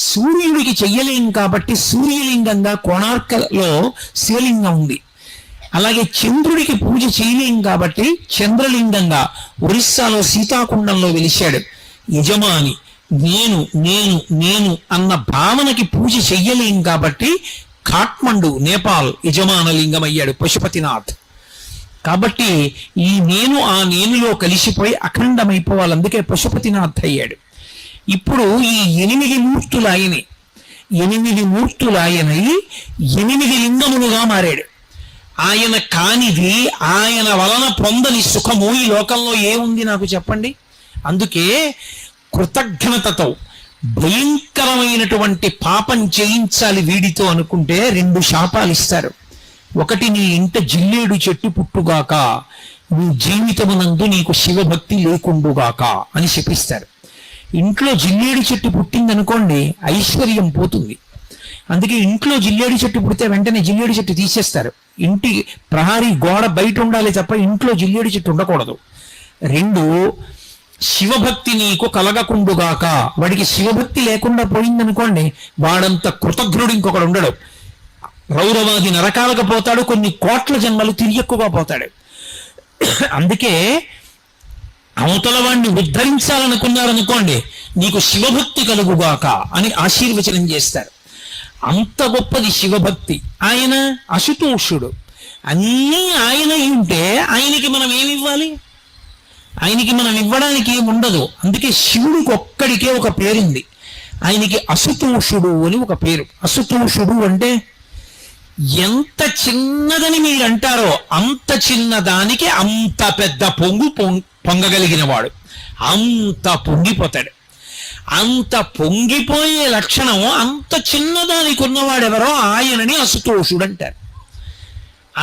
సూర్యుడికి చెయ్యలేం కాబట్టి సూర్యలింగంగా కోణార్కలో శివలింగం ఉంది. అలాగే చంద్రుడికి పూజ చేయలేం కాబట్టి చంద్రలింగంగా ఒరిస్సాలో సీతాకుండంలో వెలిశాడు. యజమాని నేను నేను నేను అన్న భావనకి పూజ చెయ్యలేం కాబట్టి కాఠ్మండు నేపాల్ యజమాన లింగం అయ్యాడు పశుపతినాథ్. కాబట్టి ఈ నేను ఆ నేనులో కలిసిపోయి అఖండమైపోవాలి, అందుకే పశుపతినాథ్ అయ్యాడు. ఇప్పుడు ఈ 8 మూర్తులు ఆయనే, 8 మూర్తులు ఆయనై 8 లింగములుగా మారాడు. ఆయన కానిది, ఆయన వలన పొందని సుఖము ఈ లోకంలో ఏముంది నాకు చెప్పండి. అందుకే కృతజ్ఞతతో భయంకరమైనటువంటి పాపం చేయించాలి వీడితో అనుకుంటే 2 శాపాలు ఇస్తారు. ఒకటి, నీ ఇంట జిల్లేడు చెట్టు పుట్టుగాక, నీ జీవితమునందు నీకు శివభక్తి లేకుండుగాక అని శపిస్తారు. ఇంట్లో జిల్లేడు చెట్టు పుట్టిందనుకోండి ఐశ్వర్యం పోతుంది. అందుకే ఇంట్లో జిల్లేడు చెట్టు పుడితే వెంటనే జిల్లేడు చెట్టు తీసేస్తారు. ఇంటి ప్రహారీ గోడ బయట ఉండాలి తప్ప ఇంట్లో జిల్లేడు చెట్టు ఉండకూడదు. 2, శివభక్తి నీకు కలగకుండుగాక. వాడికి శివభక్తి లేకుండా పోయిందనుకోండి, వాడంత కృతజ్ఞుడు ఇంకొకడు ఉండడు. రౌరవాది నరకాలకు పోతాడు, కొన్ని కోట్ల జన్మలు తిరియక్కుగా పోతాడు. అందుకే అవతల వాడిని ఉద్ధరించాలనుకున్నారనుకోండి, నీకు శివభక్తి కలుగుగాక అని ఆశీర్వచనం చేస్తారు. అంత గొప్పది శివభక్తి. ఆయన అశుతోషుడు, అన్నీ ఆయన ఉంటే ఆయనకి మనం ఏమివ్వాలి? ఆయనకి మనం ఇవ్వడానికి ఏమి ఉండదు. అందుకే శివుడికి ఒక్కడికే ఒక పేరుంది, ఆయనకి అశుతోషుడు అని ఒక పేరు. అశుతోషుడు అంటే ఎంత చిన్నదని మీరు అంటారో అంత చిన్నదానికి అంత పెద్ద పొంగగలిగిన వాడు, అంత పొంగిపోతాడు. అంత పొంగిపోయే లక్షణం అంత చిన్నదానికి ఉన్నవాడెవరో ఆయనని అశుతోషుడు అంటారు.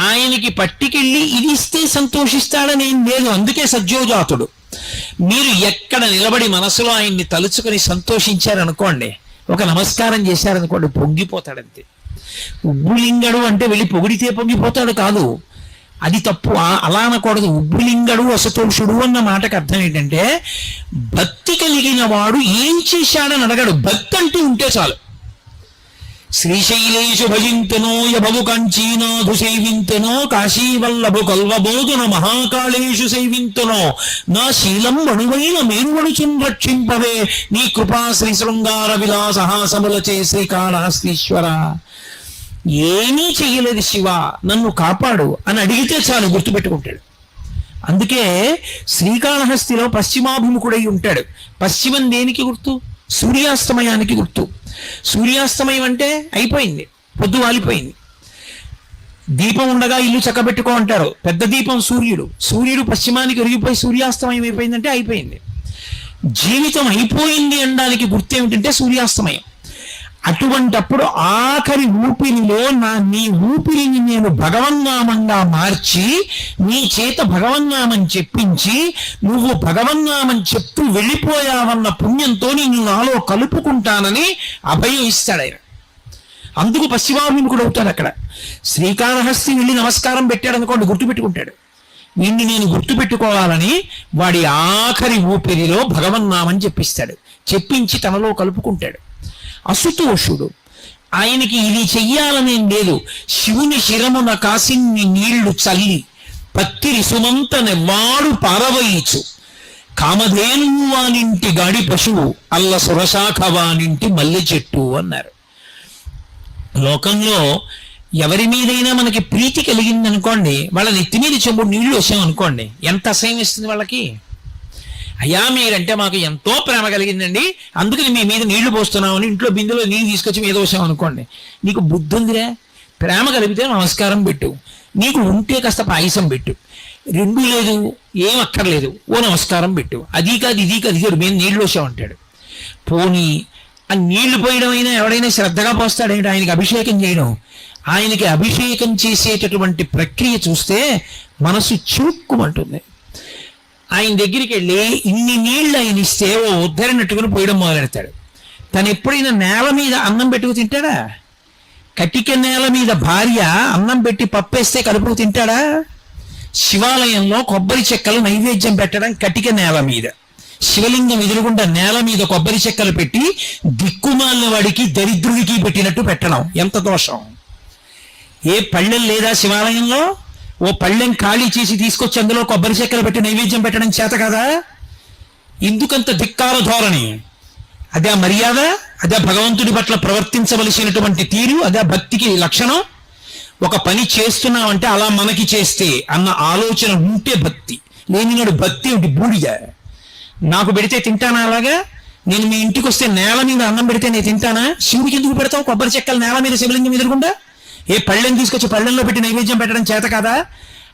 ఆయనకి పట్టికెళ్ళి ఇది ఇస్తే సంతోషిస్తాడని ఏం లేదు. అందుకే సజ్జోజాతుడు. మీరు ఎక్కడ నిలబడి మనసులో ఆయన్ని తలుచుకొని సంతోషించారనుకోండి, ఒక నమస్కారం చేశారనుకోండి, పొంగిపోతాడంతే. ఉబ్బులింగడు అంటే వెళ్ళి పొగిడితే పొంగిపోతాడు కాదు, అది తప్పు. అలా అనకూడదు. ఉబ్బులింగడు అసతోషుడు అన్న మాటకు అర్థం ఏంటంటే, భక్తి కలిగిన వాడు ఏం చేశాడని అడగడు, భక్తి అంటూ ఉంటే చాలు. శ్రీశైలేషు భజింతనో యభవు కంచీనాథు సేవింతనో కాశీవల్లభు కల్వబోధన మహాకాళేషు సేవింతనో నా శీలం వణువైన మేరువణుచున్ రక్షింపవే నీ కృపా శ్రీ శృంగార విలాసహాసములచే శ్రీకాళహస్తీశ్వర. ఏమీ చెయ్యలేదు శివ, నన్ను కాపాడు అని అడిగితే చాలు, గుర్తుపెట్టుకుంటాడు. అందుకే శ్రీకాళహస్తిలో పశ్చిమాభిముఖుడై ఉంటాడు. పశ్చిమం దేనికి గుర్తు? సూర్యాస్తమయానికి గుర్తు. సూర్యాస్తమయం అంటే అయిపోయింది, పొద్దు వాలిపోయింది. దీపం ఉండగా ఇల్లు చక్కబెట్టుకో అంటారు. పెద్ద దీపం సూర్యుడు. సూర్యుడు పశ్చిమానికి ఒరిగిపోయి సూర్యాస్తమయం అయిపోయిందంటే అయిపోయింది. జీవితం అయిపోయింది అనడానికి గుర్తు ఏమిటంటే సూర్యాస్తమయం. అటువంటప్పుడు ఆఖరి ఊపిరిలో నీ ఊపిరిని నేను భగవన్నామంగా మార్చి నీ చేత భగవన్నామం చెప్పించి నువ్వు భగవన్నామం చెప్తూ వెళ్ళిపోయావన్న పుణ్యంతో నేను నాలో కలుపుకుంటానని అభయం ఇస్తాడు ఆయన. అందుకు పశ్చిమాభిముఖుడు అవుతాడు. అక్కడ శ్రీకాళహస్తి వెళ్ళి నమస్కారం పెట్టాడు అనుకోండి, గుర్తుపెట్టుకుంటాడు. వీడిని నేను గుర్తుపెట్టుకోవాలని వాడి ఆఖరి ఊపిరిలో భగవన్నామం చెప్పిస్తాడు. చెప్పించి తనలో కలుపుకుంటాడు. అశుతోషుడు. ఆయనకి ఇది చెయ్యాలనేం లేదు. శివుని శిరమున కాసిన్ని నీళ్లు చల్లి పత్తిరి సుమంత నెవ్వాడు పారవయించు కామధేనువు వానింటి గాడి పశువు అల్ల సురశాఖ వానింటి మల్లె చెట్టు అన్నారు. లోకంలో ఎవరి మీదైనా మనకి ప్రీతి కలిగిందనుకోండి, వాళ్ళ నెత్తి మీద చెంబుడు నీళ్లు వచ్చామనుకోండి, ఎంత అసహ్యం ఇస్తుంది వాళ్ళకి. అయ్యా మీరంటే మాకు ఎంతో ప్రేమ కలిగిందండి, అందుకని మీ మీద నీళ్లు పోస్తున్నామని ఇంట్లో బిందులో నీళ్ళు తీసుకొచ్చి మీద వచ్చాం అనుకోండి, నీకు బుద్ధి ఉందిరే? ప్రేమ కలిగితే నమస్కారం పెట్టు, నీకు ఉంటే కాస్త పాయసం పెట్టు, 2 లేదు ఏం అక్కర్లేదు ఓ నమస్కారం పెట్టు, అది కాదు ఇది కాదు ఇది మేము నీళ్లు వచ్చామంటాడు. పోనీ ఆ నీళ్లు పోయడం అయినా ఎవడైనా శ్రద్ధగా పోస్తాడేంటి? ఆయనకి అభిషేకం చేయడం. ఆయనకి అభిషేకం చేసేటటువంటి ప్రక్రియ చూస్తే మనసు చిరుక్కుమంటుంది. ఆయన దగ్గరికి వెళ్ళి ఇన్ని నీళ్లు ఆయన ఇస్తే ఓ ఉద్ధరినట్టుకుని పోయడం మొదలెడతాడు. తను ఎప్పుడైనా నేల మీద అన్నం పెట్టుకు తింటాడా? కటిక నేల మీద భార్య అన్నం పెట్టి పప్పేస్తే కలుపుకు తింటాడా? శివాలయంలో కొబ్బరి చెక్కలు నైవేద్యం పెట్టడం కటిక నేల మీద, శివలింగం ఎదురుగుండా నేల మీద కొబ్బరి చెక్కలు పెట్టి దిక్కుమాలిన వాడికి దరిద్రుడికి పెట్టినట్టు పెట్టడం ఎంత దోషం! ఏ పళ్ళెం లేదా శివాలయంలో? ఓ పళ్ళెం ఖాళీ చేసి తీసుకొచ్చి అందులో కొబ్బరి చెక్కలు పెట్టి నైవేద్యం పెట్టడం చేత కదా? ఎందుకంత ధిక్కార ధోరణి? అదే మర్యాద? అదే భగవంతుడి పట్ల ప్రవర్తించవలసినటువంటి తీరు? అదే భక్తికి లక్షణం? ఒక పని చేస్తున్నామంటే అలా మనకి చేస్తే అన్న ఆలోచన ఉంటే భక్తి. లేనినాడు భక్తి ఒకటి బూడిద. నాకు పెడితే తింటానా? అలాగా నేను మీ ఇంటికి వస్తే నేల మీద అన్నం పెడితే నేను తింటానా? శివుడికి ఎందుకు పెడతావు కొబ్బరి చెక్కలు నేల మీద శివలింగం ఎదురుగుండా? ఏ పళ్ళెం తీసుకొచ్చి పళ్ళెంలో పెట్టి నైవేద్యం పెట్టడం చేత కదా?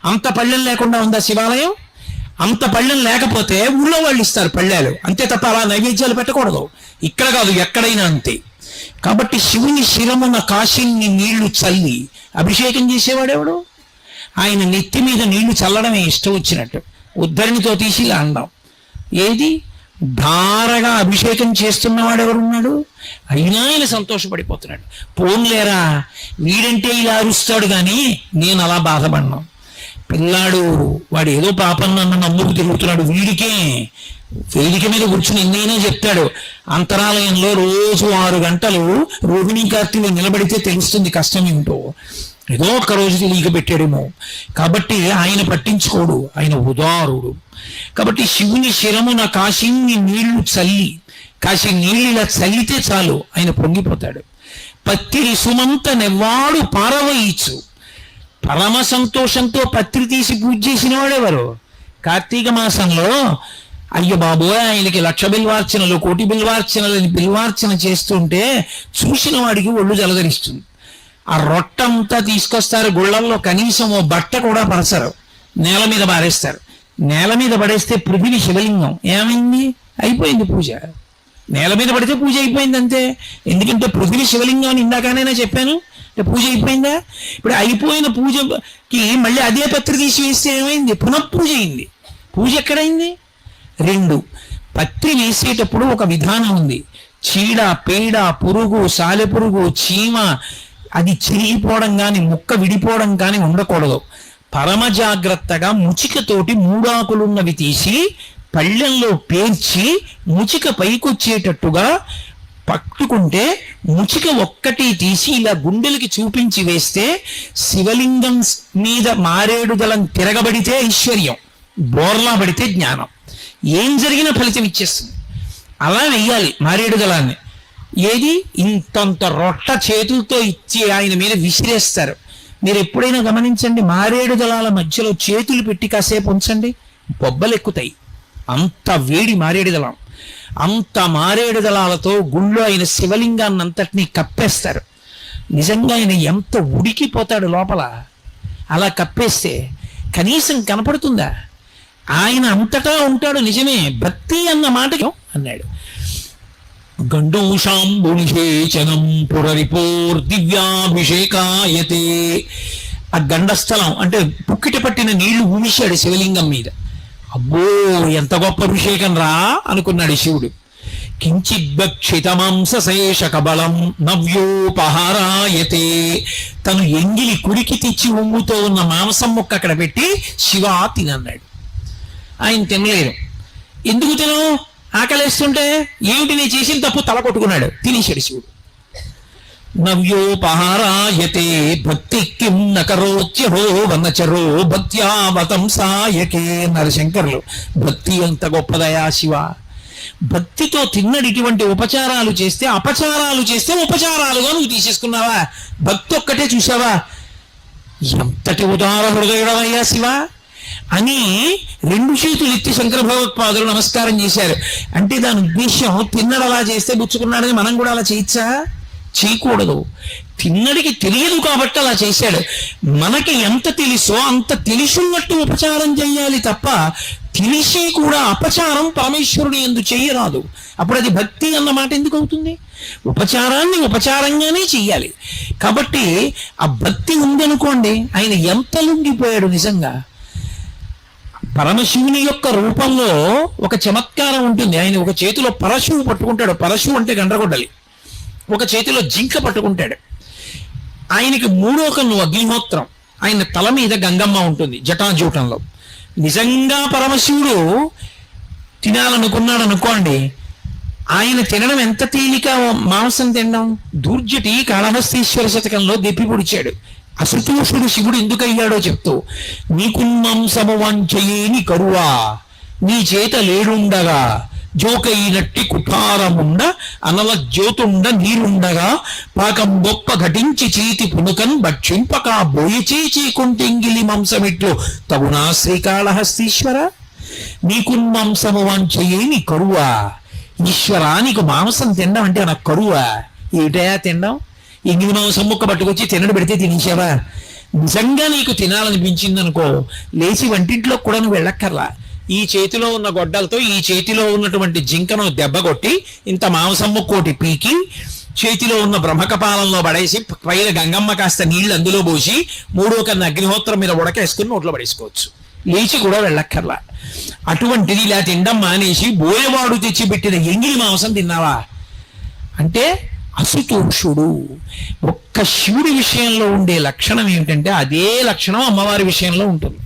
అంత పళ్ళెం లేకుండా ఉందా శివాలయం? అంత పళ్ళెం లేకపోతే ఊళ్ళో వాళ్ళు ఇస్తారు పళ్ళెలు, అంతే తప్ప అలా నైవేద్యాలు పెట్టకూడదు. ఇక్కడ కాదు, ఎక్కడైనా అంతే. కాబట్టి శివుని శిరమున కాశీని నీళ్లు చల్లి అభిషేకం చేసేవాడెవడు? ఆయన నెత్తి మీద నీళ్లు చల్లడమే ఇష్టం వచ్చినట్టు, ఉద్ధరణితో తీసి ఇలా అందాం. ఏది ధారగా అభిషేకం చేస్తున్నవాడెవరున్నాడు? అయినా ఆయన సంతోషపడిపోతున్నాడు. పోన్లేరా, వీడంటే ఇలా అరుస్తాడు కానీ నేను అలా బాధపడినాం. పిల్లాడు వాడు ఏదో పాపం నన్ను నమ్ముకు తిరుగుతున్నాడు, వీడికే వేదిక మీద కూర్చుని ఎన్నైనా చెప్తాడు. అంతరాలయంలో రోజు 6 గంటలు రోహిణీ కార్తీలు నిలబడితే తెలుస్తుంది కష్టం ఏమిటో. ఏదో ఒక్క రోజు తెలియక పెట్టాడేమో. కాబట్టి ఆయన పట్టించుకోడు, ఆయన ఉదారుడు. కాబట్టి శివుని శిరమున కాశీని నీళ్లు చల్లి, కాశీ నీళ్ళు ఇలా చల్లితే చాలు ఆయన పొంగిపోతాడు. పత్తిరి సుమంత నెవ్వాడు పారవయిచ్చు. పరమ సంతోషంతో పత్రి తీసి పూజ చేసిన వాడెవరు? కార్తీక మాసంలో అయ్యో బాబోయ్, ఆయనకి 1,00,000 బిల్వార్చనలు, 1,00,000 బిల్వార్చనలని బిల్వార్చన చేస్తుంటే చూసిన వాడికి ఒళ్ళు జలధరిస్తుంది. ఆ రొట్టంతా తీసుకొస్తారు గుళ్ళల్లో, కనీసం ఓ బట్ట కూడా పరచరు, నేల మీద పారేస్తారు. నేల మీద పడేస్తే పృథివీ శివలింగం ఏమైంది? అయిపోయింది పూజ. నేల మీద పడితే పూజ అయిపోయింది అంతే. ఎందుకంటే పృథివీ శివలింగం అని ఇందాకనైనా చెప్పాను, పూజ అయిపోయిందా? ఇప్పుడు అయిపోయిన పూజకి మళ్ళీ అదే పత్రి తీసి వేస్తే ఏమైంది? పునఃపూజ అయింది. పూజ ఎక్కడైంది? 2 పత్రి వేసేటప్పుడు ఒక విధానం ఉంది. చీడ, పేడ, పురుగు, సాలెపురుగు, చీమ అది చిరిగిపోవడం కానీ ముక్క విడిపోవడం కానీ ఉండకూడదు. పరమ జాగ్రత్తగా ముచికతోటి 3 ఆకులున్నవి తీసి పళ్ళెంలో పేర్చి ముచిక పైకొచ్చేటట్టుగా పట్టుకుంటే, ముచిక ఒక్కటి తీసి ఇలా గుండెలకి చూపించి వేస్తే శివలింగం మీద మారేడు దళం తిరగబడితే ఐశ్వర్యం, బోర్లా పడితే జ్ఞానం. ఏం జరిగినా ఫలితం ఇచ్చేస్తుంది. అలా వెయ్యాలి మారేడు దళాన్ని. ఏది ఇంతంత రొట్ట చేతులతో ఇచ్చి ఆయన మీద విసిరేస్తారు. మీరు ఎప్పుడైనా గమనించండి, మారేడు దళాల మధ్యలో చేతులు పెట్టి కాసేపు ఉంచండి, బొబ్బలు ఎక్కుతాయి. అంత వేడి మారేడు దళం. అంత మారేడు దళాలతో గుళ్ళో ఆయన శివలింగాన్ని అంతటినీ కప్పేస్తారు. నిజంగా ఆయన ఎంత ఉడికిపోతాడు లోపల. అలా కప్పేస్తే కనీసం కనపడుతుందా? ఆయన అంతటా ఉంటాడు. నిజమే, భక్తి అన్న మాటకి అన్నాడు. గండూషాంబునిషేచనం పురరిపోర్ దివ్యాభిషేకాయతే. ఆ గండస్థలం అంటే పుక్కిట పట్టిన నీళ్లు ఊమిశాడు శివలింగం మీద. అబ్బో, ఎంత గొప్ప అభిషేకం రా అనుకున్నాడు శివుడు. కించిద్భక్షితమాంసశేష కబలం నవ్యోపహారాయతే. తను ఎంగిలి కుడికి తెచ్చి ఉమ్ముతో ఉన్న మాంసం ముక్క అక్కడ పెట్టి శివ తినన్నాడు. ఆయన తినలేరు. ఎందుకు తినవు? ఆకలేస్తుంటే. ఏమిటి నేను చేసిన తప్పు? తల కొట్టుకున్నాడు, తినేశాడు శివుడు. నవ్యోపహారాయతే భక్తి కిం నకరోచ్యహో వనచరో భక్త్యావతంసాయకే. నరశంకర్లు భక్తి ఎంత గొప్పదయా శివ. భక్తితో తిన్నడు ఇటువంటి ఉపచారాలు చేస్తే, అపచారాలు చేస్తే ఉపచారాలుగా నువ్వు తీసేసుకున్నావా? భక్తి ఒక్కటే చూసావా? ఎంతటి ఉదార హృదయుడవయ్యా శివ అని 2 చేతులు ఎత్తి శంకర భగవత్పాదులు నమస్కారం చేశారు. అంటే దాని ఉద్దేశం, తిన్నడు అలా చేస్తే పుచ్చుకున్నాడని మనం కూడా అలా చేయొచ్చా? చేయకూడదు. తిన్నడికి తెలియదు కాబట్టి అలా చేశాడు. మనకి ఎంత తెలుసో అంత తెలిసినట్టు ఉపచారం చేయాలి తప్ప తెలిసి కూడా అపచారం పరమేశ్వరుని యందు చేయరాదు. అప్పుడు అది భక్తి అన్న మాట ఎందుకు అవుతుంది? ఉపచారాన్ని ఉపచారంగానే చెయ్యాలి. కాబట్టి ఆ భక్తి ఉందనుకోండి, ఆయన ఎంత లొంగిపోయాడు నిజంగా. పరమశివుని యొక్క రూపంలో ఒక చమత్కారం ఉంటుంది. ఆయన ఒక చేతిలో పరశువు పట్టుకుంటాడు. పరశువు అంటే గండ్రగొడ్డలి. ఒక చేతిలో జింక పట్టుకుంటాడు. ఆయనకి 3వ కన్ను అగ్నిహోత్రం. ఆయన తల మీద గంగమ్మ ఉంటుంది జటాజూటంలో. నిజంగా పరమశివుడు తినాలనుకున్నాడు అనుకోండి, ఆయన తినడం ఎంత తేలిక. మాంసం తినడం దూర్జటి కాళహస్తీశ్వర శతకంలో దెప్పి పొడిచాడు. అసతోషుడు శివుడు ఎందుకయ్యాడో చెప్తూ, నీకున్మాంసము వంచయేని కరువా నీ చేత లేడుండగా జోకైనట్టి కుఠారముండ అనల జ్యోతుండ నీరుండగా పాకం గొప్ప ఘటించి చేతి పునుకన్ భక్షింపక బోయచే చీకుంటింగిలి మాంసమిట్లు తగునా శ్రీకాళహస్తీశ్వర. నీకున్మాంసము వంచయేని కరువా. ఈశ్వరా, నీకు మాంసం తినడం అంటే నాకు కరువా? ఏటయా తినడం? ఎంగిలి మాంసం ముక్క పట్టుకొచ్చి తినడు పెడితే తినేసావా? నిజంగా నీకు తినాలనిపించింది అనుకో, లేచి వంటింట్లో కూడా నువ్వు వెళ్ళక్కర్లా. ఈ చేతిలో ఉన్న గొడ్డలతో ఈ చేతిలో ఉన్నటువంటి జింకను దెబ్బ కొట్టి ఇంత మాంసం ముక్కోటి పీకి చేతిలో ఉన్న బ్రహ్మకపాలంలో పడేసి పైన గంగమ్మ కాస్త నీళ్లు అందులో పోసి 3వ కన్నా అగ్నిహోత్రం మీద ఉడకేసుకుని నోట్లో పడేసుకోవచ్చు. లేచి కూడా వెళ్ళక్కర్లా. అటువంటిది ఇలా తినడం మానేసి బోయవాడు తెచ్చిపెట్టిన ఎంగిలి మాంసం తిన్నావా అంటే అసుతోషుడు. ఒక్క శివుడి విషయంలో ఉండే లక్షణం ఏమిటంటే అదే లక్షణం అమ్మవారి విషయంలో ఉంటుంది.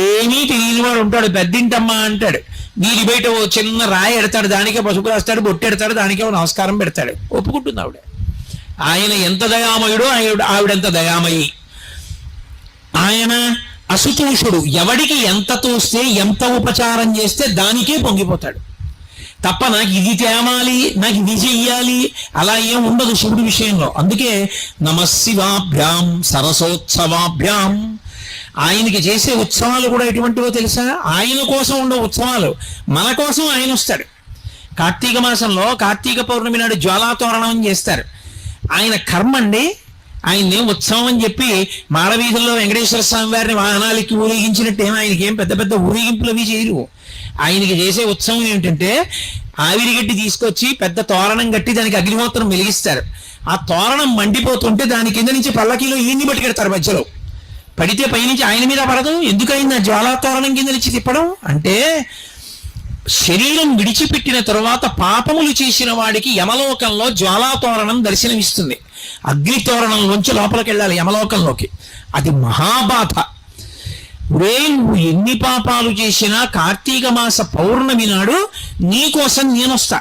ఏమీ తెలియని వాడు ఉంటాడు, పెద్దింటమ్మా అంటాడు, నీటి బయట ఓ చిన్న రాయి ఎడతాడు, దానికే పసుపు రాస్తాడు, బొట్టెడతాడు, దానికే నమస్కారం పెడతాడు, ఒప్పుకుంటుంది ఆవిడ. ఆయన ఎంత దయామయుడో ఆవిడెంత దయామయి. ఆయన అసుతోషుడు, ఎవడికి ఎంత తోస్తే ఎంత ఉపచారం చేస్తే దానికే పొంగిపోతాడు తప్ప నాకు ఇది తేమాలి, నాకు ఇది చెయ్యాలి అలా ఏం ఉండదు శివుడి విషయంలో. అందుకే నమశివాభ్యాం సరసోత్సవాభ్యాం. ఆయనకి చేసే ఉత్సవాలు కూడా ఎటువంటివో తెలుసా? ఆయన కోసం ఉండే ఉత్సవాలు, మన కోసం ఆయన వస్తాడు. కార్తీక మాసంలో కార్తీక పౌర్ణమి నాడు జ్వాలాతోరణం చేస్తారు. ఆయన కర్మ అండి. ఆయన్ని ఉత్సవం అని చెప్పి మాడవీధుల్లో వెంకటేశ్వర స్వామి వారిని వాహనాలకి ఊరేగించినట్టు ఆయనకి ఏం పెద్ద పెద్ద ఊరేగింపులు అవి చేయరు. ఆయనకి చేసే ఉత్సవం ఏమిటంటే ఆవిరిగడ్డి తీసుకొచ్చి పెద్ద తోరణం కట్టి దానికి అగ్నిహోత్రం వెలిగిస్తారు. ఆ తోరణం మండిపోతుంటే దాని కింద నుంచి పల్లకీలో ఈయన్ని పట్టుకెడతారు. మధ్యలో పడితే పైనుంచి ఆయన మీద పడదు. ఎందుకైంది జ్వాలా తోరణం కింద నుంచి తిప్పడం అంటే, శరీరం విడిచిపెట్టిన తరువాత పాపములు చేసిన వాడికి యమలోకంలో జ్వాలాతోరణం దర్శనమిస్తుంది. అగ్నితోరణంలోంచి లోపలికి వెళ్ళాలి యమలోకంలోకి. అది మహాబాధ. నువ్వు ఎన్ని పాపాలు చేసినా కార్తీక మాస పౌర్ణమి నాడు నీకోసం నేనొస్తా,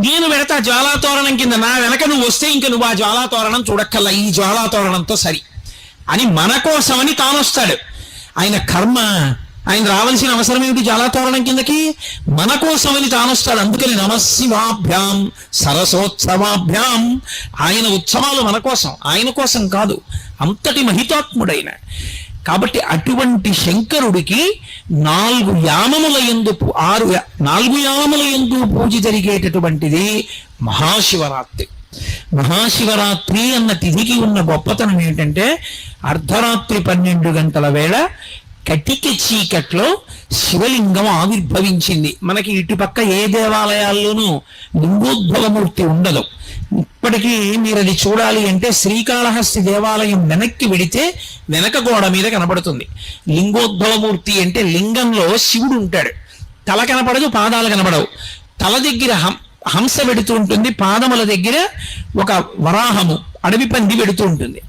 నేను పెడతా జ్వాలాతోరణం కింద, నా వెనక నువ్వు వస్తే ఇంక నువ్వు ఆ జ్వాలాతోరణం చూడక్కల్లా, ఈ జ్వాలాతోరణంతో సరి అని మన కోసమని తానొస్తాడు. ఆయన కర్మ, ఆయన రావాల్సిన అవసరం ఏమిటి జ్వాలాతోరణం కిందకి? మన కోసమని తానొస్తాడు. అందుకని నమశివాభ్యాం సరసోత్సవాభ్యాం. ఆయన ఉత్సవాలు మన కోసం, ఆయన కోసం కాదు. అంతటి మహితాత్ముడైన. కాబట్టి అటువంటి శంకరుడికి 4 యామముల యందు 4 యామముల యందు పూజ జరిగేటటువంటిది మహాశివరాత్రి. మహాశివరాత్రి అన్న తిథికి ఉన్న గొప్పతనం ఏంటంటే, అర్ధరాత్రి 12 గంటల వేళ కటిక చీకట్లో శివలింగం ఆవిర్భవించింది. మనకి ఇటుపక్క ఏ దేవాలయాల్లోనూ లింగోద్భవమూర్తి ఉండదు. ఇప్పటికీ మీరు అది చూడాలి అంటే శ్రీకాళహస్తి దేవాలయం వెనక్కి వెడితే వెనక గోడ మీద కనబడుతుంది లింగోద్భవమూర్తి. అంటే లింగంలో శివుడు ఉంటాడు, తల కనపడదు, పాదాలు కనబడవు. తల దగ్గర హంస పెడుతూ ఉంటుంది, పాదముల దగ్గర ఒక వరాహము అడవి పంది పెడుతూ ఉంటుంది.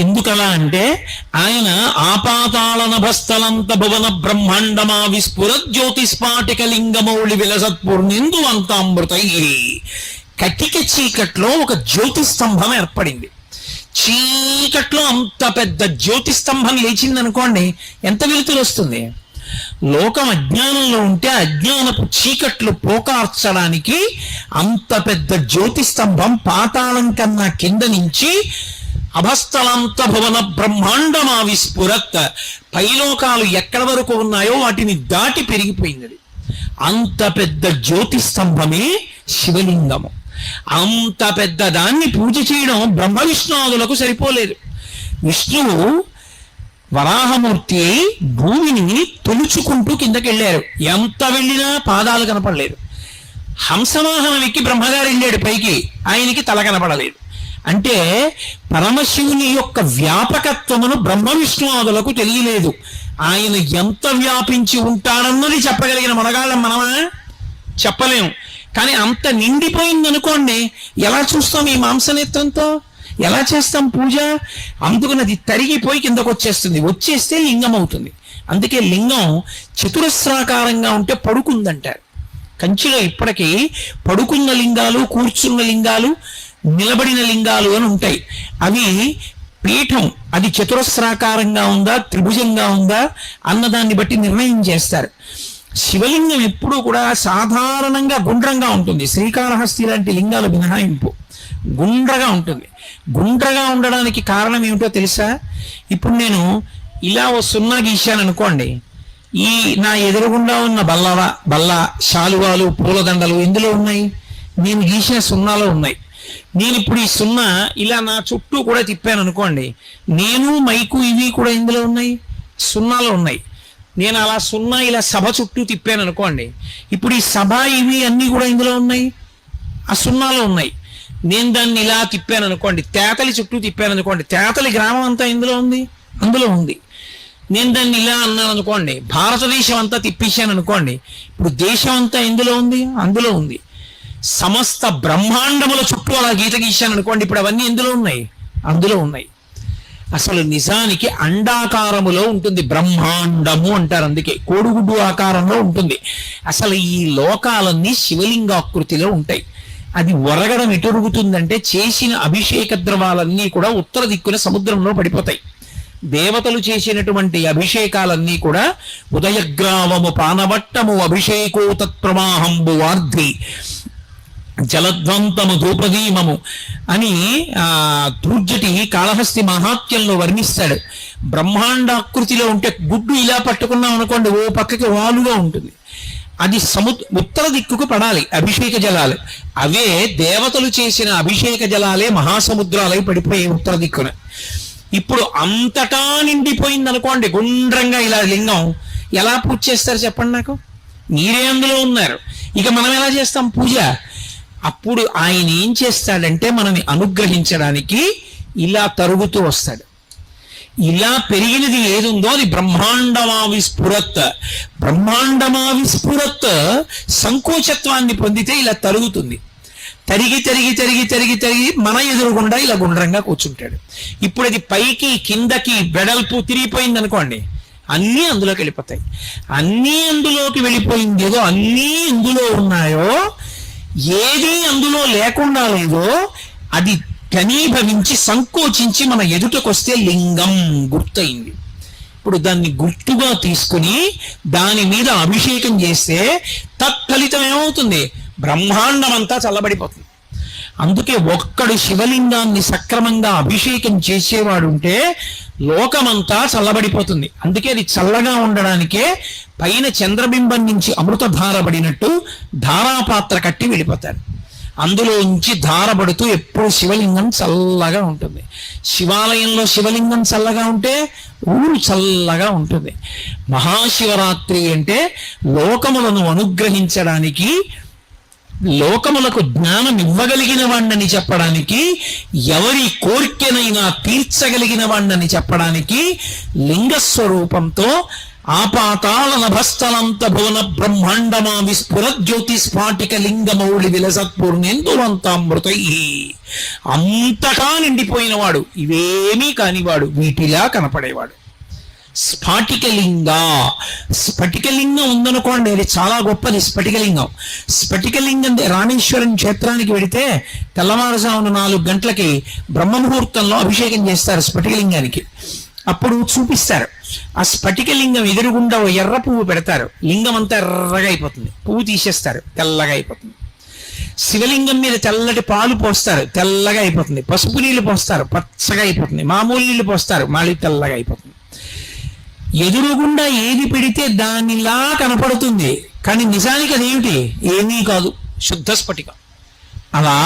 ఎందుకలా అంటే ఆయన ఆపాతాళ నభస్థలంత భువన బ్రహ్మాండమా విస్ఫుర జ్యోతిస్పాటిక లింగమౌళి విలసత్పూర్ణిందు అంతామృతై. కటిక చీకట్లో ఒక జ్యోతిస్తంభం ఏర్పడింది. చీకట్లో అంత పెద్ద జ్యోతిస్తంభం లేచిందనుకోండి, ఎంత వెలుతురు వస్తుంది? లోకం అజ్ఞానంలో ఉంటే అజ్ఞానపు చీకట్లు పోకార్చడానికి అంత పెద్ద జ్యోతిస్తంభం పాతాళం కన్నా కింద నుంచి అభస్థలంత భువన బ్రహ్మాండమా విస్ఫురత్, పైలోకాలు ఎక్కడి వరకు ఉన్నాయో వాటిని దాటి పెరిగిపోయింది. అంత పెద్ద జ్యోతిస్తంభమే శివలింగము. అంత పెద్ద దాన్ని పూజ చేయడం బ్రహ్మ విష్ణువులకు సరిపోలేదు. విష్ణువు వరాహమూర్తి భూమిని తొలుచుకుంటూ కిందకి వెళ్ళారు. ఎంత వెళ్ళినా పాదాలు కనపడలేదు. హంసవాహనం ఎక్కి బ్రహ్మగారు వెళ్ళాడు పైకి, ఆయనకి తల కనపడలేదు. అంటే పరమశివుని యొక్క వ్యాపకత్వమును బ్రహ్మ విష్ణువులకు తెలియలేదు. ఆయన ఎంత వ్యాపించి ఉంటాడన్నది చెప్పగలిగిన మనగాళ్ళం మనమా? చెప్పలేం. కానీ అంత నిండిపోయిందనుకోండి, ఎలా చూస్తాం ఈ మాంసనేత్రంతో? ఎలా చేస్తాం పూజ? అందుకని అది తరిగిపోయి కిందకు వచ్చేస్తే లింగం అవుతుంది. అందుకే లింగం చతురస్రాకారంగా ఉంటే పడుకుందంటారు. కంచిలో ఇప్పటికీ పడుకున్న లింగాలు, కూర్చున్న లింగాలు, నిలబడిన లింగాలు అని ఉంటాయి. అవి పీఠం అది చతురస్రాకారంగా ఉందా, త్రిభుజంగా ఉందా అన్నదాన్ని బట్టి నిర్ణయం చేస్తారు. శివలింగం ఎప్పుడూ కూడా సాధారణంగా గుండ్రంగా ఉంటుంది. శ్రీకాళహస్తి లాంటి లింగాలు మినహాయింపు గుండ్రగా ఉంటుంది. గుండ్రగా ఉండడానికి కారణం ఏమిటో తెలుసా? ఇప్పుడు నేను ఇలా ఓ సున్నా గీశాను అనుకోండి, ఈ నా ఎదురుగుండా ఉన్న బల్ల, శాలువాలు, పూలదండలు ఎందులో ఉన్నాయి? నేను గీసిన సున్నాలో ఉన్నాయి. నేను ఇప్పుడు ఈ సున్నా ఇలా నా చుట్టూ కూడా తిప్పాను అనుకోండి, నేను మైకు ఇవి కూడా ఇందులో ఉన్నాయి, సున్నాలో ఉన్నాయి. నేను అలా సున్నా ఇలా సభ చుట్టూ తిప్పాను అనుకోండి, ఇప్పుడు ఈ సభ ఇవి అన్నీ కూడా ఇందులో ఉన్నాయి, ఆ సున్నాలో ఉన్నాయి. నేను దాన్ని ఇలా తిప్పాను అనుకోండి, తేతలి చుట్టూ తిప్పాను అనుకోండి, తేతలి గ్రామం అంతా ఇందులో ఉంది, అందులో ఉంది. నేను దాన్ని ఇలా అన్నాను అనుకోండి, భారతదేశం అంతా తిప్పేశాను అనుకోండి, ఇప్పుడు దేశం అంతా ఎందులో ఉంది, అందులో ఉంది. సమస్త బ్రహ్మాండముల చుట్టూ అలా గీత గీశాను అనుకోండి, ఇప్పుడు అవన్నీ ఎందులో ఉన్నాయి, అందులో ఉన్నాయి. అసలు నిజానికి అండాకారములో ఉంటుంది బ్రహ్మాండము అంటారు, అందుకే కోడిగుడ్డు ఆకారంలో ఉంటుంది. అసలు ఈ లోకాలన్నీ శివలింగాకృతిలో ఉంటాయి. అది ఒరగడం ఎటురుగుతుందంటే చేసిన అభిషేక ద్రవాలన్నీ కూడా ఉత్తర దిక్కున సముద్రంలో పడిపోతాయి. దేవతలు చేసినటువంటి అభిషేకాలన్నీ కూడా ఉదయగ్రావము పానవట్టము అభిషేకో తత్ప్రవాహంబు వార్ధి జలధ్వంతము ధూపదీమము అని ధూర్జటి కాళహస్తి మహాత్యంలో వర్ణిస్తాడు. బ్రహ్మాండాకృతిలో ఉంటే గుడ్డు ఇలా పట్టుకున్నాం అనుకోండి, ఓ పక్కకి వాలుగా ఉంటుంది, అది ఉత్తర దిక్కుకు పడాలి అభిషేక జలాలు. అవే దేవతలు చేసిన అభిషేక జలాలే మహాసముద్రాలై పడిపోయి ఉత్తర దిక్కున. ఇప్పుడు అంతటా నిండిపోయింది అనుకోండి గుండ్రంగా ఇలా లింగం, ఎలా పూజ చేస్తారు చెప్పండి నాకు? మీరే అందులో ఉన్నారు, ఇక మనం ఎలా చేస్తాం పూజ? అప్పుడు ఆయన ఏం చేస్తాడంటే మనని అనుగ్రహించడానికి ఇలా తరుగుతూ వస్తాడు. ఇలా పెరిగినది ఏదుందో అది బ్రహ్మాండమావిస్ఫురత్. బ్రహ్మాండమావిస్ఫురత్ సంకోచత్వాన్ని పొందితే ఇలా తరుగుతుంది. తరిగి తరిగి తరిగి తరిగి తరిగి మన ఎదురుగుండా ఇలా గుండ్రంగా కూర్చుంటాడు. ఇప్పుడు అది పైకి కిందకి వెడల్పు తిరిగిపోయింది అనుకోండి, అన్నీ అందులోకి వెళ్ళిపోతాయి. అన్నీ అందులోకి వెళ్ళిపోయింది ఏదో అన్నీ ఇందులో ఉన్నాయో, ఏది అందులో లేకుండా లేదో అది ఘనీభవించి సంకోచించి మన ఎదుటకొస్తే లింగం గుర్తయింది. ఇప్పుడు దాన్ని గుర్తుగా తీసుకుని దాని మీద అభిషేకం చేస్తే తత్ఫలితం ఏమవుతుంది? బ్రహ్మాండం అంతా చల్లబడిపోతుంది. అందుకే ఒక్కడు శివలింగాన్ని సక్రమంగా అభిషేకం చేసేవాడుంటే లోకమంతా చల్లబడిపోతుంది. అందుకే అది చల్లగా ఉండడానికే పైన చంద్రబింబం నుంచి అమృతధార పడినట్టు ధారాపాత్ర కట్టి వెళ్ళిపోతారు. అందులో నుంచి ధారపడుతూ ఎప్పుడు శివలింగం చల్లగా ఉంటుంది. శివాలయంలో శివలింగం చల్లగా ఉంటే ఊరు చల్లగా ఉంటుంది. మహాశివరాత్రి అంటే లోకములను అనుగ్రహించడానికి, లోకములకు జ్ఞానం ఇవ్వగలిగిన వాణ్ణని చెప్పడానికి, ఎవరి కోరికనైనా తీర్చగలిగిన వాణ్ణని చెప్పడానికి లింగస్వరూపంతో ఆపాతాళ నభస్థలంత భువన బ్రహ్మాండమా విస్ఫుర జ్యోతి స్ఫాటిక లింగమౌళి విలసత్పూర్ణేందువంతామృతై, అంతటా నిండిపోయినవాడు, ఇవేమీ కానివాడు, వీటిలా కనపడేవాడు. స్ఫాటికలింగ, స్ఫటికలింగం ఉందనుకోండి, అది చాలా గొప్పది. స్ఫటికలింగం, స్ఫటికలింగం రామేశ్వరం క్షేత్రానికి వెడితే తెల్లవారుజామున 4 గంటలకి బ్రహ్మముహూర్తంలో అభిషేకం చేస్తారు స్ఫటికలింగానికి. అప్పుడు చూపిస్తారు. ఆ స్ఫటికలింగం ఎదురుగుండా ఎర్ర పువ్వు పెడతారు, లింగం అంతా ఎర్రగా అయిపోతుంది. పువ్వు తీసేస్తారు, తెల్లగా అయిపోతుంది. శివలింగం మీద తెల్లటి పాలు పోస్తారు, తెల్లగా అయిపోతుంది. పసుపు నీళ్లు పోస్తారు, పచ్చగా అయిపోతుంది. మామూలు నీళ్లు పోస్తారు, మళ్ళీ తెల్లగా అయిపోతుంది. ఎదురుగుండా ఏది పెడితే దానిలా కనపడుతుంది, కానీ నిజానికి అదేమిటి? ఏమీ కాదు, శుద్ధ స్ఫటికం. అలా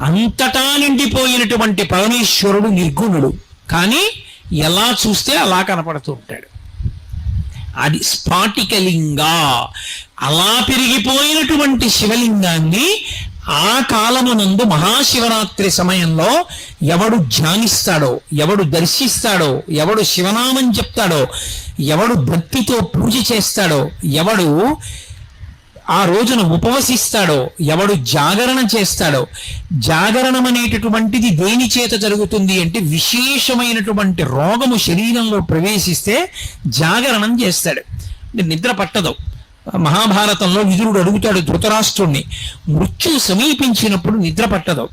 అంతటా నిండిపోయినటువంటి పరమేశ్వరుడు నిర్గుణుడు, కానీ ఎలా చూస్తే అలా కనపడుతూ ఉంటాడు. అది స్ఫాటికలింగ. అలా పెరిగిపోయినటువంటి శివలింగాన్ని ఆ కాలమునందు మహాశివరాత్రి సమయంలో ఎవడు ధ్యానిస్తాడో, ఎవడు దర్శిస్తాడో, ఎవడు శివనామం చెప్తాడో, ఎవడు భక్తితో పూజ చేస్తాడో, ఎవడు ఆ రోజున ఉపవసిస్తాడో, ఎవడు జాగరణ చేస్తాడో. జాగరణం అనేటటువంటిది దేని చేత జరుగుతుంది అంటే, విశేషమైనటువంటి రోగము శరీరంలో ప్రవేశిస్తే జాగరణం చేస్తాడు. నిద్ర పట్టదు. మహాభారతంలో విదురుడు అడుగుతాడు ధృతరాష్ట్రుణ్ణి, మృత్యు సమీపించినప్పుడు నిద్ర పట్టదు,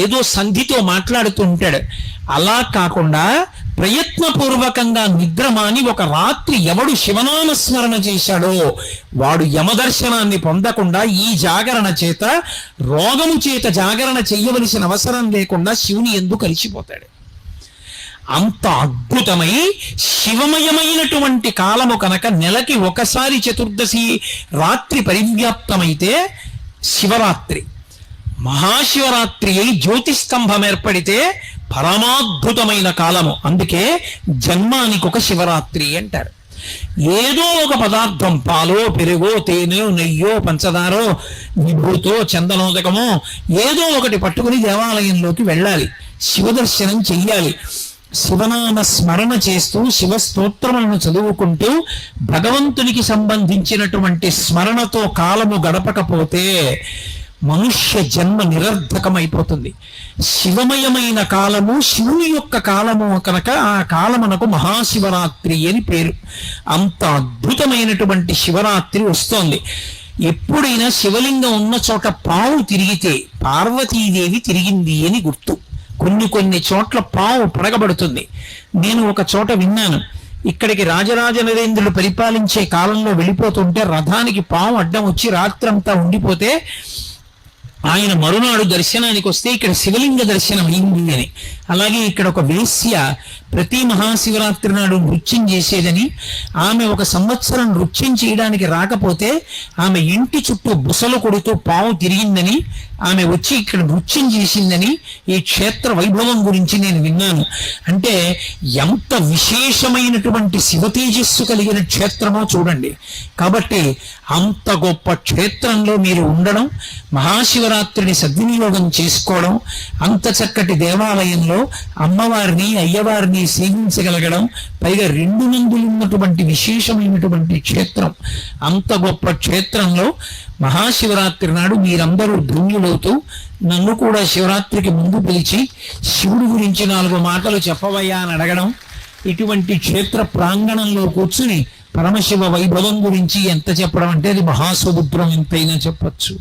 ఏదో సంధితో మాట్లాడుతూ ఉంటాడు. అలా కాకుండా ప్రయత్నపూర్వకంగా నిద్రమాని ఒక రాత్రి ఎవడు శివనామస్మరణ చేశాడో వాడు యమదర్శనాన్ని పొందకుండా ఈ జాగరణ చేత, రోగము చేత జాగరణ చెయ్యవలసిన అవసరం లేకుండా శివుని యందు కలిసిపోతాడు. అంత అద్భుతమై శివమయమైనటువంటి కాలము కనుక నెలకి ఒకసారి చతుర్దశి రాత్రి పరివ్యాప్తమైతే శివరాత్రి. మహాశివరాత్రి జ్యోతిస్తంభం ఏర్పడితే పరమాద్భుతమైన కాలము. అందుకే జన్మానికి ఒక శివరాత్రి అంటారు. ఏదో ఒక పదార్థం, పాలో పెరుగో తేనెో నెయ్యో పంచదారో విభూతో చందనోదకమో ఏదో ఒకటి పట్టుకుని దేవాలయంలోకి వెళ్ళాలి, శివదర్శనం చెయ్యాలి. శివనామ స్మరణ చేస్తూ శివస్తోత్రములను చదువుకుంటూ భగవంతునికి సంబంధించినటువంటి స్మరణతో కాలము గడపకపోతే మనుష్య జన్మ నిరర్ధకమైపోతుంది. శివమయమైన కాలము, శివుని యొక్క కాలము కనుక ఆ కాలమునకు మహాశివరాత్రి అని పేరు. అంత అద్భుతమైనటువంటి శివరాత్రి వస్తోంది. ఎప్పుడైనా శివలింగం ఉన్న చోట పావు తిరిగితే పార్వతీదేవి తిరిగింది అని గుర్తు. కొన్ని చోట్ల పావు పడగబడుతుంది. నేను ఒక చోట విన్నాను, ఇక్కడికి రాజరాజ నరేంద్రుడు పరిపాలించే కాలంలో వెళ్ళిపోతుంటే రథానికి పావు అడ్డం వచ్చి రాత్రంతా ఉండిపోతే ఆయన మరునాడు దర్శనానికి వస్తే ఇక్కడ శివలింగ దర్శనం అయింది అని. అలాగే ఇక్కడ ఒక వేశ్య ప్రతి మహాశివరాత్రి నాడు నృత్యం చేసేదని, ఆమె ఒక సంవత్సరం నృత్యం చేయడానికి రాకపోతే ఆమె ఇంటి చుట్టూ బుసలు కొడుతూ పావు తిరిగిందని, ఆమె వచ్చి ఇక్కడ నృత్యం చేసిందని ఈ క్షేత్ర వైభవం గురించి నేను విన్నాను. అంటే ఎంత విశేషమైనటువంటి శివ తేజస్సు కలిగిన క్షేత్రమో చూడండి. కాబట్టి అంత గొప్ప క్షేత్రంలో మీరు ఉండడం, మహాశివరాత్రిని సద్వినియోగం చేసుకోవడం, అంత చక్కటి దేవాలయంలో అమ్మవారిని అయ్యవారిని సేవించగలగడం, పైగా 2 నందులు ఉన్నటువంటి విశేషమైనటువంటి క్షేత్రం, అంత గొప్ప క్షేత్రంలో మహాశివరాత్రి నాడు మీరందరూ ధన్యులవుతూ నన్ను కూడా శివరాత్రికి ముందు పిలిచి శివుడి గురించి 4 మాటలు చెప్పవయ్యా అని అడగడం, ఇటువంటి క్షేత్ర ప్రాంగణంలో కూర్చుని పరమశివ వైభవం గురించి ఎంత చెప్పడం అంటే అది మహాసముద్రం ఎంతైనా చెప్పచ్చు.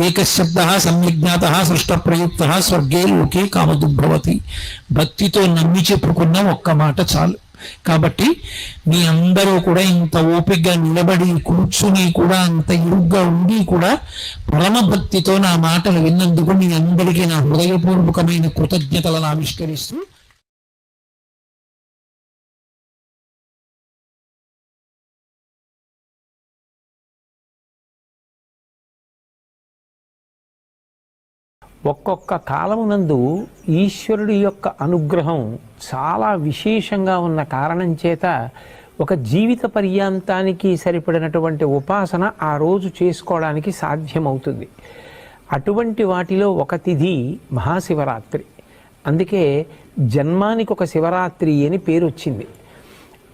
ఏకశబ్ద సమ్యజ్ఞాత సృష్ట ప్రయుక్త స్వర్గే లోకే కామదుర్భవతి. భక్తితో నమ్మి చెప్పుకున్న ఒక్క మాట చాలు. కాబట్టి మీ అందరూ కూడా ఇంత ఓపికగా నిలబడి కూర్చుని కూడా అంత ఇరుగ్గా ఉండి కూడా పరమ భక్తితో నా మాటలు విన్నందుకు మీ అందరికీ నా హృదయపూర్వకమైన కృతజ్ఞతలను ఆవిష్కరిస్తూ ఒక్కొక్క కాలమునందు ఈశ్వరుడి యొక్క అనుగ్రహం చాలా విశేషంగా ఉన్న కారణం చేత ఒక జీవిత పర్యాంతానికి సరిపడినటువంటి ఉపాసన ఆ రోజు చేసుకోవడానికి సాధ్యమవుతుంది. అటువంటి వాటిలో ఒక తిథి మహాశివరాత్రి. అందుకే జన్మానికి ఒక శివరాత్రి అని పేరు వచ్చింది.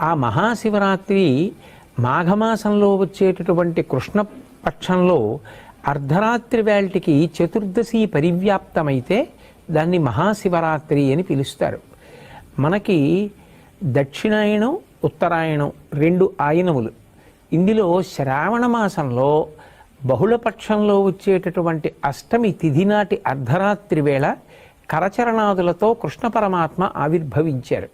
ఆ మహాశివరాత్రి మాఘమాసంలో వచ్చేటటువంటి కృష్ణపక్షంలో అర్ధరాత్రి వేళటికి చతుర్దశి పరివ్యాప్తమైతే దాన్ని మహాశివరాత్రి అని పిలుస్తారు. మనకి దక్షిణాయనం ఉత్తరాయణం 2 ఆయనములు. ఇందులో శ్రావణ మాసంలో బహుళపక్షంలో వచ్చేటటువంటి అష్టమి తిథి నాటి అర్ధరాత్రి వేళ కరచరణాదులతో కృష్ణ పరమాత్మ ఆవిర్భవించారు.